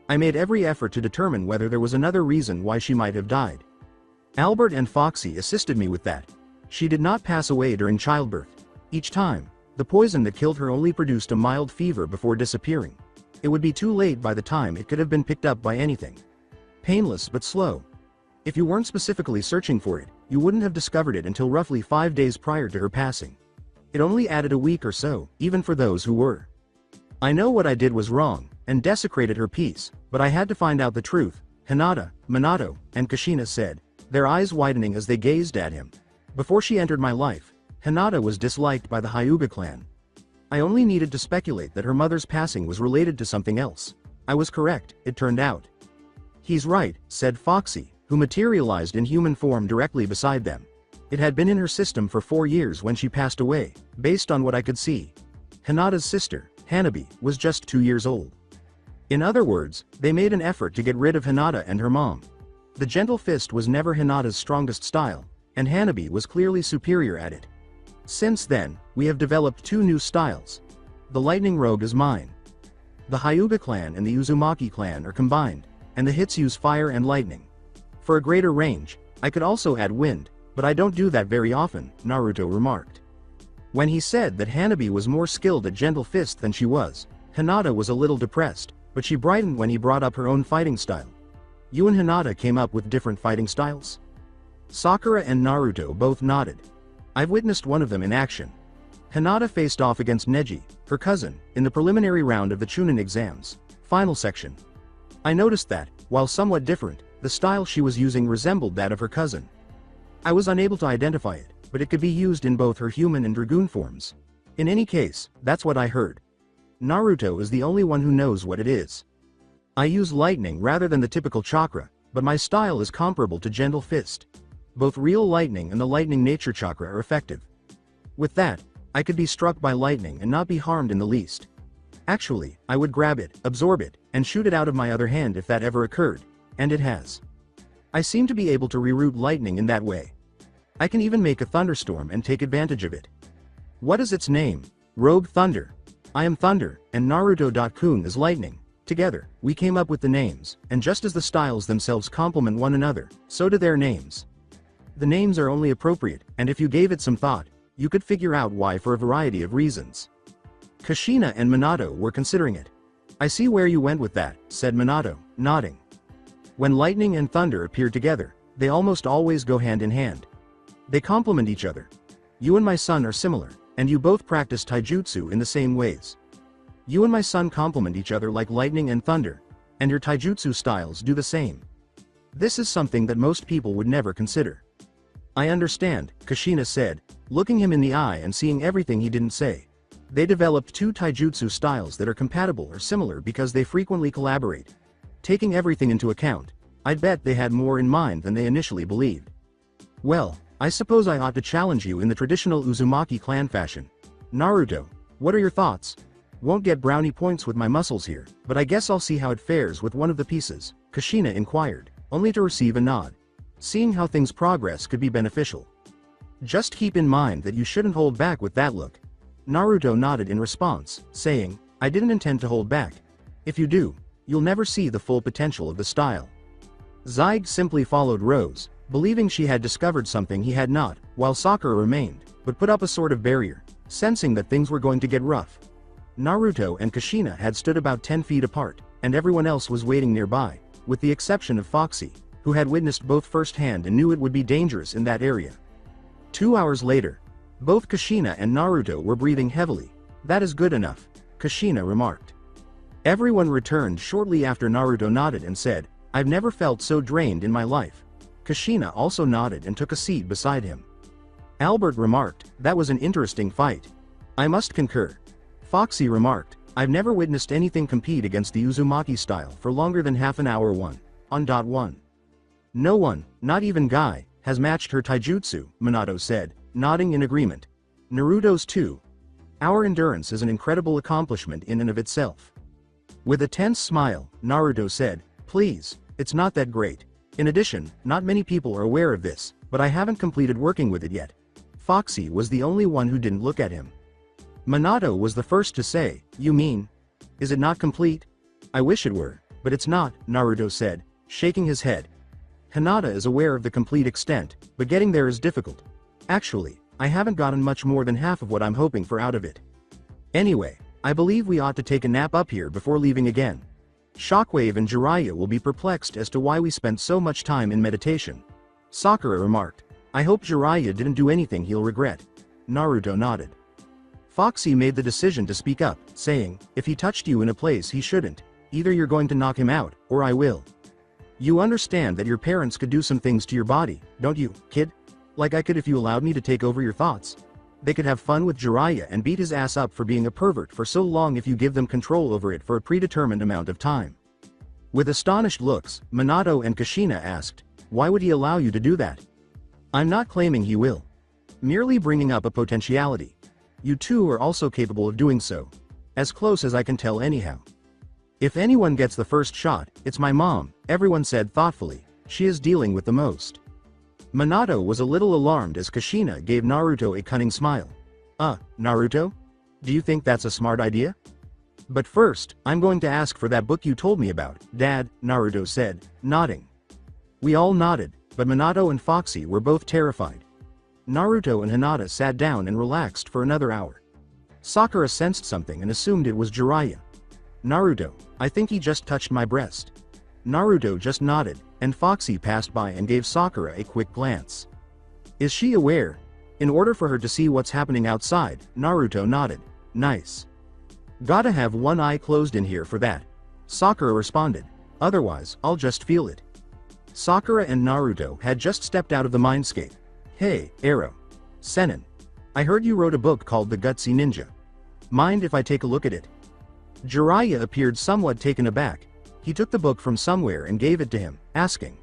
I made every effort to determine whether there was another reason why she might have died. Albert and Foxy assisted me with that. She did not pass away during childbirth. Each time, the poison that killed her only produced a mild fever before disappearing. It would be too late by the time it could have been picked up by anything. Painless but slow. If you weren't specifically searching for it, you wouldn't have discovered it until roughly 5 days prior to her passing. It only added a week or so, even for those who were. I know what I did was wrong, and desecrated her peace, but I had to find out the truth, Hinata, Minato, and Kushina said, their eyes widening as they gazed at him. Before she entered my life, Hinata was disliked by the Hyuga clan. I only needed to speculate that her mother's passing was related to something else. I was correct, it turned out. He's right, said Foxy, who materialized in human form directly beside them. It had been in her system for 4 years when she passed away, based on what I could see. Hinata's sister, Hanabi, was just 2 years old. In other words, they made an effort to get rid of Hinata and her mom. The gentle fist was never Hinata's strongest style, and Hanabi was clearly superior at it. Since then, we have developed 2 new styles. The lightning rogue is mine. The Hyuga clan and the Uzumaki clan are combined, and the hits use fire and lightning. For a greater range, I could also add wind, but I don't do that very often, Naruto remarked. When he said that Hanabi was more skilled at gentle fist than she was, Hinata was a little depressed, but she brightened when he brought up her own fighting style. You and Hinata came up with different fighting styles? Sakura and Naruto both nodded. I've witnessed one of them in action. Hinata faced off against Neji, her cousin, in the preliminary round of the Chunin exams, final section. I noticed that, while somewhat different, the style she was using resembled that of her cousin. I was unable to identify it, but it could be used in both her human and dragoon forms. In any case, that's what I heard. Naruto is the only one who knows what it is. I use lightning rather than the typical chakra, but my style is comparable to gentle fist. Both real lightning and the lightning nature chakra are effective. With that, I could be struck by lightning and not be harmed in the least. Actually, I would grab it, absorb it, and shoot it out of my other hand if that ever occurred, and it has. I seem to be able to reroute lightning in that way. I can even make a thunderstorm and take advantage of it. What is its name? Rogue Thunder. I am Thunder, and Naruto-kun is Lightning. Together, we came up with the names, and just as the styles themselves complement one another, so do their names. The names are only appropriate, and if you gave it some thought, you could figure out why for a variety of reasons. Kushina and Minato were considering it. I see where you went with that, said Minato, nodding. When lightning and thunder appear together, they almost always go hand in hand. They complement each other. You and my son are similar, and you both practice taijutsu in the same ways. You and my son complement each other like lightning and thunder, and your taijutsu styles do the same. This is something that most people would never consider. I understand, Kushina said, looking him in the eye and seeing everything he didn't say. They developed 2 taijutsu styles that are compatible or similar because they frequently collaborate. Taking everything into account, I'd bet they had more in mind than they initially believed. Well, I suppose I ought to challenge you in the traditional Uzumaki clan fashion. Naruto, what are your thoughts? Won't get brownie points with my muscles here, but I guess I'll see how it fares with one of the pieces, Kushina inquired, only to receive a nod. Seeing how things progress could be beneficial. Just keep in mind that you shouldn't hold back with that look. Naruto nodded in response, saying, I didn't intend to hold back. If you do, you'll never see the full potential of the style. Zyge simply followed Rose, believing she had discovered something he had not, while Sakura remained, but put up a sort of barrier, sensing that things were going to get rough. Naruto and Kushina had stood about 10 feet apart, and everyone else was waiting nearby, with the exception of Foxy, who had witnessed both firsthand and knew it would be dangerous in that area. 2 hours later, both Kushina and Naruto were breathing heavily. "That is good enough," Kushina remarked. Everyone returned shortly after. Naruto nodded and said, "I've never felt so drained in my life." Kushina also nodded and took a seat beside him. Albert remarked, "That was an interesting fight." "I must concur." Foxy remarked, "I've never witnessed anything compete against the Uzumaki style for longer than half an hour. 1. No one, not even Guy, has matched her taijutsu," Minato said, nodding in agreement. "Naruto's too. Our endurance is an incredible accomplishment in and of itself." With a tense smile, Naruto said, "Please, it's not that great. In addition, not many people are aware of this, but I haven't completed working with it yet." Foxy was the only one who didn't look at him. Minato was the first to say, "You mean? Is it not complete?" "I wish it were, but it's not," Naruto said, shaking his head. "Hinata is aware of the complete extent, but getting there is difficult. Actually, I haven't gotten much more than half of what I'm hoping for out of it. Anyway, I believe we ought to take a nap up here before leaving again. Shockwave and Jiraiya will be perplexed as to why we spent so much time in meditation." Sakura remarked, "I hope Jiraiya didn't do anything he'll regret." Naruto nodded. Foxy made the decision to speak up, saying, "If he touched you in a place he shouldn't, either you're going to knock him out, or I will. You understand that your parents could do some things to your body, don't you, kid? Like I could if you allowed me to take over your thoughts. They could have fun with Jiraiya and beat his ass up for being a pervert for so long if you give them control over it for a predetermined amount of time." With astonished looks, Minato and Kushina asked, "Why would he allow you to do that?" "I'm not claiming he will. Merely bringing up a potentiality. You two are also capable of doing so. As close as I can tell anyhow. If anyone gets the first shot, it's my mom," everyone said thoughtfully. "She is dealing with the most." Minato was a little alarmed as Kushina gave Naruto a cunning smile. Naruto? Do you think that's a smart idea?" "But first, I'm going to ask for that book you told me about, Dad," Naruto said, nodding. We all nodded, but Minato and Foxy were both terrified. Naruto and Hinata sat down and relaxed for another hour. Sakura sensed something and assumed it was Jiraiya. "Naruto, I think he just touched my breast." Naruto just nodded, and Foxy passed by and gave Sakura a quick glance. "Is she aware?" In order for her to see what's happening outside, Naruto nodded. "Nice. Gotta have one eye closed in here for that," Sakura responded. "Otherwise, I'll just feel it." Sakura and Naruto had just stepped out of the Mindscape. "Hey, Arrow. Sennin. I heard you wrote a book called The Gutsy Ninja. Mind if I take a look at it?" Jiraiya appeared somewhat taken aback. He took the book from somewhere and gave it to him, asking,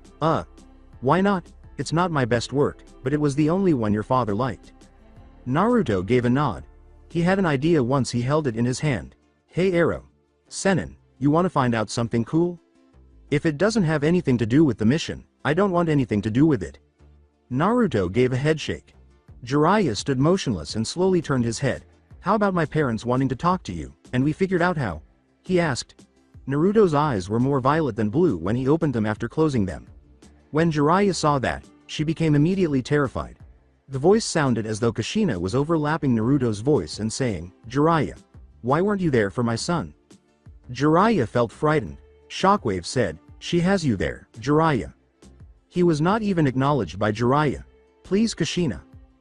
Why not? It's not my best work, but it was the only one your father liked." Naruto gave a nod. He had an idea once he held it in his hand. "Hey Arrow. Sennin, you want to find out something cool? If it doesn't have anything to do with the mission, I don't want anything to do with it." Naruto gave a headshake. Jiraiya stood motionless and slowly turned his head. "How about my parents wanting to talk to you, and we figured out how?" he asked. Naruto's eyes were more violet than blue when he opened them after closing them. When Jiraiya saw that, she became immediately terrified. The voice sounded as though Kushina was overlapping Naruto's voice and saying, "Jiraiya, why weren't you there for my son?" Jiraiya felt frightened. Shockwave said, "She has you there, Jiraiya." He was not even acknowledged by Jiraiya. "Please Kushina.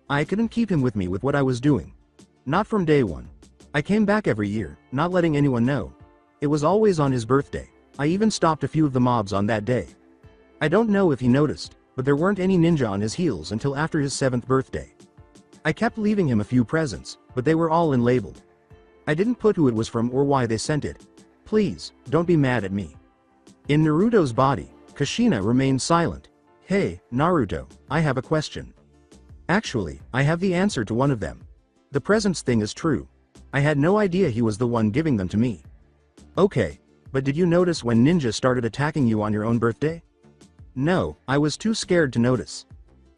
I couldn't keep him with me with what I was doing. Not from day one. I came back every year, not letting anyone know. It was always on his birthday. I even stopped a few of the mobs on that day. I don't know if he noticed, but there weren't any ninja on his heels until after his 7th birthday. I kept leaving him a few presents, but they were all unlabeled. I didn't put who it was from or why they sent it. Please, don't be mad at me." In Naruto's body, Kushina remained silent. "Hey, Naruto, I have a question. Actually, I have the answer to one of them. The presents thing is true. I had no idea he was the one giving them to me." "Okay, but did you notice when ninja started attacking you on your own birthday?" "No, I was too scared to notice.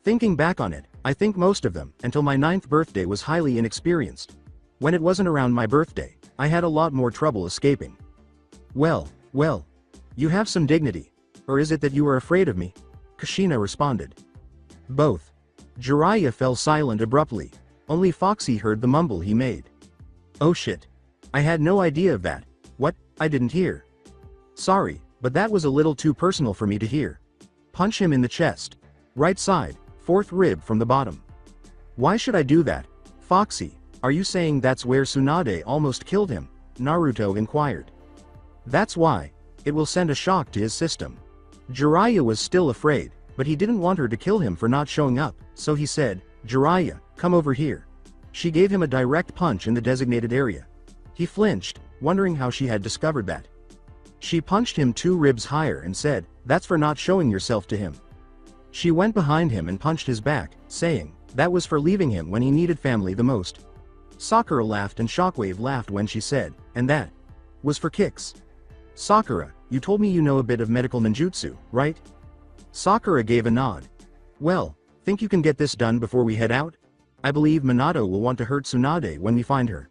Thinking back on it, I think most of them, until my 9th birthday, was highly inexperienced. When it wasn't around my birthday, I had a lot more trouble escaping." Well, you have some dignity. or is it that you are afraid of me? Kushina responded. Both. Jiraiya fell silent abruptly. Only Foxy heard the mumble he made. Oh shit. I had no idea of that. What? I didn't hear. Sorry, but that was a little too personal for me to hear. Punch him in the chest. Right side, fourth rib from the bottom. Why should I do that? Foxy, are you saying that's where Tsunade almost killed him? Naruto inquired. That's why. It will send a shock to his system. Jiraiya was still afraid, but he didn't want her to kill him for not showing up, so he said, Jiraiya, come over here. She gave him a direct punch in the designated area. He flinched, wondering how she had discovered that. She punched him 2 ribs higher and said, that's for not showing yourself to him. She went behind him and punched his back, saying, that was for leaving him when he needed family the most. Sakura laughed and Shockwave laughed when she said, and that was for kicks. Sakura, you told me you know a bit of medical ninjutsu, right? Sakura gave a nod. Well, think you can get this done before we head out? I believe Minato will want to hurt Tsunade when we find her.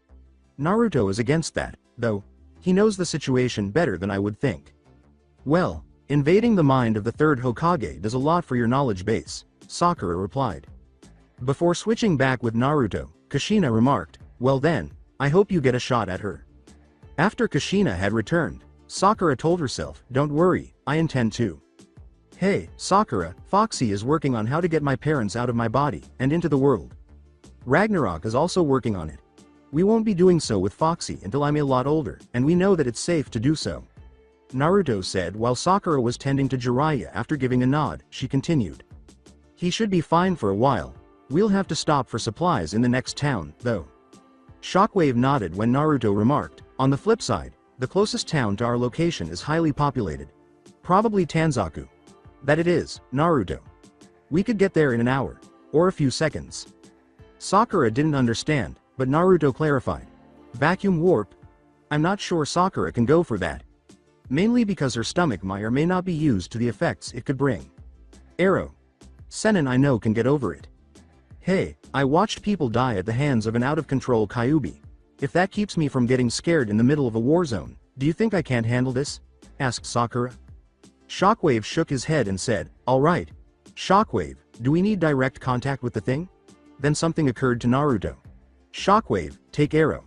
Naruto is against that, though. He knows the situation better than I would think. Well, invading the mind of the third Hokage does a lot for your knowledge base, Sakura replied. Before switching back with Naruto, Kushina remarked, well then, I hope you get a shot at her. After Kushina had returned, Sakura told herself, don't worry, I intend to. Hey, Sakura, Foxy is working on how to get my parents out of my body and into the world. Ragnarok is also working on it. We won't be doing so with Foxy until I'm a lot older, and we know that it's safe to do so. Naruto said while Sakura was tending to Jiraiya. After giving a nod, she continued. He should be fine for a while. We'll have to stop for supplies in the next town, though. Shockwave nodded when Naruto remarked, on the flip side, the closest town to our location is highly populated. Probably Tanzaku. That it is, Naruto. We could get there in an hour. Or a few seconds. Sakura didn't understand, but Naruto clarified. Vacuum warp? I'm not sure Sakura can go for that. Mainly because her stomach may or may not be used to the effects it could bring. Arrow. Sennin I know can get over it. Hey, I watched people die at the hands of an out-of-control Kyuubi. If that keeps me from getting scared in the middle of a war zone, do you think I can't handle this? Asked Sakura. Shockwave shook his head and said, alright. Shockwave, do we need direct contact with the thing? Then something occurred to Naruto. Shockwave, take Arrow.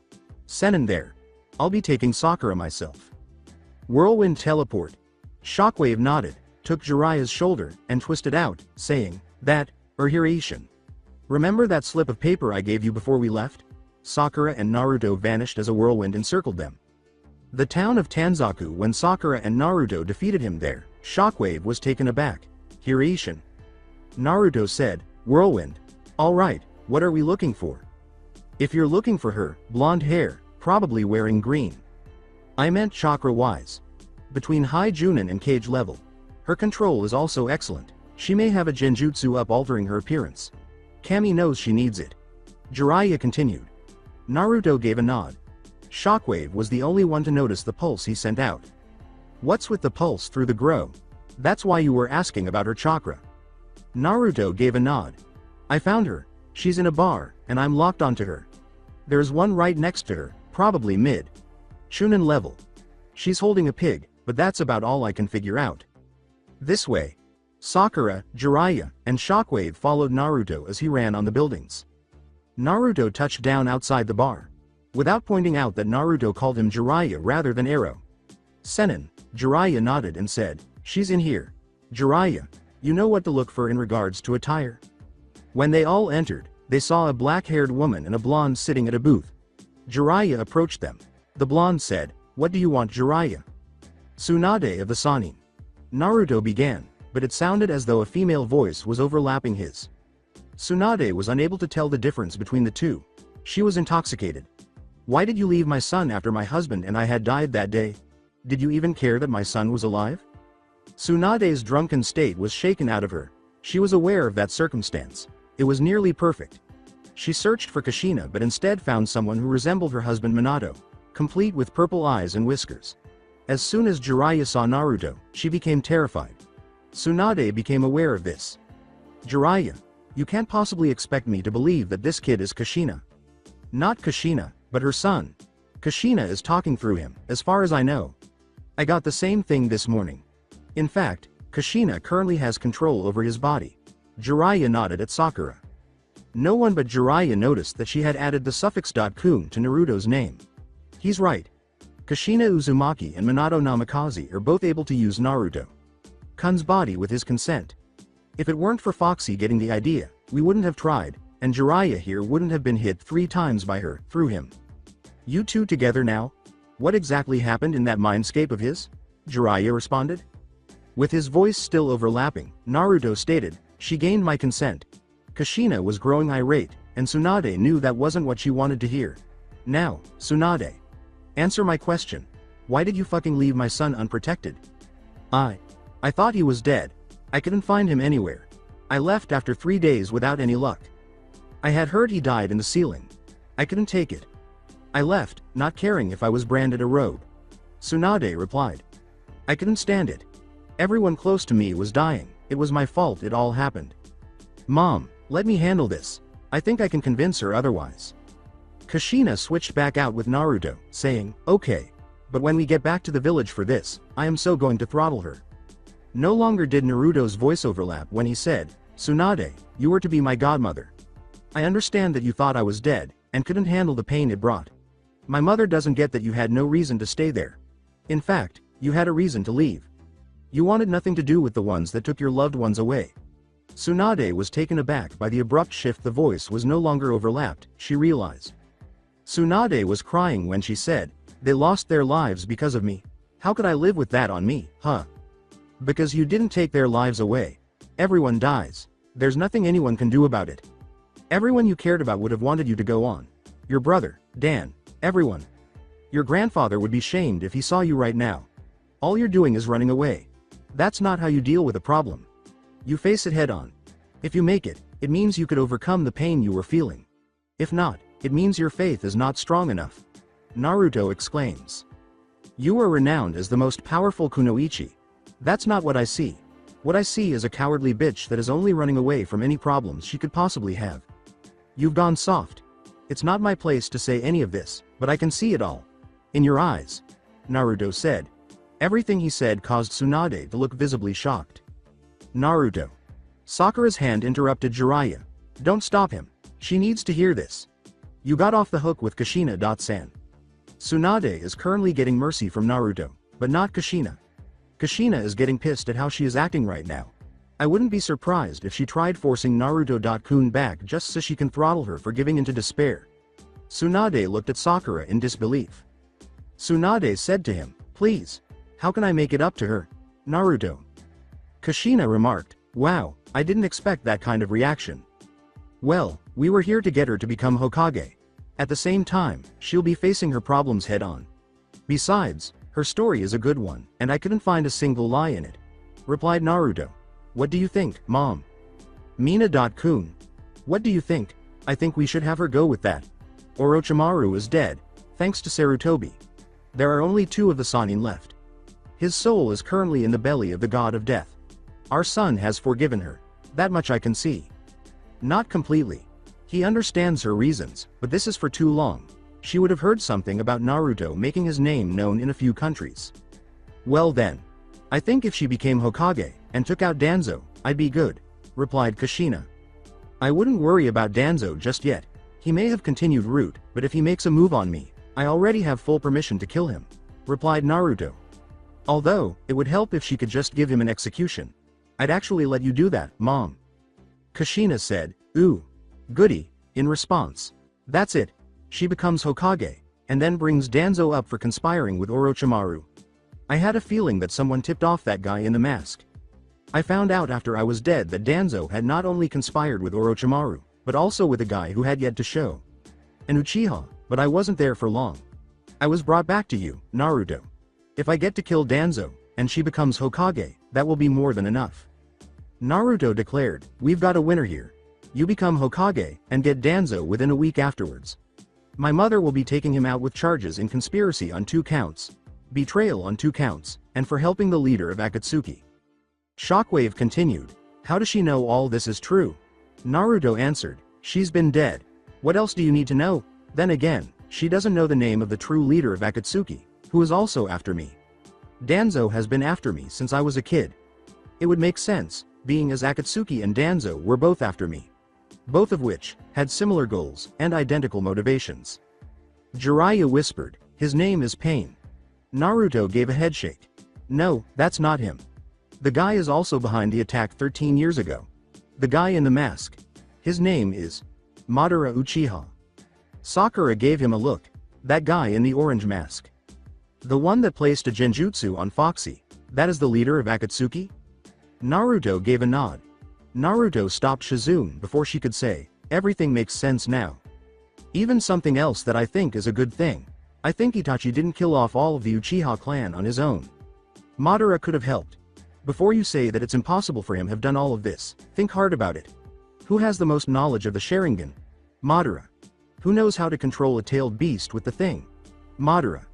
Sennin there. I'll be taking Sakura myself. Whirlwind teleport. Shockwave nodded, took Jiraiya's shoulder, and twisted out, saying, that, Hiraiishin. Remember that slip of paper I gave you before we left? Sakura and Naruto vanished as a whirlwind encircled them. The town of Tanzaku. When Sakura and Naruto defeated him there, Shockwave was taken aback. Hiraiishin. Naruto said, whirlwind. Alright, what are we looking for? If you're looking for her, blonde hair, probably wearing green. I meant chakra-wise. Between high Chunin and Cage level. Her control is also excellent. She may have a genjutsu up altering her appearance. Kami knows she needs it. Jiraiya continued. Naruto gave a nod. Shockwave was the only one to notice the pulse he sent out. What's with the pulse through the grow? That's why you were asking about her chakra. Naruto gave a nod. I found her. She's in a bar, and I'm locked onto her. There's one right next to her, probably mid Chunin level. She's holding a pig, but that's about all I can figure out. This way. Sakura, Jiraiya, and Shockwave followed Naruto as he ran on the buildings. Naruto touched down outside the bar. Without pointing out that Naruto called him Jiraiya rather than Arrow. Sennin, Jiraiya nodded and said, she's in here. Jiraiya, you know what to look for in regards to attire? When they all entered, they saw a black-haired woman and a blonde sitting at a booth. Jiraiya approached them. The blonde said, what do you want, Jiraiya? Tsunade of the Sanin. Naruto began, but it sounded as though a female voice was overlapping his. Tsunade was unable to tell the difference between the two. She was intoxicated. Why did you leave my son after my husband and I had died that day? Did you even care that my son was alive? Tsunade's drunken state was shaken out of her. She was aware of that circumstance. It was nearly perfect. She searched for Kushina but instead found someone who resembled her husband Minato, complete with purple eyes and whiskers. As soon as Jiraiya saw Naruto, she became terrified. Tsunade became aware of this. Jiraiya, you can't possibly expect me to believe that this kid is Kushina. Not Kushina, but her son. Kushina is talking through him, as far as I know. I got the same thing this morning. In fact, Kushina currently has control over his body. Jiraiya nodded at Sakura. No one but Jiraiya noticed that she had added the suffix .kun to Naruto's name. He's right. Kushina Uzumaki and Minato Namikaze are both able to use Naruto-kun's body with his consent. If it weren't for Foxy getting the idea, we wouldn't have tried, and Jiraiya here wouldn't have been hit 3 times by her, through him. You two together now? What exactly happened in that mindscape of his? Jiraiya responded. With his voice still overlapping, Naruto stated, she gained my consent. Kushina was growing irate, and Tsunade knew that wasn't what she wanted to hear. Now, Tsunade. Answer my question. Why did you fucking leave my son unprotected? I thought he was dead. I couldn't find him anywhere. I left after 3 days without any luck. I had heard he died in the ceiling. I couldn't take it. I left, not caring if I was branded a rogue. Tsunade replied. I couldn't stand it. Everyone close to me was dying. It was my fault it all happened. Mom, let me handle this. I think I can convince her otherwise. Kushina switched back out with Naruto, saying, okay. But when we get back to the village for this, I am so going to throttle her. No longer did Naruto's voice overlap when he said, Tsunade, you were to be my godmother. I understand that you thought I was dead, and couldn't handle the pain it brought. My mother doesn't get that you had no reason to stay there. In fact, you had a reason to leave. You wanted nothing to do with the ones that took your loved ones away. Tsunade was taken aback by the abrupt shift. The voice was no longer overlapped, she realized. Tsunade was crying when she said, they lost their lives because of me. How could I live with that on me, huh? Because you didn't take their lives away. Everyone dies. There's nothing anyone can do about it. Everyone you cared about would have wanted you to go on. Your brother, Dan, everyone. Your grandfather would be shamed if he saw you right now. All you're doing is running away. That's not how you deal with a problem. You face it head on. If you make it, it means you could overcome the pain you were feeling. If not, it means your faith is not strong enough. Naruto exclaims. You are renowned as the most powerful kunoichi. That's not what I see. What I see is a cowardly bitch that is only running away from any problems she could possibly have. You've gone soft. It's not my place to say any of this, but I can see it all. In your eyes. Naruto said. Everything he said caused Tsunade to look visibly shocked. Naruto. Sakura's hand interrupted Jiraiya. Don't stop him. She needs to hear this. You got off the hook with Kushina-san. Tsunade is currently getting mercy from Naruto, but not Kushina. Kushina is getting pissed at how she is acting right now. I wouldn't be surprised if she tried forcing Naruto-kun back just so she can throttle her for giving into despair. Tsunade looked at Sakura in disbelief. Tsunade said to him, please, how can I make it up to her? Naruto. Kushina remarked, wow, I didn't expect that kind of reaction. Well, we were here to get her to become Hokage. At the same time, she'll be facing her problems head on. Besides, her story is a good one, and I couldn't find a single lie in it. Replied Naruto. What do you think, Mom? Mina.kun. What do you think? I think we should have her go with that. Orochimaru is dead, thanks to Sarutobi. There are only 2 of the Sannin left. His soul is currently in the belly of the god of death. Our son has forgiven her. That much I can see. Not completely. He understands her reasons, but this is for too long. She would have heard something about Naruto making his name known in a few countries. Well then. I think if she became Hokage, and took out Danzo, I'd be good, replied Kushina. I wouldn't worry about Danzo just yet. He may have continued route, but if he makes a move on me, I already have full permission to kill him, replied Naruto. Although, it would help if she could just give him an execution. I'd actually let you do that, Mom. Kushina said, ooh. Goody, in response. That's it. She becomes Hokage, and then brings Danzo up for conspiring with Orochimaru. I had a feeling that someone tipped off that guy in the mask. I found out after I was dead that Danzo had not only conspired with Orochimaru, but also with a guy who had yet to show. An Uchiha, but I wasn't there for long. I was brought back to you, Naruto. If I get to kill Danzo, and she becomes Hokage, that will be more than enough. Naruto declared, we've got a winner here. You become Hokage, and get Danzo within a week afterwards. My mother will be taking him out with charges in conspiracy on 2 counts, betrayal on 2 counts, and for helping the leader of Akatsuki. Shockwave continued, how does she know all this is true? Naruto answered, she's been dead. What else do you need to know? Then again, she doesn't know the name of the true leader of Akatsuki, who is also after me. Danzo has been after me since I was a kid. It would make sense, being as Akatsuki and Danzo were both after me. Both of which had similar goals and identical motivations. Jiraiya whispered, "His name is Pain." Naruto gave a headshake. "No, that's not him. The guy is also behind the attack 13 years ago. The guy in the mask. His name is Madara Uchiha." Sakura gave him a look. "That guy in the orange mask. The one that placed a genjutsu on Foxy, that is the leader of Akatsuki?" Naruto gave a nod. Naruto stopped Shizune before she could say, "Everything makes sense now. Even something else that I think is a good thing. I think Itachi didn't kill off all of the Uchiha clan on his own. Madara could have helped. Before you say that it's impossible for him have done all of this, think hard about it. Who has the most knowledge of the Sharingan? Madara. Who knows how to control a tailed beast with the thing? Madara.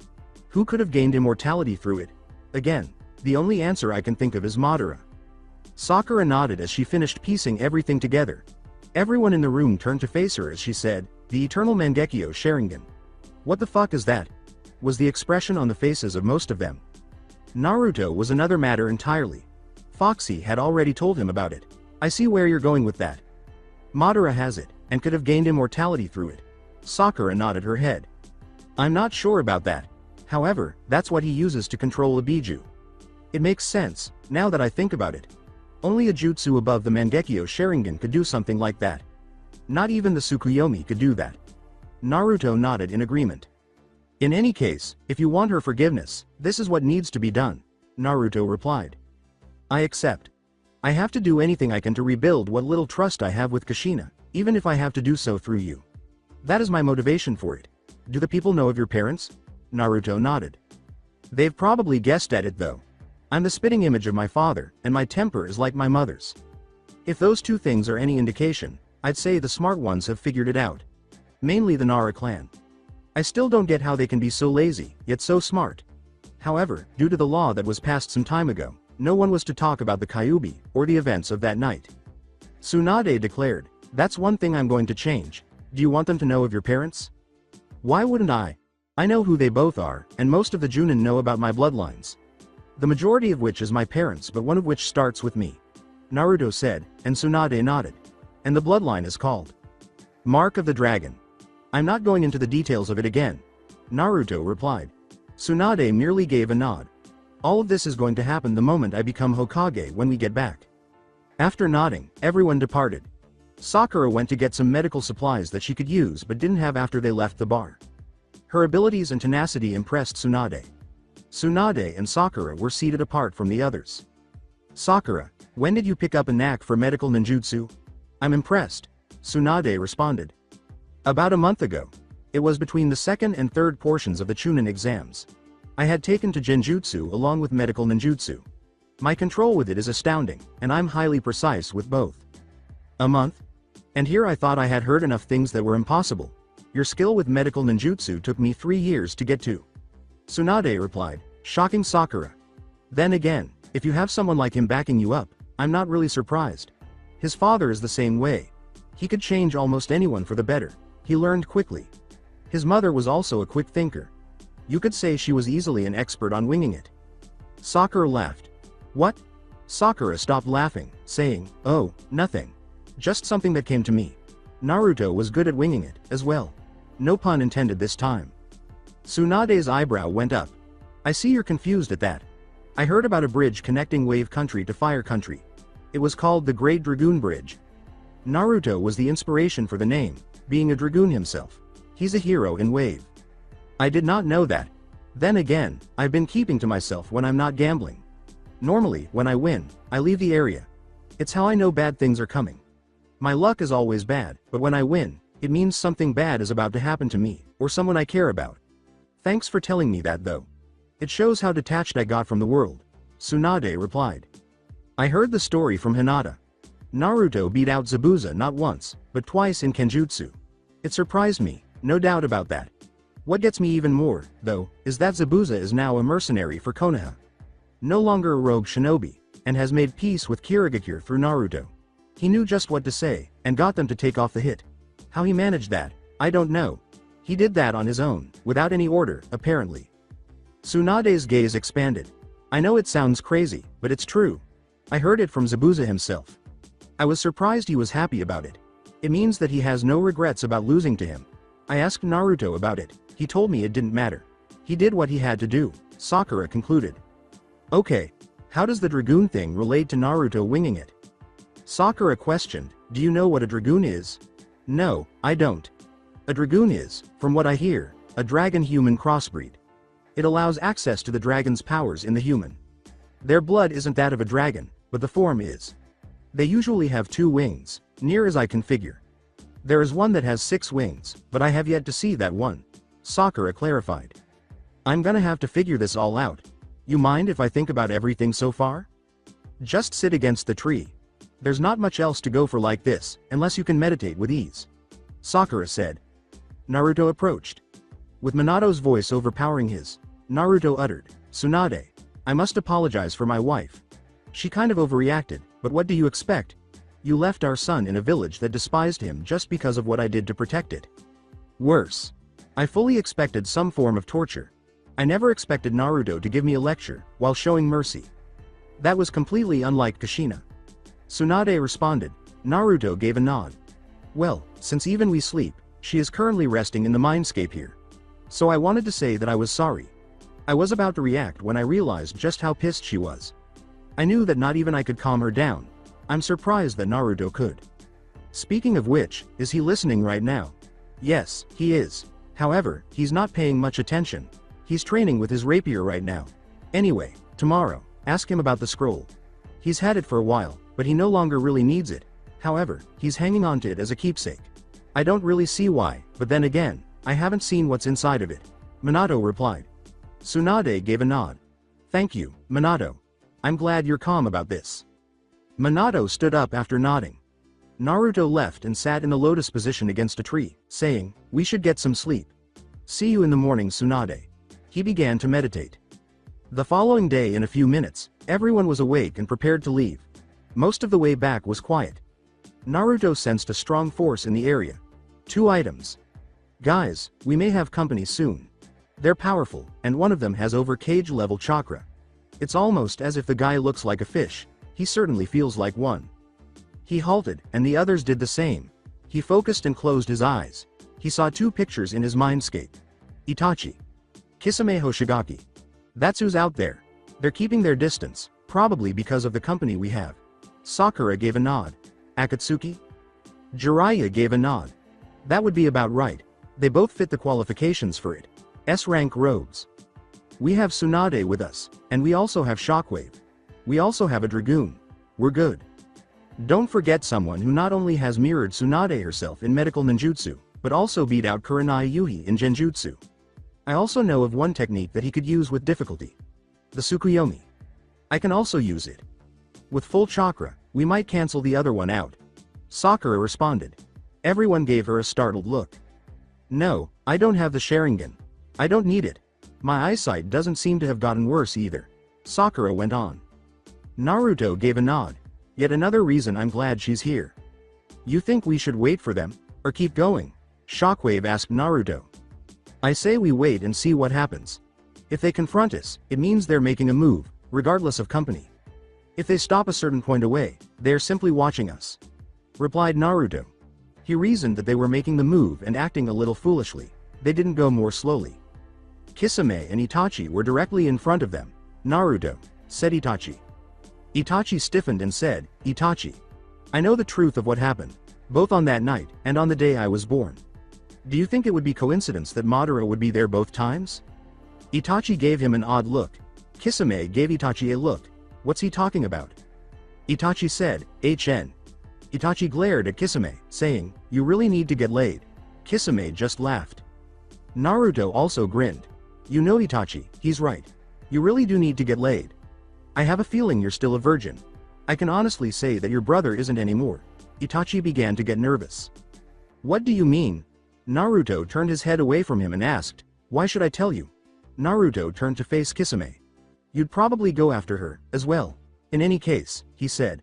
Who could have gained immortality through it? Again, the only answer I can think of is Madara." Sakura nodded as she finished piecing everything together. Everyone in the room turned to face her as she said, "The Eternal Mangekyo Sharingan. What the fuck is that?" was the expression on the faces of most of them. Naruto was another matter entirely. Foxy had already told him about it. "I see where you're going with that. Madara has it, and could have gained immortality through it." Sakura nodded her head. "I'm not sure about that. However, that's what he uses to control a Biju. It makes sense, now that I think about it. Only a jutsu above the Mangekyo Sharingan could do something like that. Not even the Tsukuyomi could do that." Naruto nodded in agreement. "In any case, if you want her forgiveness, this is what needs to be done," Naruto replied. "I accept. I have to do anything I can to rebuild what little trust I have with Kushina, even if I have to do so through you. That is my motivation for it. Do the people know of your parents?" Naruto nodded. "They've probably guessed at it though. I'm the spitting image of my father, and my temper is like my mother's. If those two things are any indication, I'd say the smart ones have figured it out. Mainly the Nara clan. I still don't get how they can be so lazy, yet so smart. However, due to the law that was passed some time ago, no one was to talk about the Kyuubi, or the events of that night." Tsunade declared, "That's one thing I'm going to change. Do you want them to know of your parents?" "Why wouldn't I? I know who they both are, and most of the Chunin know about my bloodlines. The majority of which is my parents but one of which starts with me," Naruto said, and Tsunade nodded. "And the bloodline is called Mark of the Dragon. I'm not going into the details of it again," Naruto replied. Tsunade merely gave a nod. "All of this is going to happen the moment I become Hokage when we get back." After nodding, everyone departed. Sakura went to get some medical supplies that she could use but didn't have after they left the bar. Her abilities and tenacity impressed Tsunade. Tsunade and Sakura were seated apart from the others. "Sakura, when did you pick up a knack for medical ninjutsu?" "I'm impressed," Tsunade responded. "About a month ago. It was between the second and third portions of the Chunin exams. I had taken to genjutsu along with medical ninjutsu. My control with it is astounding, and I'm highly precise with both." "A month? And here I thought I had heard enough things that were impossible. Your skill with medical ninjutsu took me 3 years to get to," Tsunade replied, shocking Sakura. "Then again, if you have someone like him backing you up, I'm not really surprised. His father is the same way. He could change almost anyone for the better. He learned quickly. His mother was also a quick thinker. You could say she was easily an expert on winging it." Sakura laughed. "What?" Sakura stopped laughing, saying, "Oh, nothing. Just something that came to me. Naruto was good at winging it, as well. No pun intended this time." Tsunade's eyebrow went up. "I see you're confused at that. I heard about a bridge connecting Wave Country to Fire Country. It was called the Great Dragoon Bridge. Naruto was the inspiration for the name, being a dragoon himself. He's a hero in Wave. I did not know that. Then again, I've been keeping to myself when I'm not gambling. Normally, when I win, I leave the area. It's how I know bad things are coming. My luck is always bad, but when I win, it means something bad is about to happen to me, or someone I care about. Thanks for telling me that though. It shows how detached I got from the world," Tsunade replied. "I heard the story from Hinata. Naruto beat out Zabuza not once, but twice in Kenjutsu. It surprised me, no doubt about that. What gets me even more, though, is that Zabuza is now a mercenary for Konoha. No longer a rogue shinobi, and has made peace with Kirigakure through Naruto. He knew just what to say, and got them to take off the hit. How he managed that, I don't know. He did that on his own, without any order, apparently." Tsunade's gaze expanded. "I know it sounds crazy, but it's true. I heard it from Zabuza himself. I was surprised he was happy about it. It means that he has no regrets about losing to him. I asked Naruto about it, he told me it didn't matter. He did what he had to do, Sakura concluded. Okay. How does the Dragoon thing relate to Naruto winging it? Sakura questioned, do you know what a Dragoon is? No, I don't. A Dragoon is, from what I hear, a dragon-human crossbreed. It allows access to the dragon's powers in the human. Their blood isn't that of a dragon, but the form is. They usually have 2 wings, near as I can figure. There is one that has 6 wings, but I have yet to see that one. Sakura clarified. I'm gonna have to figure this all out. You mind if I think about everything so far? Just sit against the tree. There's not much else to go for like this, unless you can meditate with ease. Sakura said. Naruto approached. With Minato's voice overpowering his, Naruto uttered, Tsunade, I must apologize for my wife. She kind of overreacted, but what do you expect? You left our son in a village that despised him just because of what I did to protect it. Worse. I fully expected some form of torture. I never expected Naruto to give me a lecture, while showing mercy. That was completely unlike Kushina. Tsunade responded. Naruto gave a nod. Well, since even we sleep, she is currently resting in the Mindscape here. So I wanted to say that I was sorry. I was about to react when I realized just how pissed she was. I knew that not even I could calm her down. I'm surprised that Naruto could. Speaking of which, is he listening right now? Yes, he is. However, he's not paying much attention. He's training with his rapier right now. Anyway, tomorrow, ask him about the scroll. He's had it for a while, but he no longer really needs it. However, he's hanging on to it as a keepsake. I don't really see why, but then again, I haven't seen what's inside of it. Minato replied. Tsunade gave a nod. Thank you, Minato. I'm glad you're calm about this. Minato stood up after nodding. Naruto left and sat in the lotus position against a tree, saying, we should get some sleep. See you in the morning, Tsunade. He began to meditate. The following day, in a few minutes, everyone was awake and prepared to leave. Most of the way back was quiet. Naruto sensed a strong force in the area. 2 items. Guys, we may have company soon. They're powerful, and one of them has over cage level chakra. It's almost as if the guy looks like a fish. He certainly feels like one. He halted, and the others did the same. He focused and closed his eyes. He saw 2 pictures in his mindscape. Itachi. Kisame Hoshigaki. That's who's out there. They're keeping their distance, probably because of the company we have. Sakura gave a nod. Akatsuki? Jiraiya gave a nod. That would be about right. They both fit the qualifications for it. S-rank robes. We have Tsunade with us, and we also have Shockwave. We also have a Dragoon. We're good. Don't forget someone who not only has mirrored Tsunade herself in medical ninjutsu, but also beat out Kurenai Yuhi in genjutsu. I also know of one technique that he could use with difficulty. The Tsukuyomi. I can also use it. With full chakra, we might cancel the other one out. Sakura responded. Everyone gave her a startled look. No, I don't have the Sharingan. I don't need it. My eyesight doesn't seem to have gotten worse either. Sakura went on. Naruto gave a nod. Yet another reason I'm glad she's here. You think we should wait for them, or keep going? Shockwave asked Naruto. I say we wait and see what happens. If they confront us, it means they're making a move, regardless of company. If they stop a certain point away, they're simply watching us. Replied Naruto. He reasoned that they were making the move and acting a little foolishly. They didn't go more slowly. Kisame and Itachi were directly in front of them. Naruto, said Itachi. Itachi stiffened and said, Itachi. I know the truth of what happened, both on that night and on the day I was born. Do you think it would be coincidence that Madara would be there both times? Itachi gave him an odd look. Kisame gave Itachi a look. What's he talking about? Itachi said, HN. Itachi glared at Kisame, saying, you really need to get laid. Kisame just laughed. Naruto also grinned. You know Itachi, he's right. You really do need to get laid. I have a feeling you're still a virgin. I can honestly say that your brother isn't anymore. Itachi began to get nervous. What do you mean? Naruto turned his head away from him and asked, why should I tell you? Naruto turned to face Kisame. You'd probably go after her, as well. In any case, he said.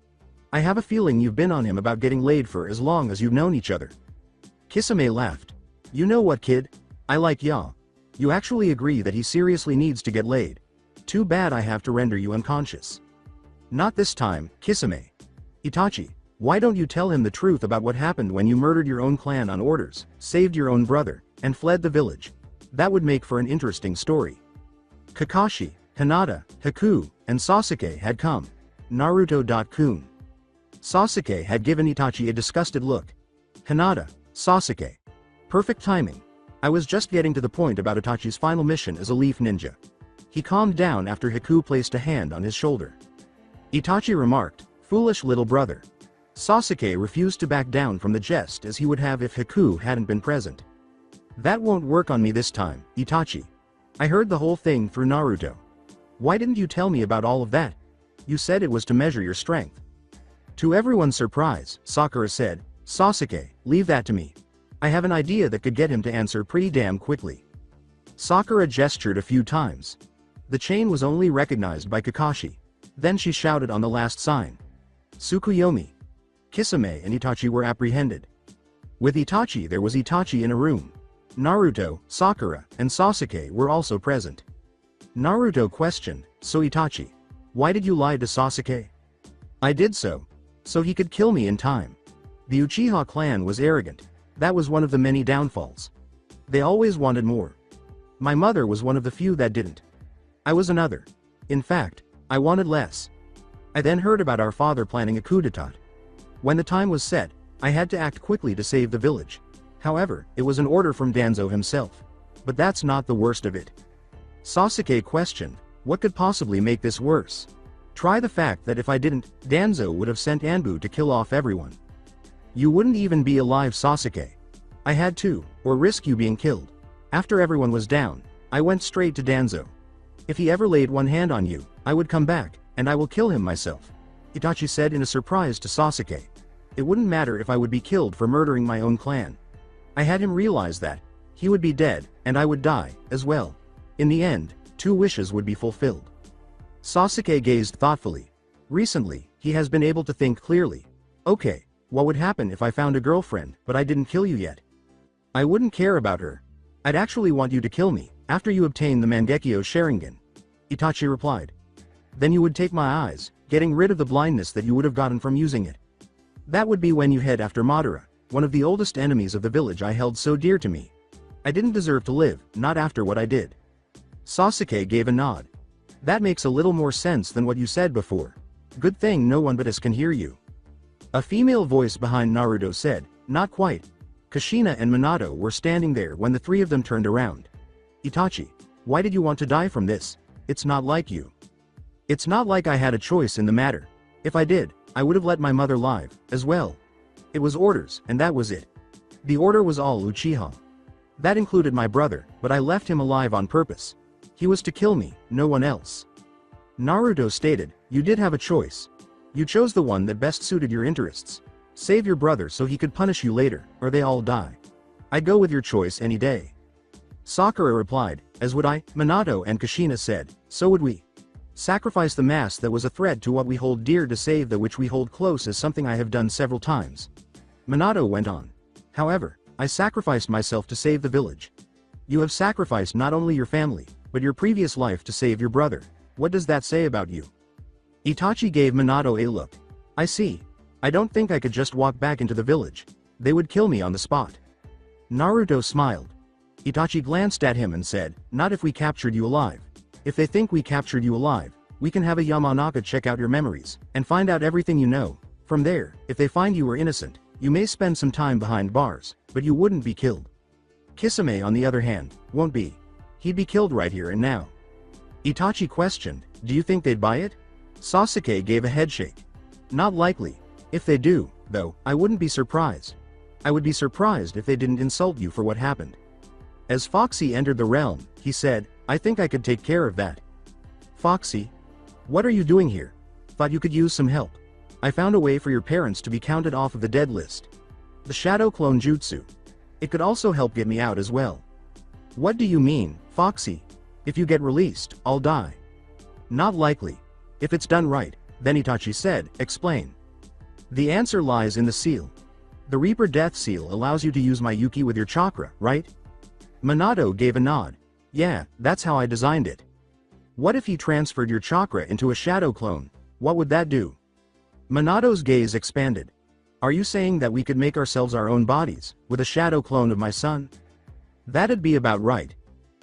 I have a feeling you've been on him about getting laid for as long as you've known each other. Kisame laughed. You know what, kid? I like ya. You actually agree that he seriously needs to get laid. Too bad I have to render you unconscious. Not this time, Kisame. Itachi, why don't you tell him the truth about what happened when you murdered your own clan on orders, saved your own brother, and fled the village? That would make for an interesting story. Kakashi, Hinata, Haku, and Sasuke had come. Naruto.kun. Sasuke had given Itachi a disgusted look. Hinata, Sasuke. Perfect timing. I was just getting to the point about Itachi's final mission as a leaf ninja. He calmed down after Haku placed a hand on his shoulder. Itachi remarked, "Foolish little brother." Sasuke refused to back down from the jest as he would have if Haku hadn't been present. "That won't work on me this time, Itachi. I heard the whole thing through Naruto. Why didn't you tell me about all of that? You said it was to measure your strength." To everyone's surprise, Sakura said, "Sasuke, leave that to me. I have an idea that could get him to answer pretty damn quickly." Sakura gestured a few times. The chain was only recognized by Kakashi. Then she shouted on the last sign. Tsukuyomi. Kisame and Itachi were apprehended. With Itachi there was Itachi in a room. Naruto, Sakura, and Sasuke were also present. Naruto questioned, "So Itachi, why did you lie to Sasuke?" "I did so he could kill me in time. The Uchiha clan was arrogant. That was one of the many downfalls. They always wanted more. My mother was one of the few that didn't. I was another. In fact, I wanted less. I then heard about our father planning a coup d'etat. When the time was set, I had to act quickly to save the village. However, it was an order from Danzo himself. But that's not the worst of it." Sasuke questioned, "What could possibly make this worse? Try the fact that if I didn't, Danzo would have sent Anbu to kill off everyone. You wouldn't even be alive, Sasuke. I had to, or risk you being killed. After everyone was down, I went straight to Danzo. If he ever laid one hand on you, I would come back, and I will kill him myself," Itachi said in a surprise to Sasuke. "It wouldn't matter if I would be killed for murdering my own clan. I had him realize that. He would be dead, and I would die, as well. In the end, 2 wishes would be fulfilled." Sasuke gazed thoughtfully. Recently, he has been able to think clearly. "Okay, what would happen if I found a girlfriend, but I didn't kill you yet?" "I wouldn't care about her. I'd actually want you to kill me, after you obtain the Mangekyo Sharingan," Itachi replied. "Then you would take my eyes, getting rid of the blindness that you would have gotten from using it. That would be when you head after Madara, one of the oldest enemies of the village I held so dear to me. I didn't deserve to live, not after what I did." Sasuke gave a nod. "That makes a little more sense than what you said before. Good thing no one but us can hear you." A female voice behind Naruto said, "Not quite." Kushina and Minato were standing there when the 3 of them turned around. "Itachi, why did you want to die from this? It's not like you." "It's not like I had a choice in the matter. If I did, I would have let my mother live, as well. It was orders, and that was it. The order was all Uchiha. That included my brother, but I left him alive on purpose. He was to kill me, no one else." Naruto stated, "You did have a choice. You chose the one that best suited your interests. Save your brother so he could punish you later, or they all die. I'd go with your choice any day." Sakura replied, "As would I." Minato and Kushina said, "So would we. Sacrifice the mass that was a threat to what we hold dear to save that which we hold close is something I have done several times." Minato went on. "However, I sacrificed myself to save the village. You have sacrificed not only your family, but your previous life to save your brother. What does that say about you?" Itachi gave Minato a look. "I see. I don't think I could just walk back into the village. They would kill me on the spot." Naruto smiled. Itachi glanced at him and said, "Not if we captured you alive. If they think we captured you alive, we can have a Yamanaka check out your memories, and find out everything you know. From there, if they find you were innocent, you may spend some time behind bars, but you wouldn't be killed. Kisame on the other hand, won't be. He'd be killed right here and now." Itachi questioned, "Do you think they'd buy it?" Sasuke gave a headshake. "Not likely. If they do, though, I wouldn't be surprised. I would be surprised if they didn't insult you for what happened." As Foxy entered the realm, he said, "I think I could take care of that." "Foxy? What are you doing here? Thought you could use some help. I found a way for your parents to be counted off of the dead list. The Shadow Clone Jutsu. It could also help get me out as well." "What do you mean, Foxy? If you get released, I'll die." "Not likely. If it's done right," then Itachi said, "Explain." "The answer lies in the seal. The Reaper Death Seal allows you to use my Yuki with your chakra, right?" Minato gave a nod. "Yeah, that's how I designed it." "What if he transferred your chakra into a shadow clone? What would that do? Minato's gaze expanded. Are you saying that we could make ourselves our own bodies, with a shadow clone of my son? That'd be about right.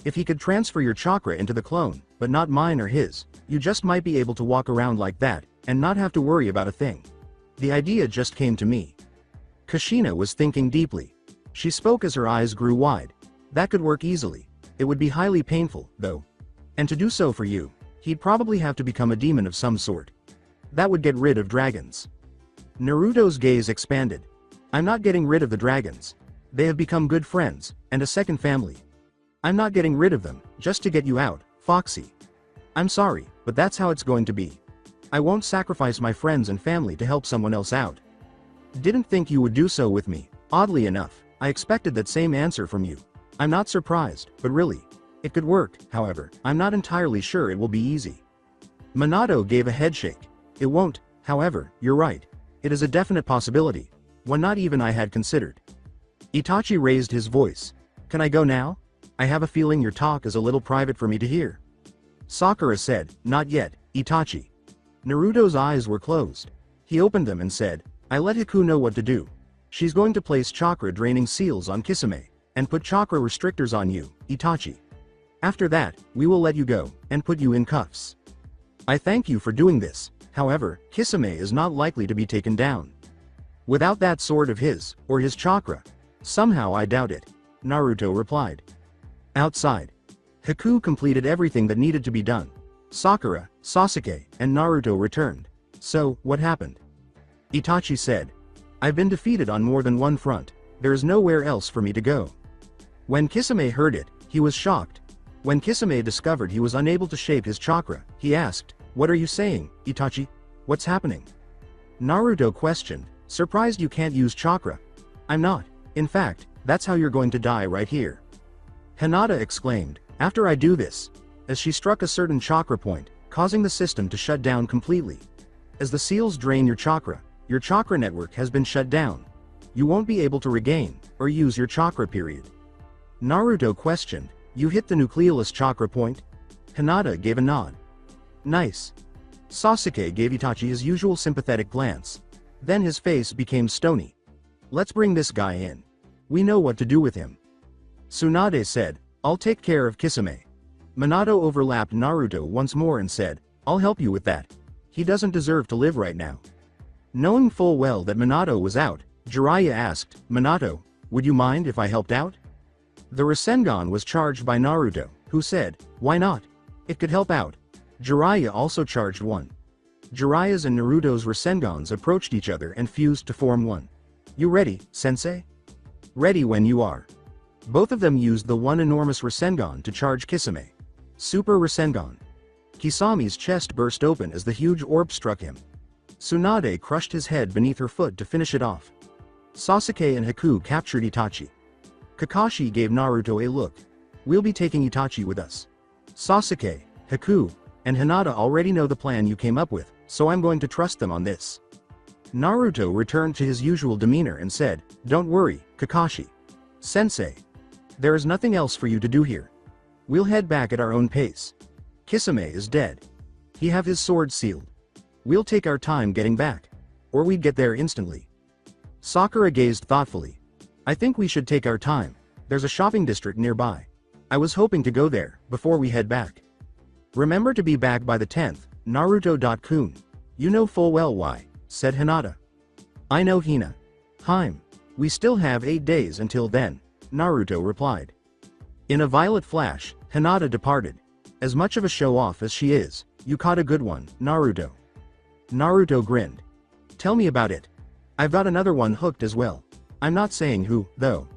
If he could transfer your chakra into the clone, but not mine or his, you just might be able to walk around like that, and not have to worry about a thing. The idea just came to me. Kushina was thinking deeply. She spoke as her eyes grew wide. That could work easily. It would be highly painful, though. And to do so for you, he'd probably have to become a demon of some sort. That would get rid of dragons. Naruto's gaze expanded. I'm not getting rid of the dragons. They have become good friends, and a second family. I'm not getting rid of them, just to get you out, Foxy. I'm sorry, but that's how it's going to be. I won't sacrifice my friends and family to help someone else out. Didn't think you would do so with me. Oddly enough, I expected that same answer from you. I'm not surprised, but really. It could work, however, I'm not entirely sure it will be easy. Minato gave a headshake. It won't, however, you're right. It is a definite possibility, one not even I had considered. Itachi raised his voice. Can I go now? I have a feeling your talk is a little private for me to hear. Sakura said, not yet, Itachi. Naruto's eyes were closed. He opened them and said, I let Haku know what to do. She's going to place chakra draining seals on Kisame, and put chakra restrictors on you, Itachi. After that, we will let you go, and put you in cuffs. I thank you for doing this, however, Kisame is not likely to be taken down. Without that sword of his, or his chakra. Somehow I doubt it, Naruto replied. Outside. Haku completed everything that needed to be done. Sakura, Sasuke, and Naruto returned. So, what happened? Itachi said. I've been defeated on more than one front. There is nowhere else for me to go. When Kisame heard it, he was shocked. When Kisame discovered he was unable to shape his chakra, he asked, What are you saying, Itachi? What's happening? Naruto questioned, surprised you can't use chakra. I'm not. In fact, that's how you're going to die right here. Hinata exclaimed, after I do this, as she struck a certain chakra point, causing the system to shut down completely. As the seals drain your chakra network has been shut down. You won't be able to regain, or use your chakra period. Naruto questioned, you hit the nucleolus chakra point? Hinata gave a nod. Nice. Sasuke gave Itachi his usual sympathetic glance. Then his face became stony. Let's bring this guy in. We know what to do with him. Tsunade said, I'll take care of Kisame. Minato overlapped Naruto once more and said, I'll help you with that. He doesn't deserve to live right now. Knowing full well that Minato was out, Jiraiya asked, Minato, would you mind if I helped out? The Rasengan was charged by Naruto, who said, why not? It could help out. Jiraiya also charged one. Jiraiya's and Naruto's Rasengans approached each other and fused to form one. You ready, sensei? Ready when you are. Both of them used the one enormous Rasengan to charge Kisame. Super Rasengan. Kisami's chest burst open as the huge orb struck him. Tsunade crushed his head beneath her foot to finish it off. Sasuke and Haku captured Itachi. Kakashi gave Naruto a look. We'll be taking Itachi with us. Sasuke, Haku, and Hinata already know the plan you came up with, so I'm going to trust them on this. Naruto returned to his usual demeanor and said, Don't worry, Kakashi. Sensei. There is nothing else for you to do here. We'll head back at our own pace. Kisame is dead. He have his sword sealed. We'll take our time getting back. Or we'd get there instantly. Sakura gazed thoughtfully. I think we should take our time. There's a shopping district nearby. I was hoping to go there, before we head back. Remember to be back by the 10th, Naruto.kun. You know full well why, said Hinata. I know Hina. We still have 8 days until then, Naruto replied. In a violet flash, Hinata departed. As much of a show-off as she is, you caught a good one, Naruto. Naruto grinned. Tell me about it. I've got another one hooked as well. I'm not saying who, though.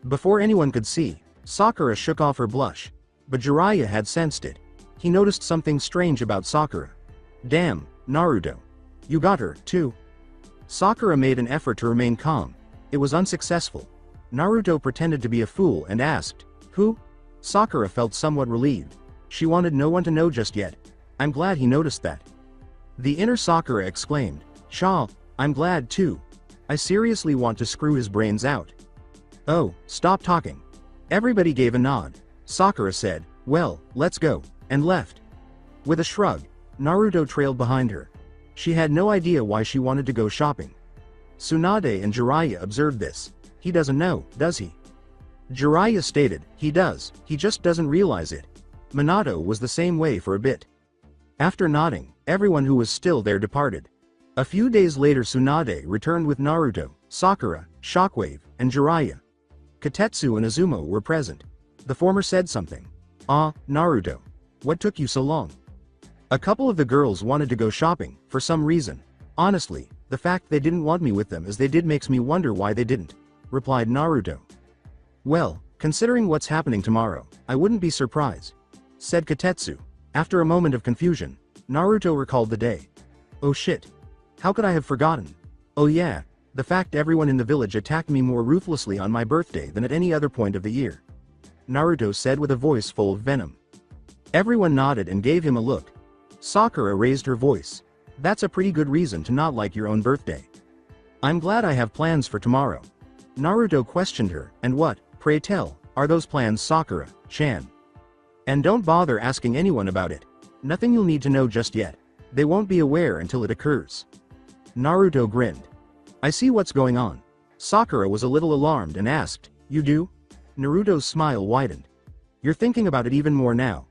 Before anyone could see, Sakura shook off her blush. But Jiraiya had sensed it. He noticed something strange about Sakura. Damn, Naruto. You got her, too. Sakura made an effort to remain calm. It was unsuccessful. Naruto pretended to be a fool and asked, Who? Sakura felt somewhat relieved. She wanted no one to know just yet. I'm glad he noticed that. The inner Sakura exclaimed, Shaw, I'm glad too. I seriously want to screw his brains out. Oh, stop talking. Everybody gave a nod. Sakura said, well, let's go, and left. With a shrug, Naruto trailed behind her. She had no idea why she wanted to go shopping. Tsunade and Jiraiya observed this. He doesn't know, does he? Jiraiya stated, he does, he just doesn't realize it. Minato was the same way for a bit. After nodding, everyone who was still there departed. A few days later Tsunade returned with Naruto, Sakura, Shockwave, and Jiraiya. Kotetsu and Izumo were present. The former said something. "Ah, Naruto. What took you so long?" A couple of the girls wanted to go shopping, for some reason. "Honestly, the fact they didn't want me with them as they did makes me wonder why they didn't," replied Naruto. "Well, considering what's happening tomorrow, I wouldn't be surprised," said Kotetsu. After a moment of confusion, Naruto recalled the day. "Oh shit. How could I have forgotten? Oh yeah, the fact everyone in the village attacked me more ruthlessly on my birthday than at any other point of the year," Naruto said with a voice full of venom. Everyone nodded and gave him a look. Sakura raised her voice. "That's a pretty good reason to not like your own birthday." "I'm glad I have plans for tomorrow." Naruto questioned her, "And what, pray tell, are those plans, Sakura-chan? And don't bother asking anyone about it. Nothing you'll need to know just yet. They won't be aware until it occurs." Naruto grinned. "I see what's going on." Sakura was a little alarmed and asked, "You do?" Naruto's smile widened. "You're thinking about it even more now.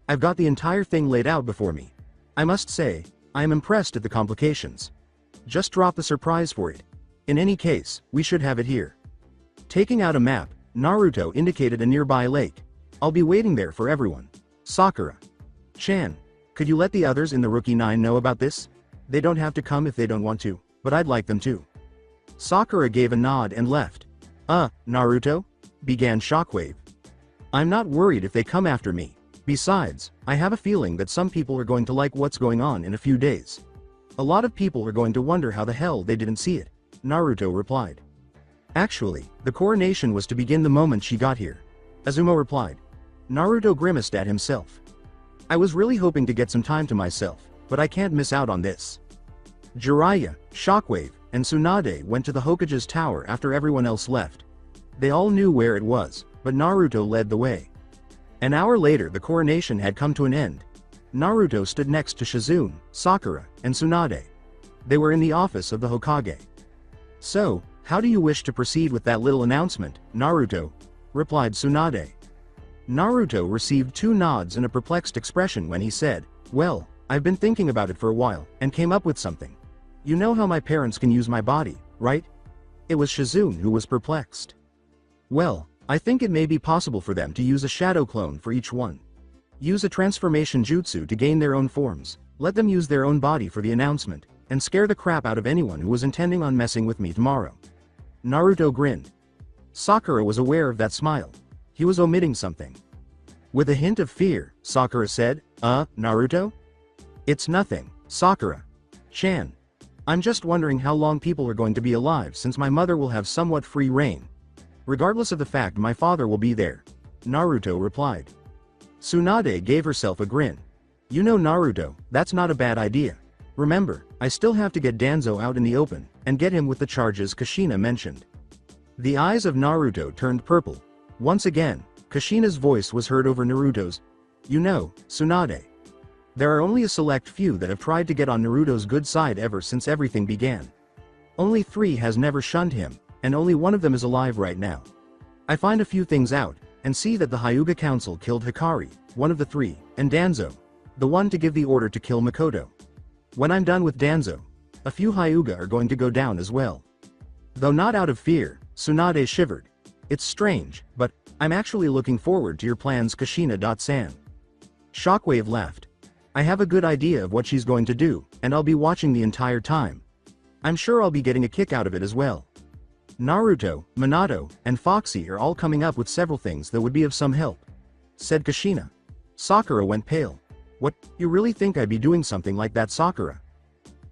I've got the entire thing laid out before me. I must say, I am impressed at the complications. Just drop the surprise for it. In any case, we should have it here." Taking out a map, Naruto indicated a nearby lake. "I'll be waiting there for everyone. Sakura-chan, could you let the others in the Rookie 9 know about this? They don't have to come if they don't want to, but I'd like them to." Sakura gave a nod and left. Naruto?" began Shockwave. "I'm not worried if they come after me. Besides, I have a feeling that some people are going to like what's going on in a few days. A lot of people are going to wonder how the hell they didn't see it," Naruto replied. "Actually, the coronation was to begin the moment she got here," Izumo replied. Naruto grimaced at himself. "I was really hoping to get some time to myself, but I can't miss out on this." Jiraiya, Shockwave, and Tsunade went to the Hokage's tower after everyone else left. They all knew where it was, but Naruto led the way. An hour later the coronation had come to an end. Naruto stood next to Shizune, Sakura, and Tsunade. They were in the office of the Hokage. "So, how do you wish to proceed with that little announcement, Naruto?" replied Tsunade. Naruto received two nods and a perplexed expression when he said, "Well, I've been thinking about it for a while, and came up with something. You know how my parents can use my body, right?" It was Shizune who was perplexed. "Well, I think it may be possible for them to use a shadow clone for each one. Use a transformation jutsu to gain their own forms, let them use their own body for the announcement, and scare the crap out of anyone who was intending on messing with me tomorrow." Naruto grinned. Sakura was aware of that smile. He was omitting something. With a hint of fear, Sakura said, Naruto? "It's nothing, Sakura-chan. I'm just wondering how long people are going to be alive since my mother will have somewhat free reign. Regardless of the fact my father will be there," Naruto replied. Tsunade gave herself a grin. "You know Naruto, that's not a bad idea. Remember, I still have to get Danzo out in the open, and get him with the charges Kushina mentioned." The eyes of Naruto turned purple. Once again, Kushina's voice was heard over Naruto's. "You know, Tsunade. There are only a select few that have tried to get on Naruto's good side ever since everything began. Only 3 has never shunned him, and only one of them is alive right now. I find a few things out, and see that the Hyuga Council killed Hikari, one of the 3, and Danzo, the one to give the order to kill Makoto. When I'm done with Danzo, a few Hyuga are going to go down as well." Though not out of fear, Tsunade shivered. "It's strange, but I'm actually looking forward to your plans, Kushina-san." Shockwave laughed. "I have a good idea of what she's going to do, and I'll be watching the entire time. I'm sure I'll be getting a kick out of it as well. Naruto, Minato, and Foxy are all coming up with several things that would be of some help," said Kushina. Sakura went pale. "What, you really think I'd be doing something like that, Sakura?"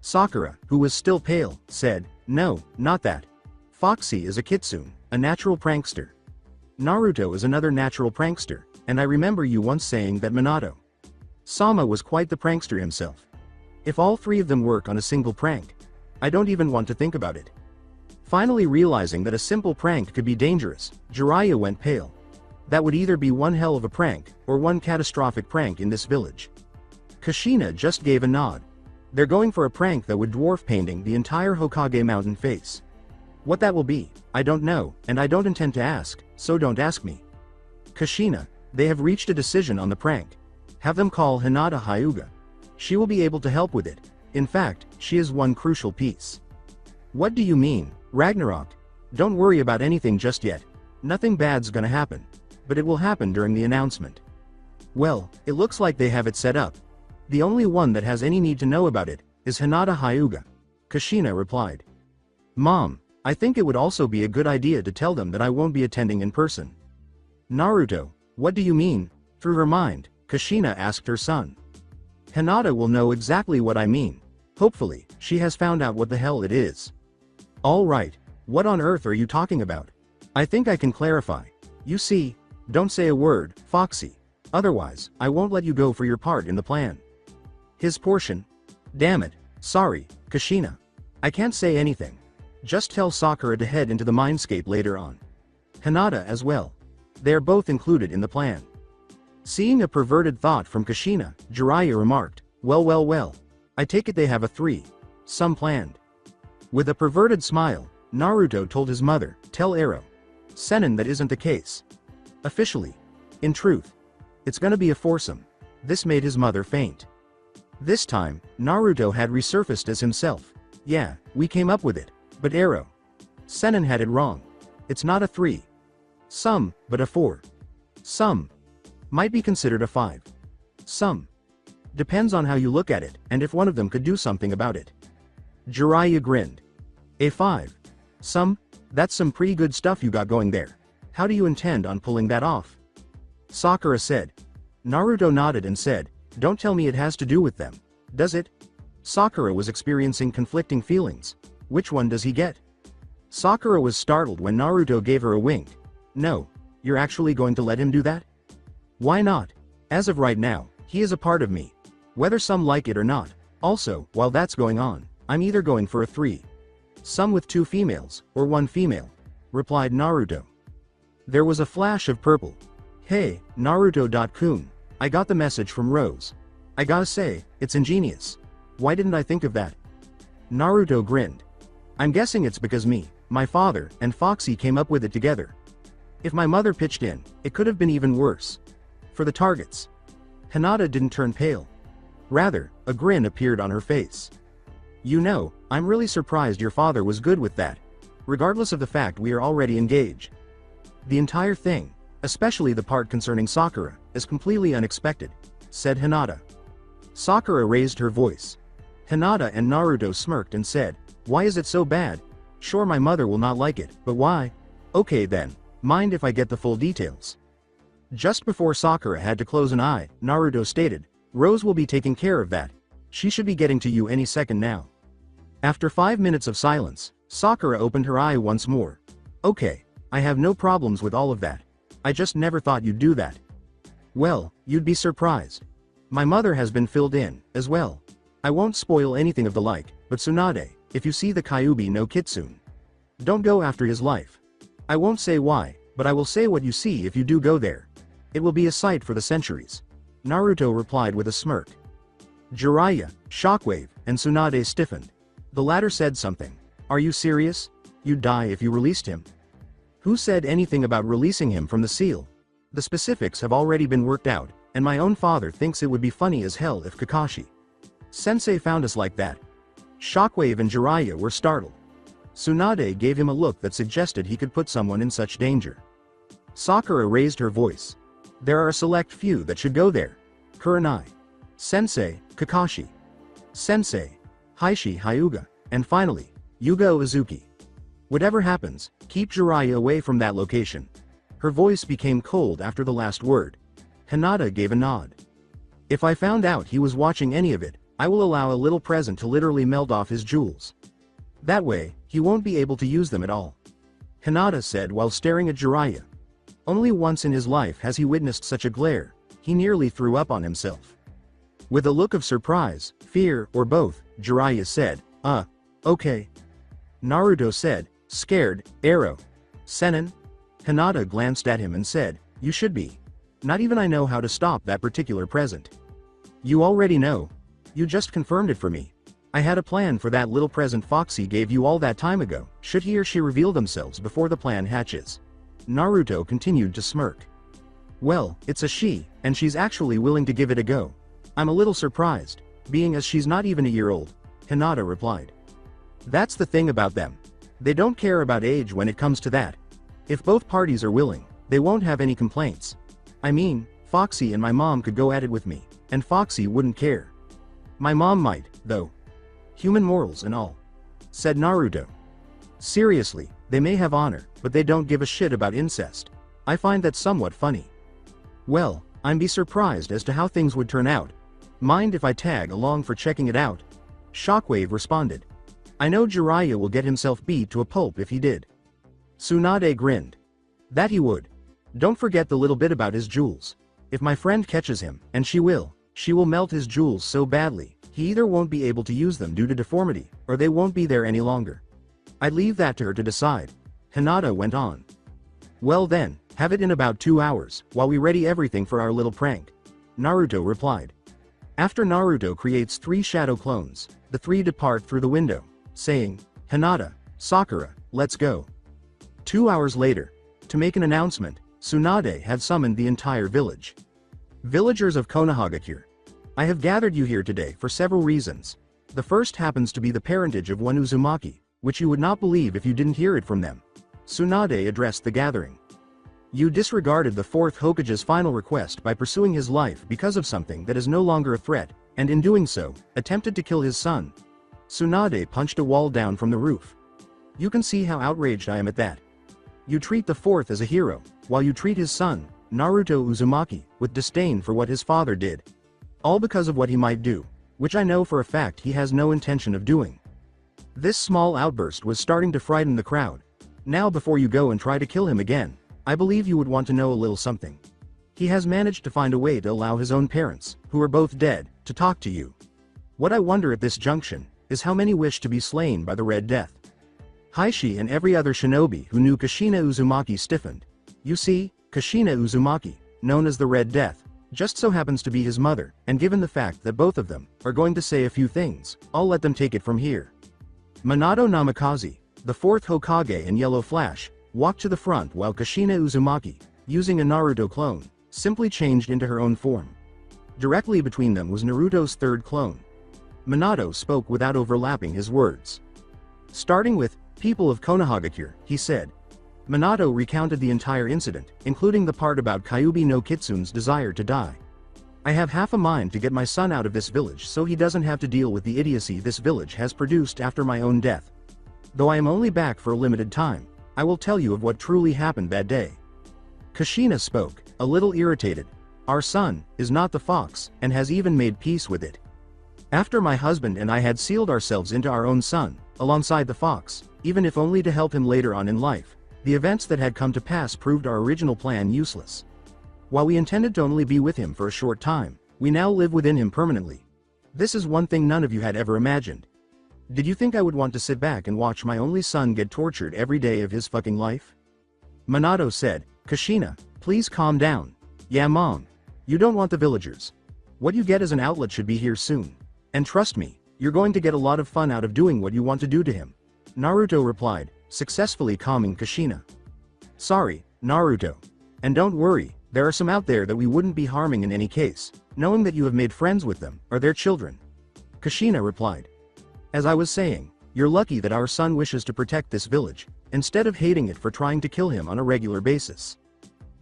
Sakura, who was still pale, said, "No, not that. Foxy is a kitsune, a natural prankster. Naruto is another natural prankster, and I remember you once saying that Minato Sama was quite the prankster himself. If all 3 of them work on a single prank, I don't even want to think about it." Finally realizing that a simple prank could be dangerous, Jiraiya went pale. That would either be one hell of a prank, or one catastrophic prank in this village. Kushina just gave a nod. They're going for a prank that would dwarf painting the entire Hokage mountain face. What that will be, I don't know, and I don't intend to ask, so don't ask me. Kushina, they have reached a decision on the prank. Have them call Hinata Hyuga. She will be able to help with it. In fact, she is one crucial piece. What do you mean, Ragnarok? Don't worry about anything just yet. Nothing bad's gonna happen. But it will happen during the announcement. Well, it looks like they have it set up. The only one that has any need to know about it is Hinata Hyuga. Kushina replied. Mom, I think it would also be a good idea to tell them that I won't be attending in person. Naruto, what do you mean? Through her mind, Kushina asked her son. Hinata will know exactly what I mean. Hopefully, she has found out what the hell it is. All right, what on earth are you talking about? I think I can clarify. You see, don't say a word, Foxy. Otherwise, I won't let you go for your part in the plan. His portion? Damn it, sorry, Kushina. I can't say anything. Just tell Sakura to head into the Mindscape later on. Hinata as well. They are both included in the plan. Seeing a perverted thought from Kushina, Jiraiya remarked, well, I take it they have a some planned. With a perverted smile, Naruto told his mother, tell Ero. Sennin that isn't the case. Officially. In truth. It's gonna be a foursome. This made his mother faint. This time, Naruto had resurfaced as himself. Yeah, we came up with it, but Ero. Sennin had it wrong. It's not a some, but a some. Might be considered a some. Depends on how you look at it, and if one of them could do something about it. Jiraiya grinned. A some? That's some pretty good stuff you got going there. How do you intend on pulling that off? Sakura said. Naruto nodded and said, don't tell me it has to do with them. Does it? Sakura was experiencing conflicting feelings. Which one does he get? Sakura was startled when Naruto gave her a wink. No, you're actually going to let him do that? Why not? As of right now, he is a part of me. Whether some like it or not. Also, while that's going on, I'm either going for a some with 2 females, or 1 female, replied Naruto. There was a flash of purple. Hey, Naruto.kun, I got the message from Rose. I gotta say, it's ingenious. Why didn't I think of that? Naruto grinned. I'm guessing it's because me, my father, and Foxy came up with it together. If my mother pitched in, it could have been even worse. For the targets. Hinata didn't turn pale. Rather, a grin appeared on her face. You know, I'm really surprised your father was good with that. Regardless of the fact we are already engaged. The entire thing, especially the part concerning Sakura, is completely unexpected, said Hinata. Sakura raised her voice. Hinata and Naruto smirked and said, why is it so bad? Sure, my mother will not like it, but why? Okay then, mind if I get the full details? Just before Sakura had to close an eye, Naruto stated, Rose will be taking care of that. She should be getting to you any second now. After 5 minutes of silence, Sakura opened her eye once more. Okay, I have no problems with all of that. I just never thought you'd do that. Well, you'd be surprised. My mother has been filled in, as well. I won't spoil anything of the like, but Tsunade, if you see the Kyuubi no Kitsune, don't go after his life. I won't say why, but I will say what you see if you do go there. It will be a sight for the centuries. Naruto replied with a smirk. Jiraiya, Shockwave, and Tsunade stiffened. The latter said something. Are you serious? You'd die if you released him. Who said anything about releasing him from the seal? The specifics have already been worked out, and my own father thinks it would be funny as hell if Kakashi Sensei found us like that. Shockwave and Jiraiya were startled. Tsunade gave him a look that suggested he could put someone in such danger. Sakura raised her voice. There are a select few that should go there. Kurenai, Sensei, Kakashi, Sensei, Heishi Hyuga, and finally, Yuga Uzuki. Whatever happens, keep Jiraiya away from that location. Her voice became cold after the last word. Hinata gave a nod. If I found out he was watching any of it, I will allow a little present to literally melt off his jewels. That way, he won't be able to use them at all. Hinata said while staring at Jiraiya. Only once in his life has he witnessed such a glare, he nearly threw up on himself. With a look of surprise, fear, or both, Jiraiya said, okay. Naruto said, scared, Ero. Sennin? Hinata glanced at him and said, you should be. Not even I know how to stop that particular present. You already know. You just confirmed it for me. I had a plan for that little present Foxy gave you all that time ago, should he or she reveal themselves before the plan hatches. Naruto continued to smirk. Well, it's a she, and she's actually willing to give it a go. I'm a little surprised, being as she's not even a year old, Hinata replied. That's the thing about them. They don't care about age when it comes to that. If both parties are willing, they won't have any complaints. I mean, Foxy and my mom could go at it with me, and Foxy wouldn't care. My mom might, though. Human morals and all, said Naruto. Seriously, they may have honor, but they don't give a shit about incest. I find that somewhat funny. Well, I'm be surprised as to how things would turn out. Mind if I tag along for checking it out? Shockwave responded. I know Jiraiya will get himself beat to a pulp if he did. Tsunade grinned. That he would. Don't forget the little bit about his jewels. If my friend catches him, and she will melt his jewels so badly, he either won't be able to use them due to deformity, or they won't be there any longer. I'd leave that to her to decide. Hinata went on. Well then, have it in about 2 hours, while we ready everything for our little prank. Naruto replied. After Naruto creates 3 shadow clones, the 3 depart through the window, saying, Hinata, Sakura, let's go. 2 hours later, to make an announcement, Tsunade had summoned the entire village. Villagers of Konoha, I have gathered you here today for several reasons. The first happens to be the parentage of one Uzumaki, which you would not believe if you didn't hear it from them. Tsunade addressed the gathering. You disregarded the 4th Hokage's final request by pursuing his life because of something that is no longer a threat, and in doing so, attempted to kill his son. Tsunade punched a wall down from the roof. You can see how outraged I am at that. You treat the 4th as a hero, while you treat his son, Naruto Uzumaki, with disdain for what his father did. All because of what he might do, which I know for a fact he has no intention of doing. This small outburst was starting to frighten the crowd. Now before you go and try to kill him again, I believe you would want to know a little something. He has managed to find a way to allow his own parents, who are both dead, to talk to you. What I wonder at this junction, is how many wish to be slain by the Red Death. Heishi and every other shinobi who knew Kushina Uzumaki stiffened. You see, Kushina Uzumaki, known as the Red Death, just so happens to be his mother, and given the fact that both of them are going to say a few things, I'll let them take it from here. Minato Namikaze, the 4th Hokage and Yellow Flash, walked to the front while Kushina Uzumaki, using a Naruto clone, simply changed into her own form. Directly between them was Naruto's 3rd clone. Minato spoke without overlapping his words. Starting with, people of Konoha, he said. Minato recounted the entire incident, including the part about Kyuubi no Kitsune's desire to die. I have half a mind to get my son out of this village so he doesn't have to deal with the idiocy this village has produced after my own death. Though I am only back for a limited time, I will tell you of what truly happened that day. Kushina spoke, a little irritated. Our son is not the fox, and has even made peace with it. After my husband and I had sealed ourselves into our own son, alongside the fox, even if only to help him later on in life, the events that had come to pass proved our original plan useless. While we intended to only be with him for a short time, we now live within him permanently. This is one thing none of you had ever imagined. Did you think I would want to sit back and watch my only son get tortured every day of his fucking life? Minato said, Kushina, please calm down. Yeah mom. You don't want the villagers. What you get as an outlet should be here soon. And trust me, you're going to get a lot of fun out of doing what you want to do to him. Naruto replied, successfully calming Kushina. Sorry, Naruto. And don't worry, there are some out there that we wouldn't be harming in any case, knowing that you have made friends with them, or their children. Kushina replied. As I was saying, you're lucky that our son wishes to protect this village, instead of hating it for trying to kill him on a regular basis.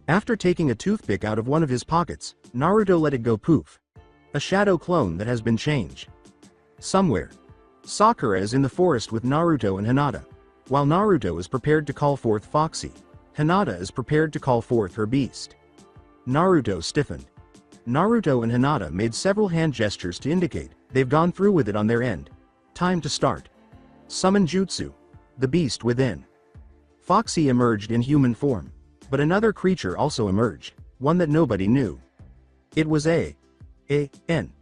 After taking a toothpick out of one of his pockets, Naruto let it go poof. A shadow clone that has been changed. Somewhere. Sakura is in the forest with Naruto and Hinata. While Naruto is prepared to call forth Foxy, Hinata is prepared to call forth her beast. Naruto stiffened. Naruto and Hinata made several hand gestures to indicate they've gone through with it on their end. Time to start. Summon Jutsu. The beast within. Foxy emerged in human form. But another creature also emerged, one that nobody knew. It was N.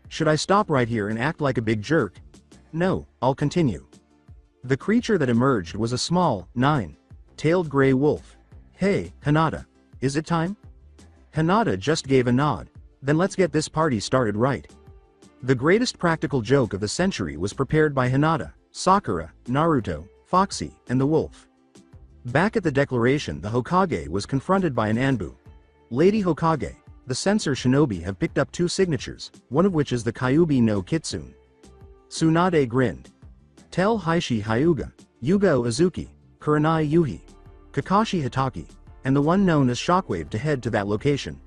Should I stop right here and act like a big jerk? No, I'll continue. The creature that emerged was a small, 9-tailed gray wolf. Hey, Hinata. Is it time? Hinata just gave a nod. Then let's get this party started right. The greatest practical joke of the century was prepared by Hinata, Sakura, Naruto, Foxy, and the wolf. Back at the declaration, the Hokage was confronted by an Anbu. Lady Hokage, the censor shinobi have picked up 2 signatures, one of which is the Kyuubi no Kitsune. Tsunade grinned. Tell Heishi Hyuga, Yugo Azuki, Kurenai Yuhi, Kakashi Hitaki, and the one known as Shockwave to head to that location.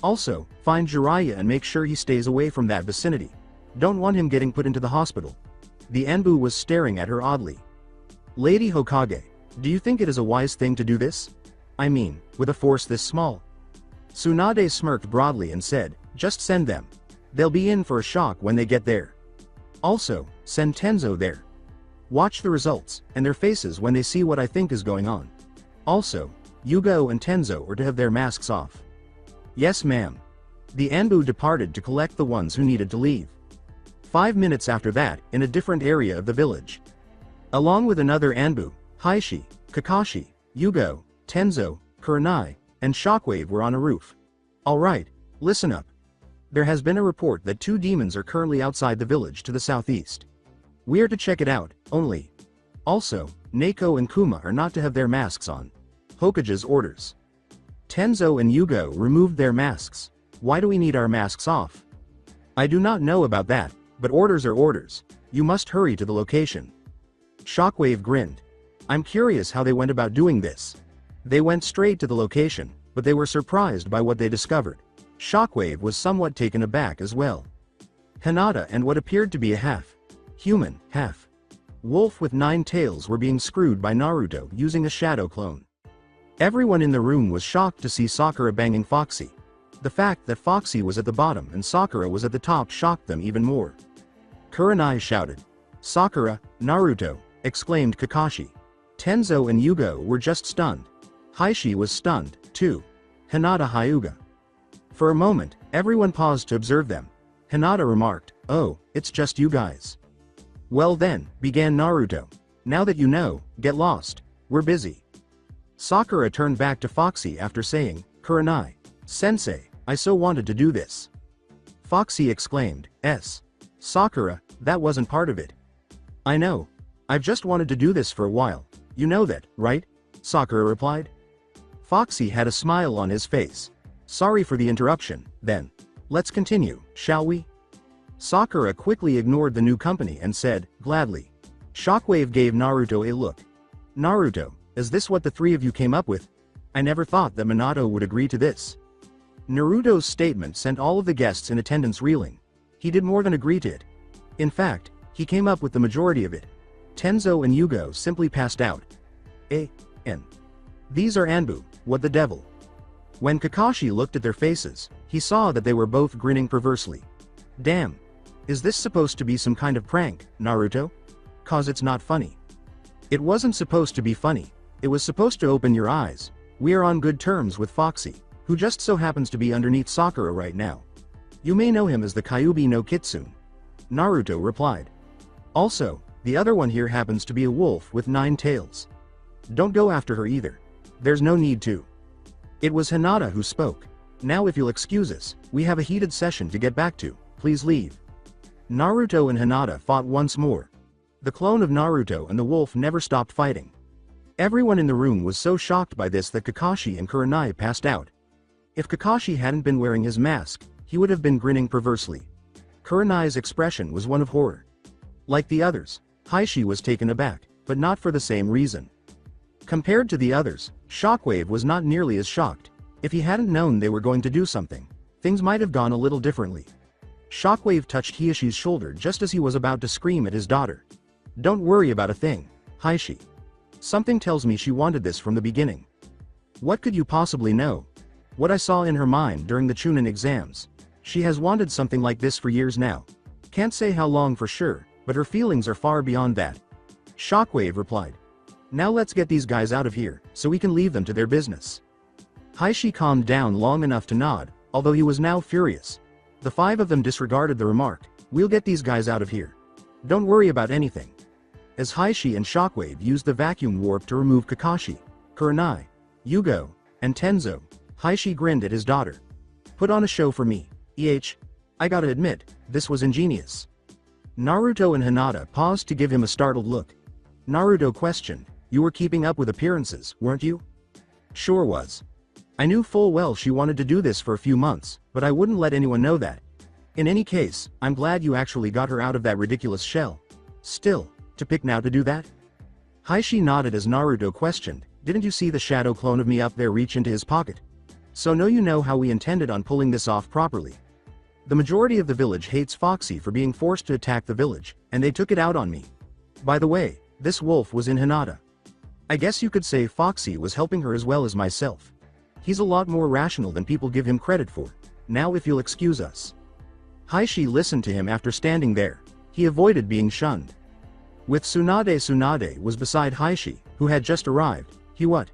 Also, find Jiraiya and make sure he stays away from that vicinity. Don't want him getting put into the hospital. The Anbu was staring at her oddly. Lady Hokage, do you think it is a wise thing to do this? I mean, with a force this small? Tsunade smirked broadly and said, just send them. They'll be in for a shock when they get there. Also, send Tenzo there. Watch the results, and their faces when they see what I think is going on. Also, Yugo and Tenzo are to have their masks off. Yes ma'am. The Anbu departed to collect the ones who needed to leave. 5 minutes after that, in a different area of the village. Along with another Anbu, Heishi, Kakashi, Yugo, Tenzo, Kurenai, and Shockwave were on a roof. Alright, listen up. There has been a report that 2 demons are currently outside the village to the southeast. We are to check it out, only. Also, Neko and Kuma are not to have their masks on. Hokage's orders. Tenzo and Yugo removed their masks. Why do we need our masks off? I do not know about that, but orders are orders. You must hurry to the location. Shockwave grinned. I'm curious how they went about doing this. They went straight to the location, but they were surprised by what they discovered. Shockwave was somewhat taken aback as well. Hinata and what appeared to be a half-human, half-wolf with 9 tails were being screwed by Naruto using a shadow clone. Everyone in the room was shocked to see Sakura banging Foxy. The fact that Foxy was at the bottom and Sakura was at the top shocked them even more. Kurenai shouted. Sakura, Naruto, exclaimed Kakashi. Tenzo and Yugo were just stunned. Heishi was stunned, too. Hinata Hyuga. For a moment, everyone paused to observe them. Hinata remarked, oh, it's just you guys. Well then, began Naruto. Now that you know, get lost. We're busy. Sakura turned back to Foxy after saying, Kurenai. Sensei, I so wanted to do this. Foxy exclaimed, Sakura, that wasn't part of it. I know. I've just wanted to do this for a while. You know that, right? Sakura replied. Foxy had a smile on his face. Sorry for the interruption, then. Let's continue, shall we? Sakura quickly ignored the new company and said, gladly. Shockwave gave Naruto a look. Naruto, is this what the 3 of you came up with? I never thought that Minato would agree to this. Naruto's statement sent all of the guests in attendance reeling. He did more than agree to it. In fact, he came up with the majority of it. Tenzo and Yugo simply passed out. These are Anbu, what the devil. When Kakashi looked at their faces, he saw that they were both grinning perversely. Damn. Is this supposed to be some kind of prank, Naruto? 'Cause it's not funny. It wasn't supposed to be funny. It was supposed to open your eyes. We are on good terms with Foxy, who just so happens to be underneath Sakura right now. You may know him as the Kyuubi no Kitsune. Naruto replied. Also, the other one here happens to be a wolf with 9 tails. Don't go after her either. There's no need to. It was Hinata who spoke. Now if you'll excuse us, we have a heated session to get back to, please leave. Naruto and Hinata fought once more. The clone of Naruto and the wolf never stopped fighting. Everyone in the room was so shocked by this that Kakashi and Kurenai passed out. If Kakashi hadn't been wearing his mask, he would have been grinning perversely. Kurenai's expression was one of horror. Like the others, Heishi was taken aback, but not for the same reason. Compared to the others, Shockwave was not nearly as shocked. If he hadn't known they were going to do something, things might have gone a little differently. Shockwave touched Hieshi's shoulder just as he was about to scream at his daughter. Don't worry about a thing, Heishi. Something tells me she wanted this from the beginning. What could you possibly know? What I saw in her mind during the Chunin exams. She has wanted something like this for years now. Can't say how long for sure, but her feelings are far beyond that. Shockwave replied. Now let's get these guys out of here, so we can leave them to their business. Heishi calmed down long enough to nod, although he was now furious. The 5 of them disregarded the remark. We'll get these guys out of here. Don't worry about anything. As Heishi and Shockwave used the vacuum warp to remove Kakashi, Kurenai, Yugo, and Tenzo, Heishi grinned at his daughter. Put on a show for me, I gotta admit, this was ingenious. Naruto and Hinata paused to give him a startled look. Naruto questioned, "You were keeping up with appearances, weren't you?" "Sure was. I knew full well she wanted to do this for a few months, but I wouldn't let anyone know that. In any case, I'm glad you actually got her out of that ridiculous shell. Still, to pick now to do that?" Heishi nodded as Naruto questioned, "Didn't you see the shadow clone of me up there reach into his pocket? So now you know how we intended on pulling this off properly. The majority of the village hates Foxy for being forced to attack the village, and they took it out on me. By the way, this wolf was in Hinata. I guess you could say Foxy was helping her as well as myself. He's a lot more rational than people give him credit for. Now if you'll excuse us." Heishi listened to him after standing there. He avoided being shunned. With Tsunade was beside Heishi, who had just arrived. He what?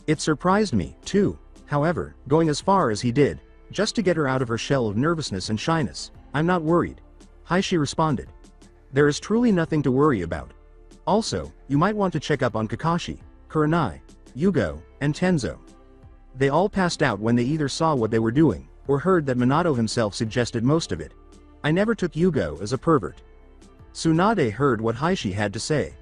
It surprised me, too, however, going as far as he did, just to get her out of her shell of nervousness and shyness. "I'm not worried," Heishi responded. "There is truly nothing to worry about. Also, you might want to check up on Kakashi, Kurenai, Yugo, and Tenzo. They all passed out when they either saw what they were doing, or heard that Minato himself suggested most of it. I never took Yugo as a pervert." Tsunade heard what Heishi had to say.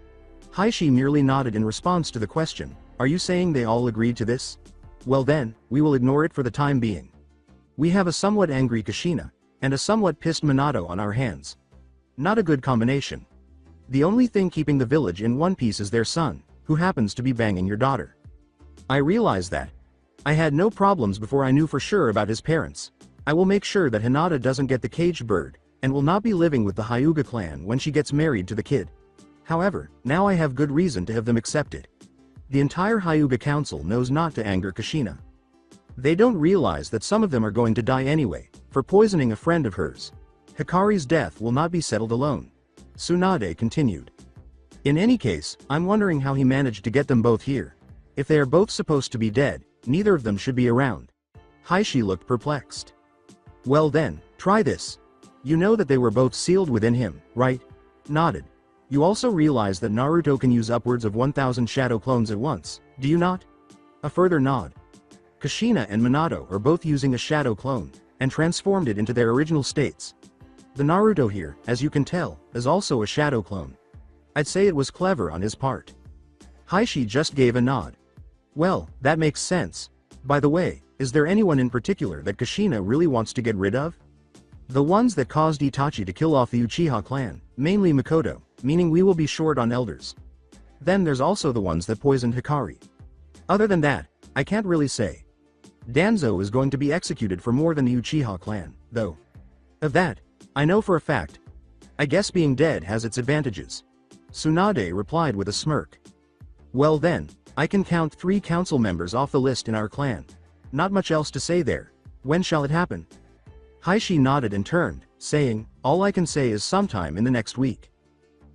Heishi merely nodded in response to the question, "Are you saying they all agreed to this? Well then, we will ignore it for the time being. We have a somewhat angry Kushina, and a somewhat pissed Minato on our hands. Not a good combination. The only thing keeping the village in one piece is their son, who happens to be banging your daughter. I realize that. I had no problems before I knew for sure about his parents. I will make sure that Hinata doesn't get the caged bird, and will not be living with the Hyuga clan when she gets married to the kid. However, now I have good reason to have them accept it. The entire Hyuga council knows not to anger Kushina. They don't realize that some of them are going to die anyway, for poisoning a friend of hers. Hikari's death will not be settled alone." Tsunade continued. "In any case, I'm wondering how he managed to get them both here. If they are both supposed to be dead, neither of them should be around." Heishi looked perplexed. "Well then, try this. You know that they were both sealed within him, right?" Nodded. "You also realize that Naruto can use upwards of 1,000 shadow clones at once, do you not?" A further nod. "Kushina and Minato are both using a shadow clone, and transformed it into their original states. The Naruto here, as you can tell, is also a shadow clone. I'd say it was clever on his part." Heishi just gave a nod. "Well, that makes sense. By the way, is there anyone in particular that Kushina really wants to get rid of?" "The ones that caused Itachi to kill off the Uchiha clan, mainly Mikoto, meaning we will be short on elders. Then there's also the ones that poisoned Hikari. Other than that, I can't really say. Danzo is going to be executed for more than the Uchiha clan, though. Of that, I know for a fact. I guess being dead has its advantages." Tsunade replied with a smirk. "Well then, I can count 3 council members off the list in our clan. Not much else to say there. When shall it happen?" Heishi nodded and turned, saying, "All I can say is sometime in the next week.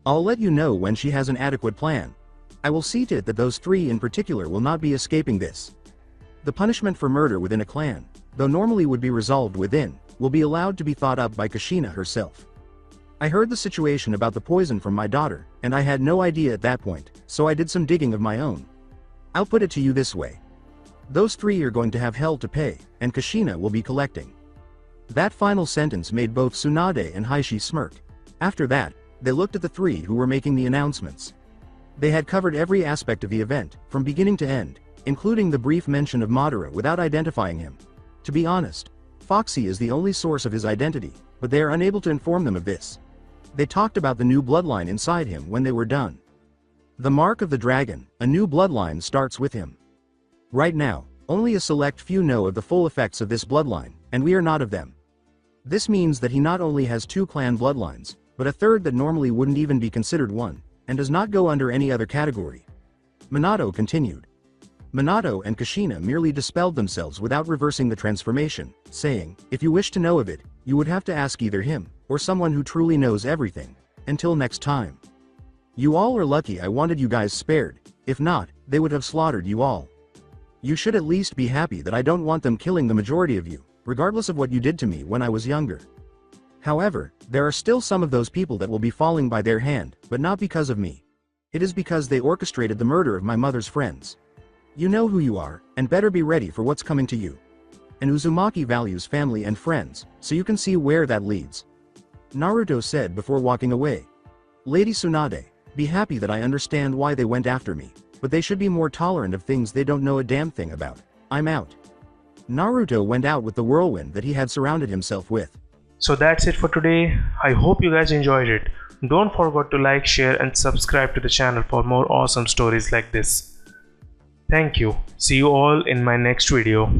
I'll let you know when she has an adequate plan. I will see to it that those 3 in particular will not be escaping this. The punishment for murder within a clan, though normally would be resolved within, will be allowed to be thought up by Kushina herself. I heard the situation about the poison from my daughter, and I had no idea at that point, so I did some digging of my own. I'll put it to you this way. Those 3 are going to have hell to pay, and Kushina will be collecting." That final sentence made both Tsunade and Heishi smirk. After that, they looked at the 3 who were making the announcements. They had covered every aspect of the event, from beginning to end, including the brief mention of Madara without identifying him. To be honest, Foxy is the only source of his identity, but they are unable to inform them of this. They talked about the new bloodline inside him when they were done. The mark of the dragon, a new bloodline starts with him. Right now, only a select few know of the full effects of this bloodline, and we are not of them. This means that he not only has 2 clan bloodlines, but a third that normally wouldn't even be considered one, and does not go under any other category." Minato continued. Minato and Kushina merely dispelled themselves without reversing the transformation, saying, "If you wish to know of it, you would have to ask either him, or someone who truly knows everything. Until next time. You all are lucky I wanted you guys spared, if not, they would have slaughtered you all. You should at least be happy that I don't want them killing the majority of you, regardless of what you did to me when I was younger. However, there are still some of those people that will be falling by their hand, but not because of me. It is because they orchestrated the murder of my mother's friends. You know who you are, and better be ready for what's coming to you." and Uzumaki values family and friends, so you can see where that leads. Naruto said before walking away. Lady Tsunade, be happy that I understand why they went after me, but they should be more tolerant of things they don't know a damn thing about. I'm out. Naruto went out with the whirlwind that he had surrounded himself with. So that's it for today. I hope you guys enjoyed it. Don't forget to like, share and subscribe to the channel for more awesome stories like this. Thank you. See you all in my next video.